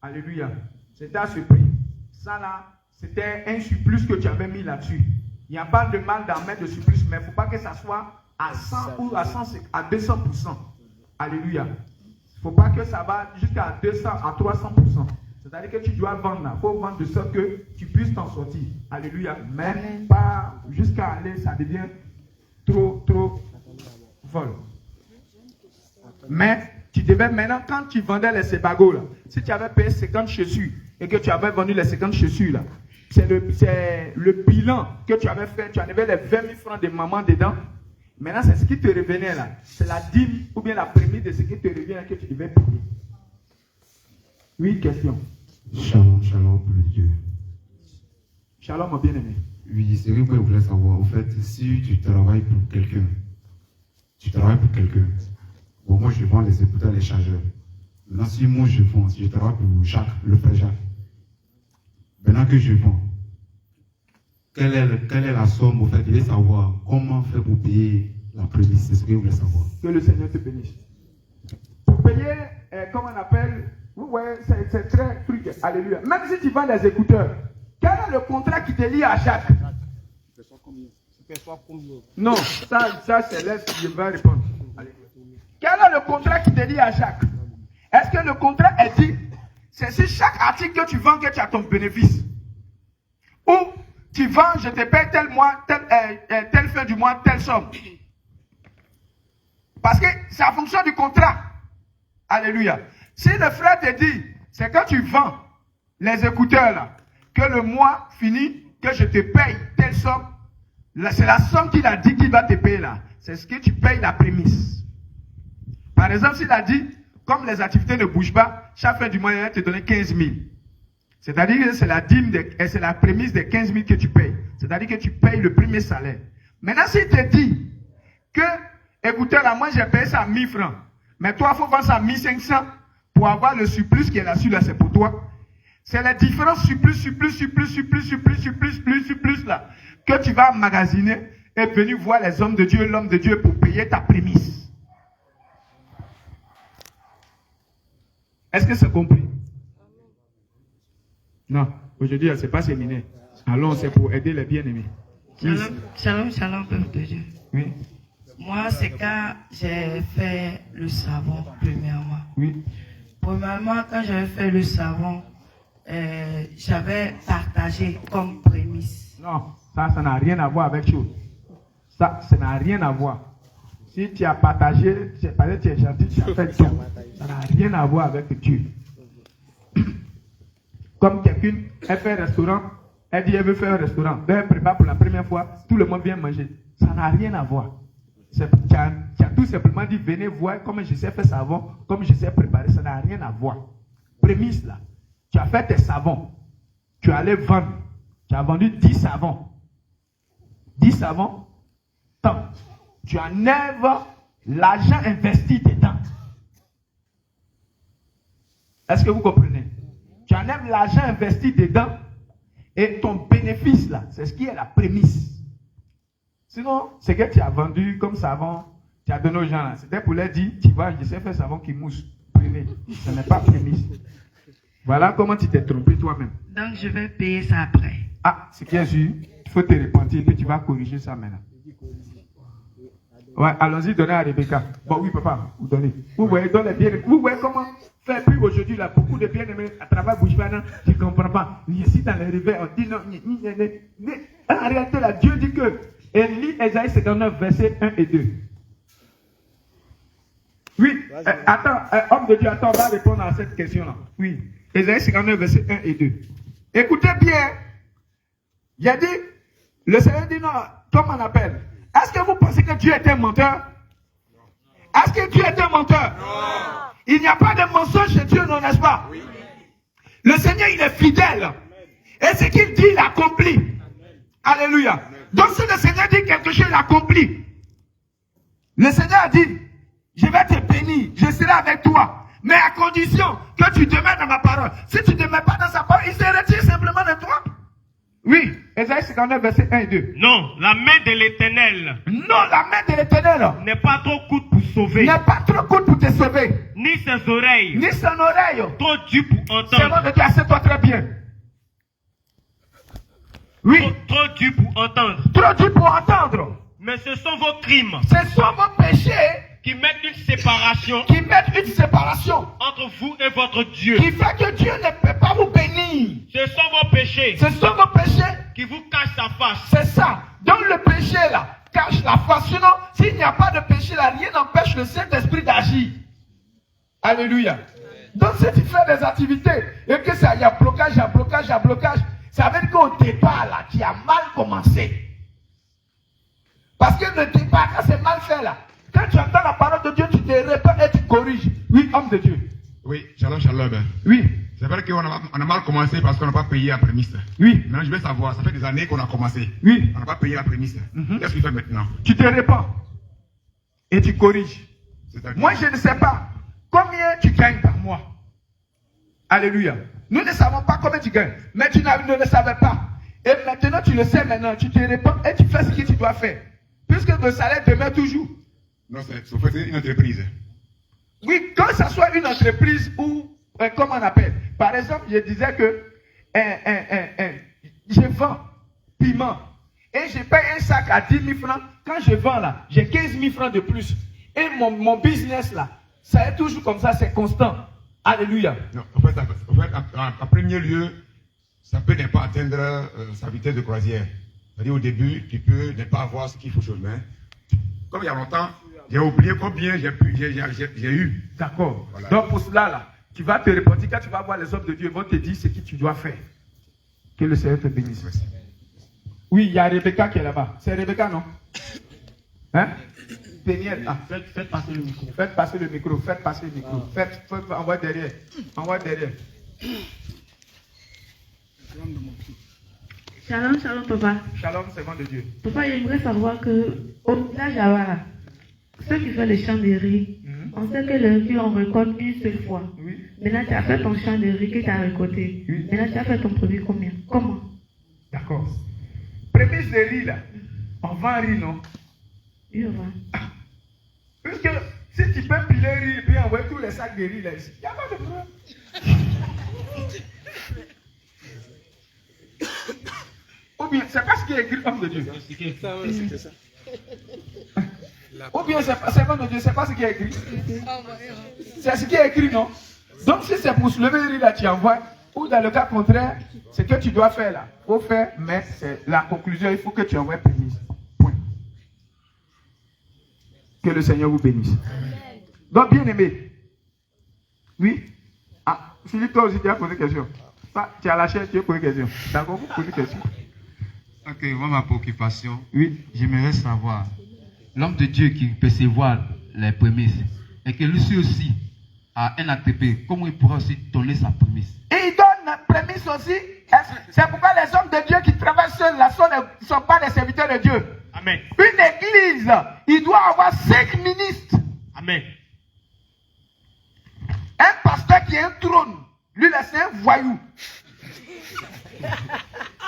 Alléluia. C'était à ce prix. Ça, là, c'était un surplus que tu avais mis là-dessus. Il n'y a pas de mal d'en mettre de surplus, mais il ne faut pas que ça soit à 100 ou à 200%. Alléluia. Il ne faut pas que ça va jusqu'à 200, à 300%. C'est-à-dire que tu dois vendre là. Il faut vendre de sorte que tu puisses t'en sortir. Alléluia. Mais Amen. Pas jusqu'à aller, ça devient trop vol. Mais tu devais maintenant, quand tu vendais les sébagos là, si tu avais payé 50 chaussures et que tu avais vendu les 50 chaussures là, c'est le bilan que tu avais fait. Tu en avais les 20 000 francs de maman dedans. Maintenant, c'est ce qui te revenait là. C'est la dîme ou bien la prémisse de ce qui te revient là que tu devais payer. Oui, question. Shalom, shalom pour le Dieu. Shalom, mon bien-aimé. Oui, c'est vrai que je voulais savoir. Au fait, si tu travailles pour quelqu'un, bon, moi je vends les écouteurs, les chargeurs. Maintenant, si moi je vends, si je travaille pour Jacques, le frère Jacques, maintenant que je vends, quelle est la somme, au fait, je voulais savoir comment faire pour payer la prémisse, c'est ce que je voulais savoir. Que le Seigneur te bénisse. Pour payer, comme on appelle, ouais, c'est très truc, alléluia. Même si tu vends des écouteurs, quel est le contrat qui te lie à Jacques? Non, ça c'est laisse, je vais répondre. Alléluia. Quel est le contrat qui te lie à Jacques? Est-ce que le contrat est dit, c'est sur chaque article que tu vends que tu as ton bénéfice? Ou tu vends, je te paye tel mois, telle fin du mois, telle somme. Parce que c'est en fonction du contrat. Alléluia. Si le frère te dit, c'est quand tu vends les écouteurs là, que le mois finit, que je te paye telle somme, c'est la somme qu'il a dit qu'il va te payer là. C'est ce que tu payes la prémisse. Par exemple, s'il a dit, comme les activités ne bougent pas, chaque fin du mois, il va te donner 15 000. C'est-à-dire que c'est la dîme, c'est la prémisse des 15 000 que tu payes. C'est-à-dire que tu payes le premier salaire. Maintenant, s'il te dit que, écoutez là, moi j'ai payé ça à 1000 francs, mais toi, il faut vendre ça à 1500 pour avoir le surplus qui est là-dessus, là, c'est pour toi. C'est la différence surplus là, que tu vas emmagasiner et venir voir les hommes de Dieu, l'homme de Dieu pour payer ta prémisse. Est-ce que c'est compris? Non, aujourd'hui, c'est pas séminaire. Allons, c'est pour aider les bien-aimés. Shalom, peuple de Dieu. Oui. Moi, c'est quand j'ai fait le savon, premièrement. Oui. Premièrement, quand j'avais fait le savon, j'avais partagé comme prémisse. Non, ça n'a rien à voir avec chose. Ça n'a rien à voir. Si tu as partagé, parce que tu es gentil, tu as fait tout. Ça n'a rien à voir avec Dieu. Comme quelqu'un, elle fait un restaurant, elle dit elle veut faire un restaurant. Elle prépare pour la première fois, tout le monde vient manger. Ça n'a rien à voir. Tu as tout simplement dit, venez voir comment je sais faire savon, comme je sais préparer. Ça n'a rien à voir. Prémisse là. Tu as fait tes savons. Tu es allé vendre. Tu as vendu 10 savons. 10 savons, tant. Tu enlèves l'argent investi dedans. Est-ce que vous comprenez? Tu enlèves l'argent investi dedans et ton bénéfice là, c'est ce qui est la prémisse. Sinon, ce que tu as vendu comme savon, tu as donné aux gens là, c'était pour leur dire, tu vois, je sais faire savon qui mousse. Prenez. Ce n'est pas prémisse. Voilà comment tu t'es trompé toi-même. Donc je vais payer ça après. Ah, c'est bien sûr, il faut te repentir et puis tu vas corriger ça maintenant. Ouais, allons-y, donnez à Rebecca. Bon, oui, papa, vous donnez. Vous voyez, dans les bien-aimés. Vous voyez comment faire plus aujourd'hui, là, beaucoup de bien-aimés à travers Bouchebana, tu ne comprends pas. Ici, dans les réveils, on dit non, en réalité, là, Dieu dit que, et lit Esaïe 59, versets 1 et 2. Oui, attends, homme de Dieu, attends, on va répondre à cette question-là. Oui, Ésaïe 59, versets 1 et 2. Écoutez bien, il a dit, le Seigneur dit non, comme on appelle. Est-ce que vous pensez que Dieu est un menteur? Est-ce que Dieu est un menteur? Non. Il n'y a pas de mensonge chez Dieu, non, n'est-ce pas? Oui. Le Seigneur, il est fidèle. Et ce qu'il dit, il accomplit. Alléluia. Donc si le Seigneur dit quelque chose, il accomplit. Le Seigneur a dit, je vais te bénir, je serai avec toi, mais à condition que tu demeures dans ma parole. Si tu ne demeures pas dans sa parole, il se retire simplement de toi. Oui, Ésaïe 59, verset 1 et 2. Non, la main de l'Éternel. Non, la main de l'Éternel n'est pas trop courte pour sauver. N'est pas trop courte pour te sauver. Ni ses oreilles. Ni son oreille. Trop dur pour entendre. C'est bon de Dieu, assieds-toi très bien. Oui. Trop dur pour entendre. Trop dur pour entendre. Mais ce sont vos crimes. Ce sont vos péchés. Qui mettent une séparation. Qui mettent une séparation. Entre vous et votre Dieu. Qui fait que Dieu ne peut pas vous bénir. Ce sont vos péchés. Ce sont vos péchés. Qui vous cachent sa face. C'est ça. Donc le péché là cache la face. Sinon, s'il n'y a pas de péché là, rien n'empêche le Saint-Esprit d'agir. Alléluia. Donc si tu fais des activités et que ça, il y a blocage, il y a blocage, il y a blocage, ça veut dire qu'au départ là, tu as mal commencé. Parce que le départ, quand c'est mal fait là, quand tu entends la parole de Dieu, tu te réponds et tu corriges. Oui, homme de Dieu. Oui, shalom, shalom. Oui. C'est vrai qu'on a mal commencé parce qu'on n'a pas payé la prémisse. Oui. Maintenant, je veux savoir, ça fait des années qu'on a commencé. Oui. On n'a pas payé la prémisse. Qu'est-ce qu'il fait maintenant? Tu te réponds et tu corriges. Moi, je ne sais pas combien tu gagnes par mois. Alléluia. Nous ne savons pas combien tu gagnes, mais tu ne le savais pas. Et maintenant, tu le sais maintenant. Tu te réponds et tu fais ce que tu dois faire. Puisque le salaire demeure toujours. Non, c'est une entreprise. Oui, que ce soit une entreprise ou, comment on appelle. Par exemple, je disais que je vends piment et je paye un sac à 10 000 francs. Quand je vends là, j'ai 15 000 francs de plus. Et mon business là, ça est toujours comme ça, c'est constant. Alléluia. Non, en fait, en premier lieu, ça peut ne pas atteindre sa vitesse de croisière. C'est-à-dire au début, tu peux ne pas avoir ce qu'il faut sur le main. Comme il y a longtemps, j'ai oublié combien j'ai eu. D'accord. Voilà. Donc pour cela, là, tu vas te reporter. Quand tu vas voir les hommes de Dieu, ils vont te dire ce que tu dois faire. Que le Seigneur te bénisse. Merci. Oui, il y a Rebecca qui est là-bas. C'est Rebecca, non? Hein? Péniel. Ah. Faites passer le micro. Faites passer le micro. Faites passer le micro. Faites envoie derrière. Envoie derrière. Shalom, shalom, papa. Shalom, servant de Dieu. Papa, j'aimerais savoir que au village Awara, ceux qui font les champs de riz, on sait que le riz, on récolte une seule fois. Oui. Maintenant, tu as fait ton champ de riz que tu as récolté. Oui. Maintenant, tu as fait ton produit combien? Comment? D'accord. Prémisse de riz, là. On vend riz, non? Oui, on vend. Puisque si tu peux piler riz et puis envoyer tous les sacs de riz là ici, il n'y a pas de problème. Ou bien, c'est pas ce qui est écrit, homme de Dieu. C'est ça. Ou bien, c'est homme de Dieu, c'est pas ce qui est écrit. C'est ce qui est écrit, non? Donc, si c'est pour soulever le riz là, tu envoies. Ou dans le cas contraire, ce que tu dois faire là, il faut faire, mais c'est la conclusion, il faut que tu envoies prémisse. Point. Que le Seigneur vous bénisse. Donc, bien aimé. Oui? Ah, Philippe, toi aussi, tu as posé question. Tu as lâché, tu as posé question. D'accord, vous posez question. Ok, moi, ma préoccupation, oui, j'aimerais savoir, l'homme de Dieu qui perçoit les prémices, et que lui aussi a un ATP, comment il pourra aussi donner sa prémisse? Et il donne la prémisse aussi. C'est pourquoi les hommes de Dieu qui travaillent seuls là ne sont pas des serviteurs de Dieu. Amen. Une église, il doit avoir 5 ministres. Amen. Un pasteur qui a un trône, lui là c'est un voyou.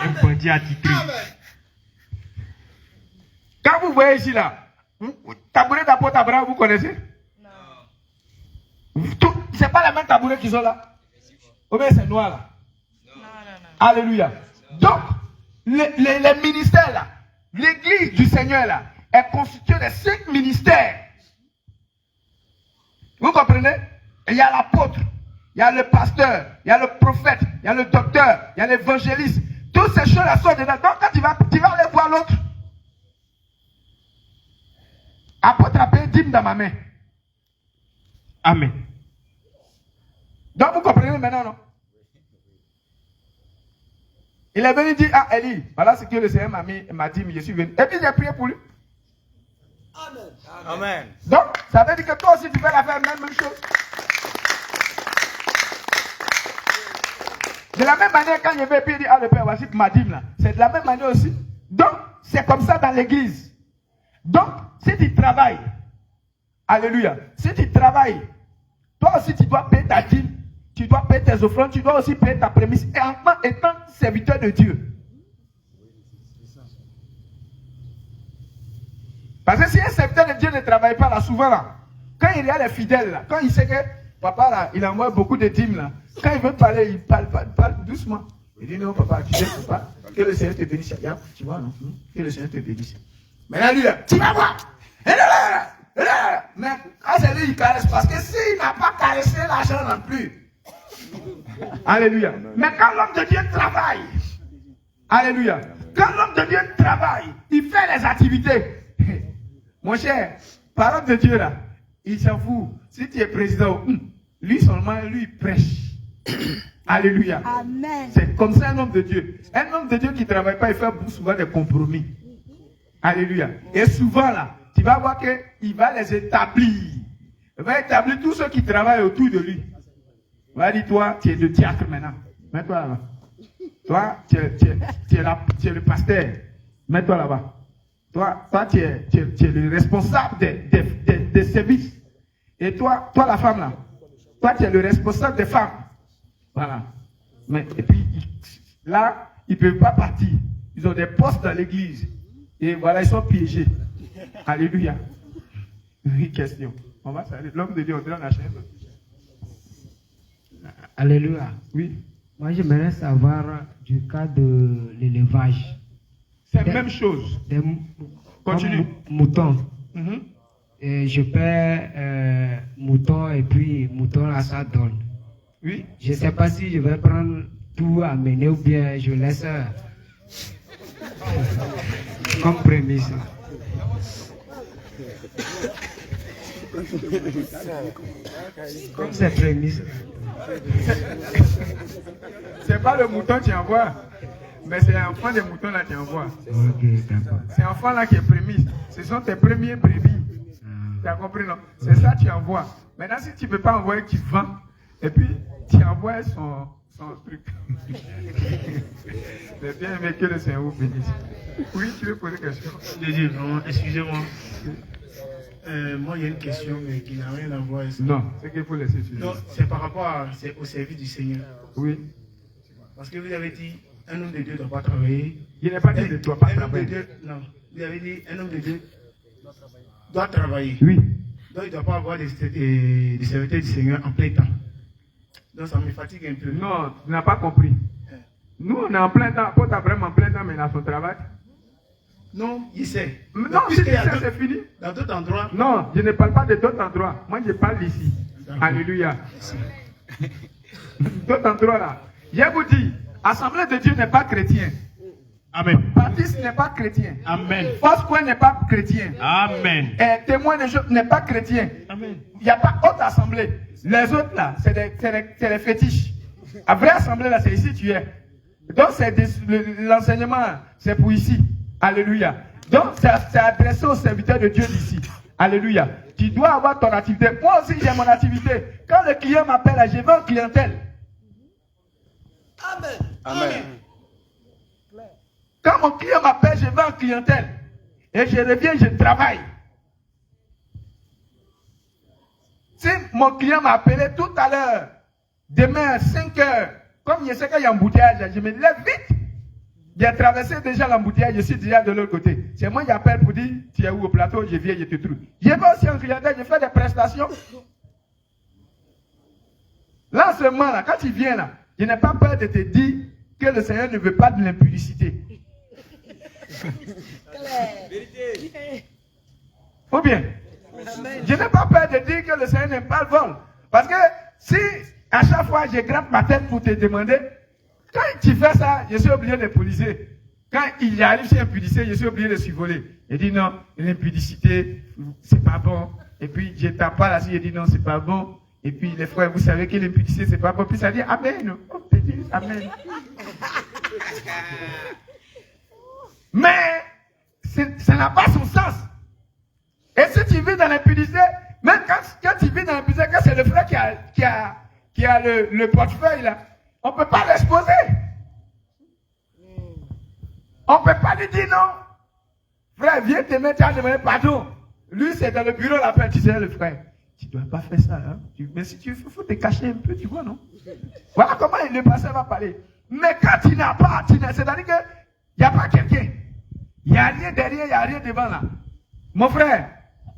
Un bandit attitré. Quand vous voyez ici là, tabouret d'apôtre Abraham, vous connaissez? Non. C'est pas les mêmes tabourets qui sont là. Ou bien c'est noir là. Non. Alléluia. Donc, les ministères là, l'église du Seigneur là, est constituée de 5 ministères. Vous comprenez? Il y a l'apôtre, il y a le pasteur, il y a le prophète, il y a le docteur, il y a l'évangéliste. Toutes ces choses-là sont dedans. Donc quand tu vas aller voir l'autre. Apôtre a payé 10 dans ma main. Amen. Donc vous comprenez maintenant, non? Il est venu dire à Élie, voilà ce que le Seigneur m'a dit, mais je suis venu. Et puis j'ai prié pour lui. Amen. Amen. Donc, ça veut dire que toi aussi tu fais la même chose. De la même manière, quand je vais puis dire, ah le Père, voici ma dîme là. C'est de la même manière aussi. Donc, c'est comme ça dans l'église. Donc, si tu travailles, alléluia, si tu travailles, toi aussi tu dois payer ta dîme, tu dois payer tes offrandes, tu dois aussi payer ta prémisse, et en étant serviteur de Dieu. Parce que si un serviteur de Dieu ne travaille pas là, souvent là, quand il y a les fidèles là, quand il sait que papa là, il envoie beaucoup de dîmes là, quand il veut parler, il parle doucement. Il dit non papa, tu sais pas, que le Seigneur te bénisse. Tu vois non, que le Seigneur te bénisse. Maintenant lui là, tu vas voir. Mais quand c'est lui, il caresse, parce que s'il n'a pas caressé l'argent non plus. Alléluia. Mais quand l'homme de Dieu travaille, alléluia, quand l'homme de Dieu travaille, il fait les activités. Mon cher, parole de Dieu là, il s'en fout. Si tu es président, lui seulement, lui il prêche. Alléluia. Amen. C'est comme ça un homme de Dieu. Un homme de Dieu qui ne travaille pas, il fait souvent des compromis. Alléluia. Et souvent là, tu vas voir qu'il va les établir. Il va établir tous ceux qui travaillent autour de lui. Il va dire, toi, tu es le diacre maintenant. Mets-toi là-bas. Toi, tu es le pasteur. Mets-toi là-bas. Toi, tu es le responsable des services. Et toi, la femme là, toi, tu es le responsable des femmes. Voilà. Et puis, là, ils ne peuvent pas partir. Ils ont des postes dans l'église. Et voilà, ils sont piégés. Alléluia. Une question. On va saluer. L'homme de Dieu, on est dans la chaîne. Alléluia. Oui. Moi, j'aimerais savoir du cas de l'élevage. C'est la même chose. Continue. Moutons. Et je paie mouton et puis mouton là, ça donne. Oui. Je ne sais pas si je vais prendre tout à mener ou bien je laisse comme prémisse. Comme c'est prémisse. C'est pas le mouton qui envoie, mais c'est l'enfant des moutons là qui envoie. Ok, d'accord. C'est l'enfant là qui est prémisse. Ce sont tes premiers brebis. Tu as compris, non? C'est ça que tu envoies. Maintenant, si tu ne peux pas envoyer, tu vends. Et puis, tu envoies son truc. C'est bien aimé que le Seigneur vous bénisse. Oui, tu veux poser quelque chose? Non, excusez-moi. Moi, il y a une question, mais qui n'a rien à voir avec ça. Non, c'est qu'il faut laisser suivre. Non, c'est par rapport au service du Seigneur. Oui. Parce que vous avez dit, un homme de Dieu ne doit pas travailler. Il n'est pas dit qu'il ne doit pas travailler. Non, vous avez dit, un homme de Dieu doit travailler. Oui. Donc, il ne doit pas avoir des serviteurs du Seigneur en plein temps. Donc, ça me fatigue un peu. Non, tu n'as pas compris. Nous, on est en plein temps. Quand tu as vraiment en plein temps, mais il a son travail. Non, il sait. Non, si tu sais, c'est fini. Dans d'autres endroits. Non, je ne parle pas de d'autres endroits. Moi, je parle d'ici. Alléluia. D'autres endroits là. Je vous dis, Assemblée de Dieu n'est pas chrétien. Amen. Baptiste n'est pas chrétien. Amen. Foursquare n'est pas chrétien. Amen. Et témoin de Jéhovah n'est pas chrétien. Amen. Il n'y a pas autre assemblée. Les autres là, c'est des fétiches. La vraie assemblée là, c'est ici tu es. Donc l'enseignement, c'est pour ici. Alléluia. Donc c'est adressé aux serviteurs de Dieu d'ici. Alléluia. Tu dois avoir ton activité. Moi aussi j'ai mon activité. Quand le client m'appelle, je vais en clientèle. Amen. Amen. Quand mon client m'appelle, je vais en clientèle. Et je reviens, je travaille. Si mon client m'a appelé tout à l'heure, demain à 5 heures, comme je sais qu'il y a un embouteillage, je me lève vite. J'ai traversé déjà l'embouteillage, je suis déjà de l'autre côté. C'est moi qui appelle pour dire, tu es où au plateau, je viens, je te trouve. Je vais aussi en clientèle, je fais des prestations. Là, en ce moment, là, quand tu viens là, je n'ai pas peur de te dire que le Seigneur ne veut pas de l'impudicité. Ou bien, je n'ai pas peur de dire que le Seigneur n'aime pas le vol. Parce que si à chaque fois je gratte ma tête pour te demander, quand tu fais ça, je suis obligé de policer. Quand il arrive chez l'impudicité, je suis obligé de survoler. Il dit non, l'impudicité, c'est pas bon. Et puis, je tape pas là-dessus, je dis non, c'est pas bon. Et puis, les frères, vous savez que l'impudicité, c'est pas bon. Puis ça dit Amen. Oh, Amen. Mais, ça n'a pas son sens. Et si tu vis dans l'impudicité, même quand tu vis dans l'impudicité, quand c'est le frère qui a le portefeuille là, on ne peut pas l'exposer. On ne peut pas lui dire non. Frère, viens te mettre à demander pardon. Lui, c'est dans le bureau la paix, tu sais, le frère. Tu ne dois pas faire ça. Hein? Mais si tu veux, il faut te cacher un peu, tu vois, non? Voilà comment le pasteur va parler. Mais quand tu n'as pas, c'est-à-dire qu'il n'y a pas quelqu'un. Il n'y a rien derrière, il n'y a rien devant là. Mon frère,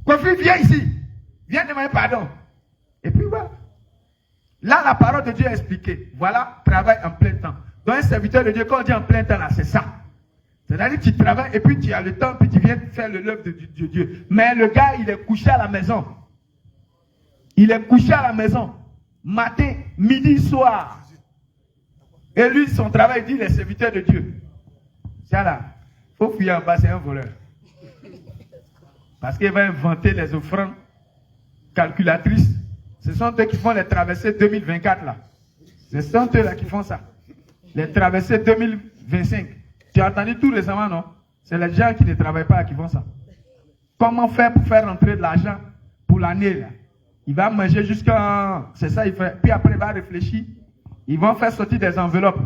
Kofi, viens ici. Viens demander pardon. Et puis voilà. Là, la parole de Dieu a expliqué. Voilà, travail en plein temps. Donc, un serviteur de Dieu, quand on dit en plein temps là, c'est ça. C'est-à-dire que tu travailles et puis tu as le temps, puis tu viens faire l'œuvre de Dieu. Mais le gars, il est couché à la maison. Il est couché à la maison. Matin, midi, soir. Et lui, son travail, il dit, il est serviteur de Dieu. C'est là. Il faut fuir en bas, c'est un voleur. Parce qu'il va inventer les offrandes calculatrices. Ce sont eux qui font les traversées 2024 là. Ce sont eux là qui font ça. Les traversées 2025. Tu as entendu tout récemment, non? C'est les gens qui ne travaillent pas qui font ça. Comment faire pour faire rentrer de l'argent pour l'année là? Il va manger jusqu'à... C'est ça, il fait. Puis après, il va réfléchir. Ils vont faire sortir des enveloppes.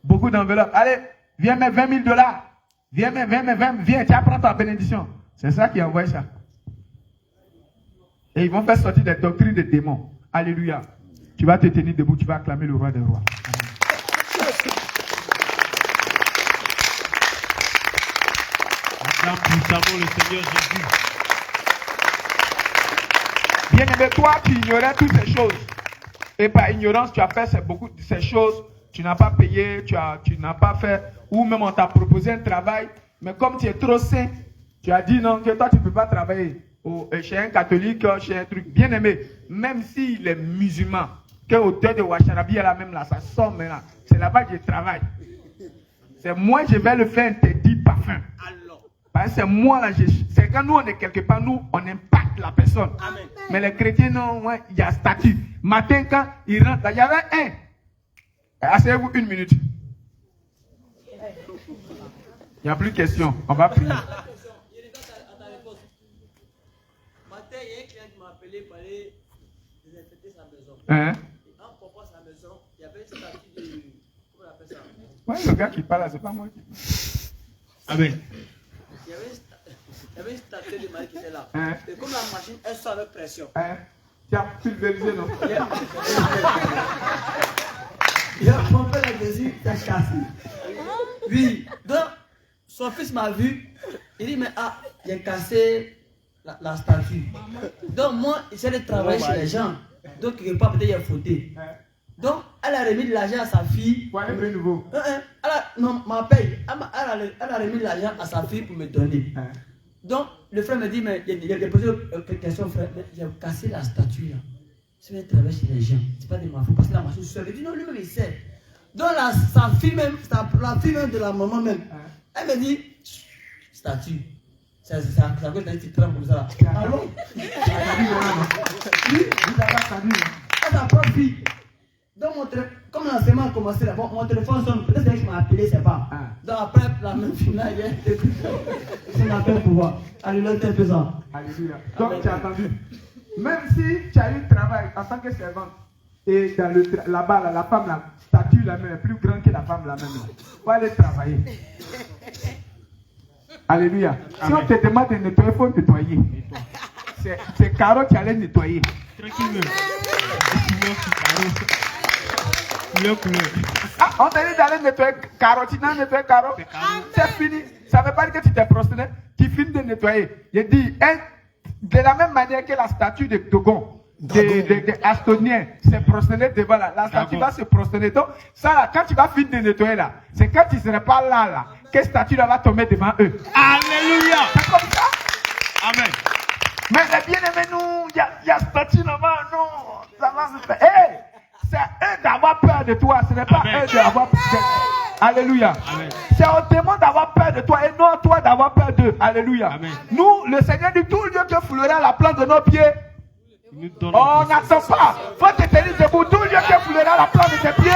Beaucoup d'enveloppes. Allez, viens mettre $20 000. Viens, tu apprends ta bénédiction. C'est ça qui envoie ça. Et ils vont faire sortir des doctrines de démons. Alléluia. Tu vas te tenir debout, tu vas acclamer le roi des rois. Puissamment le Seigneur Jésus. Bien-aimé, toi, tu ignorais toutes ces choses. Et par ignorance, tu as fait beaucoup de ces choses. Tu n'as pas payé, tu n'as pas fait. Ou même on t'a proposé un travail. Mais comme tu es trop saint, tu as dit non, que toi, tu ne peux pas travailler. Chez un catholique, chez un truc. Bien-aimé, même s'il est musulman, que l'auteur de Wacharabi est là même là, ça sort maintenant. C'est là-bas que je travaille. C'est moi, je vais le faire interdit parfum. Parce que c'est moi là, c'est quand nous on est quelque part, nous on impacte la personne. Amen. Mais les chrétiens, non, ouais, il y a statut. Matin, quand ils rentrent, il y avait un. Asseyez-vous 1 minute. Il n'y a plus de questions. On va prier. Matin, il y a un client qui m'a appelé pour aller désinfecter sa maison. En propos sa maison, il y avait une statue de. Comment on appelle ça? Ouais, le gars qui parle là, c'est pas moi qui parle. Amen. Il y avait une statue de Marie qui était là. Et comme la machine, elle sort avec pression. Tu as pulvérisé, non? Il a pompé la Jésus, il a cassé. Oui, donc son fils m'a vu. Il dit, mais j'ai cassé la statue. Donc moi, j'essaie de travailler chez les gens. Donc quelque part, peut-être il a fauté. Donc, elle a remis de l'argent à sa fille. Ouais, un nouveau. Non, ma paye. Elle a remis de l'argent à sa fille pour me donner. Donc, le frère me dit, mais il a posé une question, frère. J'ai cassé la statue là. Je vais travailler chez les gens. C'est pas de ma faute. Parce que la machine seule. Il dit, non, lui-même, il sait. Donc, sa fille même, la fille même de la maman même, elle me dit, statue. C'est à cause d'un petit trempe comme ça là. Allons. Oui, vous avez entendu. Elle n'a pas vu. Donc, comme l'enseignement a commencé là, mon téléphone sonne, peut-être que je m'a appelé, c'est pas. Donc, après, la même fille là, il y a son appel pour voir. Alléluia, t'es pesant. Alléluia. Donc, tu as entendu. Même si tu as eu travail en tant que servante, et là-bas, la femme, la statue la même, est plus grande que la femme la même. Il faut aller travailler. Alléluia. Si on te demande de nettoyer, il faut nettoyer. C'est Caro qui allait nettoyer. Tranquille. On t'a dit d'aller nettoyer Caro. Tu n'as nettoyé Caro. C'est fini. Ça ne veut pas dire que tu t'es prosterné. Tu finis de nettoyer. Je dis, de la même manière que la statue de Dogon, de Astonien, s'est prosternée devant la statue va se prosterner. Donc, ça là, quand tu vas finir de nettoyer là, c'est quand tu ne seras pas là, que statue là va tomber devant eux. Alléluia. C'est comme ça. Amen. Mais les bien-aimés, nous, il y a statue là-bas, non, ça va se faire. Hey, c'est eux d'avoir peur de toi, ce n'est pas eux d'avoir peur. Alléluia. C'est au démon d'avoir peur de toi et non toi d'avoir peur d'eux. Alléluia. Nous, le Seigneur dit tout lieu que foulera la plante de nos pieds. On n'attend pas. Faut te tenir debout. Tout lieu que foulera la plante de tes pieds.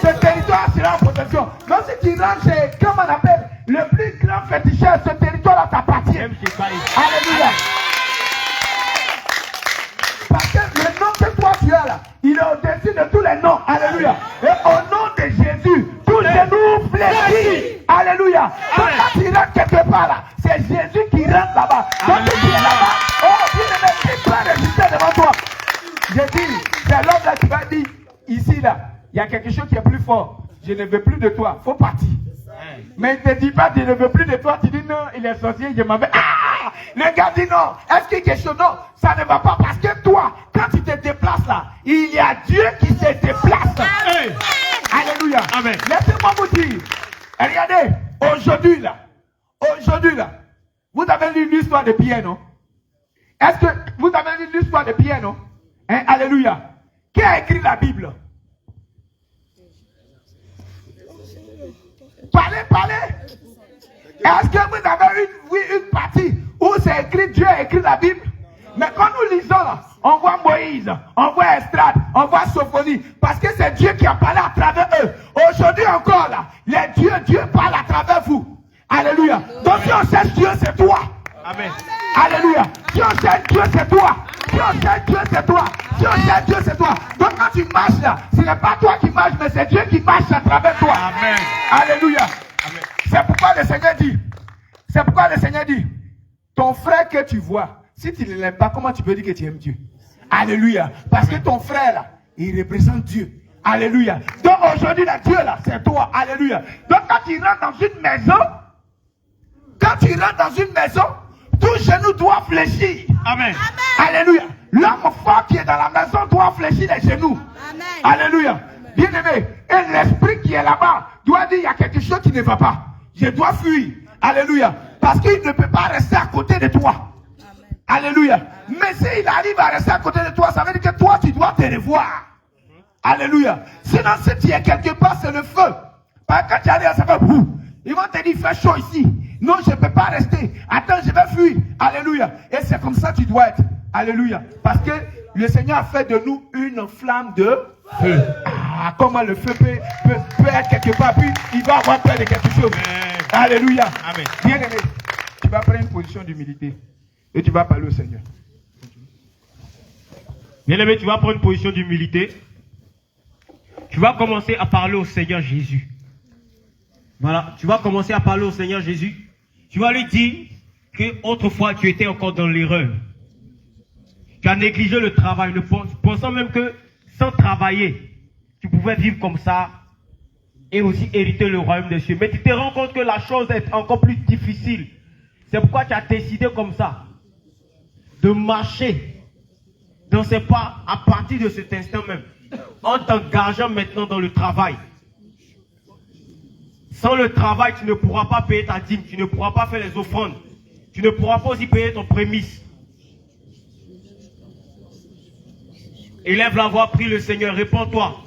Ce territoire sera en protection. Donc si tu rentres chez, comme on appelle, le plus grand féticheur, ce territoire-là t'appartient. Alléluia. Parce que le nom que toi tu as là, il est au-dessus de tous les noms. Alléluia. Et au nom de Jésus, tous les genoux fléchissent. Alléluia. Donc quand tu rentres quelque part là, c'est Jésus qui rentre là-bas. Donc tu es là-bas. Oh, bien aimé, qui peut résister devant toi? J'ai dit, c'est l'homme là qui va dire, ici là, il y a quelque chose qui est plus fort. Je ne veux plus de toi. Faut partir. Mais il ne te dit pas, je ne veux plus de toi. Tu dis non, il est sorcier, je m'en vais. Ah! Le gars dit non. Est-ce qu'il y a quelque chose? Non, ça ne va pas. Parce que toi, quand tu te déplaces là, il y a Dieu qui se déplace. Alléluia. Amen. Laissez-moi vous dire. Regardez, aujourd'hui là, vous avez lu l'histoire de Pierre, non? Est-ce que vous avez lu l'histoire de Pierre, non? Hein? Alléluia. Qui a écrit la Bible? Parlez. Est-ce que vous avez une partie où c'est écrit, Dieu a écrit la Bible? Mais quand nous lisons là, on voit Moïse, on voit Estrade, on voit Sophonie, parce que c'est Dieu qui a parlé à travers eux. Aujourd'hui encore là, Dieu parle à travers vous. Alléluia. Donc si on cherche Dieu, c'est toi. Amen. Alléluia. Si on cherche Dieu, c'est toi. Si on cherche Dieu, c'est toi. Si on cherche Dieu, c'est toi. Donc quand tu marches là, ce n'est pas toi qui marches, mais c'est Dieu qui marche à travers toi. Amen. Alléluia. Amen. C'est pourquoi le Seigneur dit, ton frère que tu vois, si tu ne l'aimes pas, comment tu peux dire que tu aimes Dieu? Alléluia. Parce que ton frère là, il représente Dieu. Alléluia. Donc aujourd'hui, là, Dieu là, c'est toi. Alléluia. Donc quand tu rentres dans une maison, tout genou doit fléchir. Amen. Alléluia. L'homme fort qui est dans la maison doit fléchir les genoux. Amen. Alléluia. Bien aimé. Et l'esprit qui est là-bas doit dire, il y a quelque chose qui ne va pas. Je dois fuir. Alléluia. Parce qu'il ne peut pas rester à côté de toi. Alléluia. Mais s'il arrive à rester à côté de toi, ça veut dire que toi, tu dois te revoir. Alléluia. Sinon, si tu es quelque part, c'est le feu. Parce que quand tu arrives, ça fait boum. Ils vont te dire, il fait chaud ici. Non, je ne peux pas rester. Attends, je vais fuir. Alléluia. Et c'est comme ça que tu dois être. Alléluia. Parce que le Seigneur a fait de nous une flamme de feu. Ah, comment le feu peut être quelque part, puis il va avoir peur de quelque chose. Amen. Alléluia. Amen. Bien aimé, tu vas prendre une position d'humilité et tu vas parler au Seigneur. Bien aimé, tu vas prendre une position d'humilité. Tu vas commencer à parler au Seigneur Jésus. Voilà, tu vas commencer à parler au Seigneur Jésus. Tu vas lui dire que autrefois tu étais encore dans l'erreur. Tu as négligé le travail, pensant même que sans travailler, tu pouvais vivre comme ça et aussi hériter le royaume des cieux. Mais tu te rends compte que la chose est encore plus difficile. C'est pourquoi tu as décidé comme ça de marcher dans ces pas à partir de cet instant même, en t'engageant maintenant dans le travail. Sans le travail, tu ne pourras pas payer ta dîme, tu ne pourras pas faire les offrandes, tu ne pourras pas aussi payer ton prémisse. Élève la voix, prie le Seigneur, réponds-toi.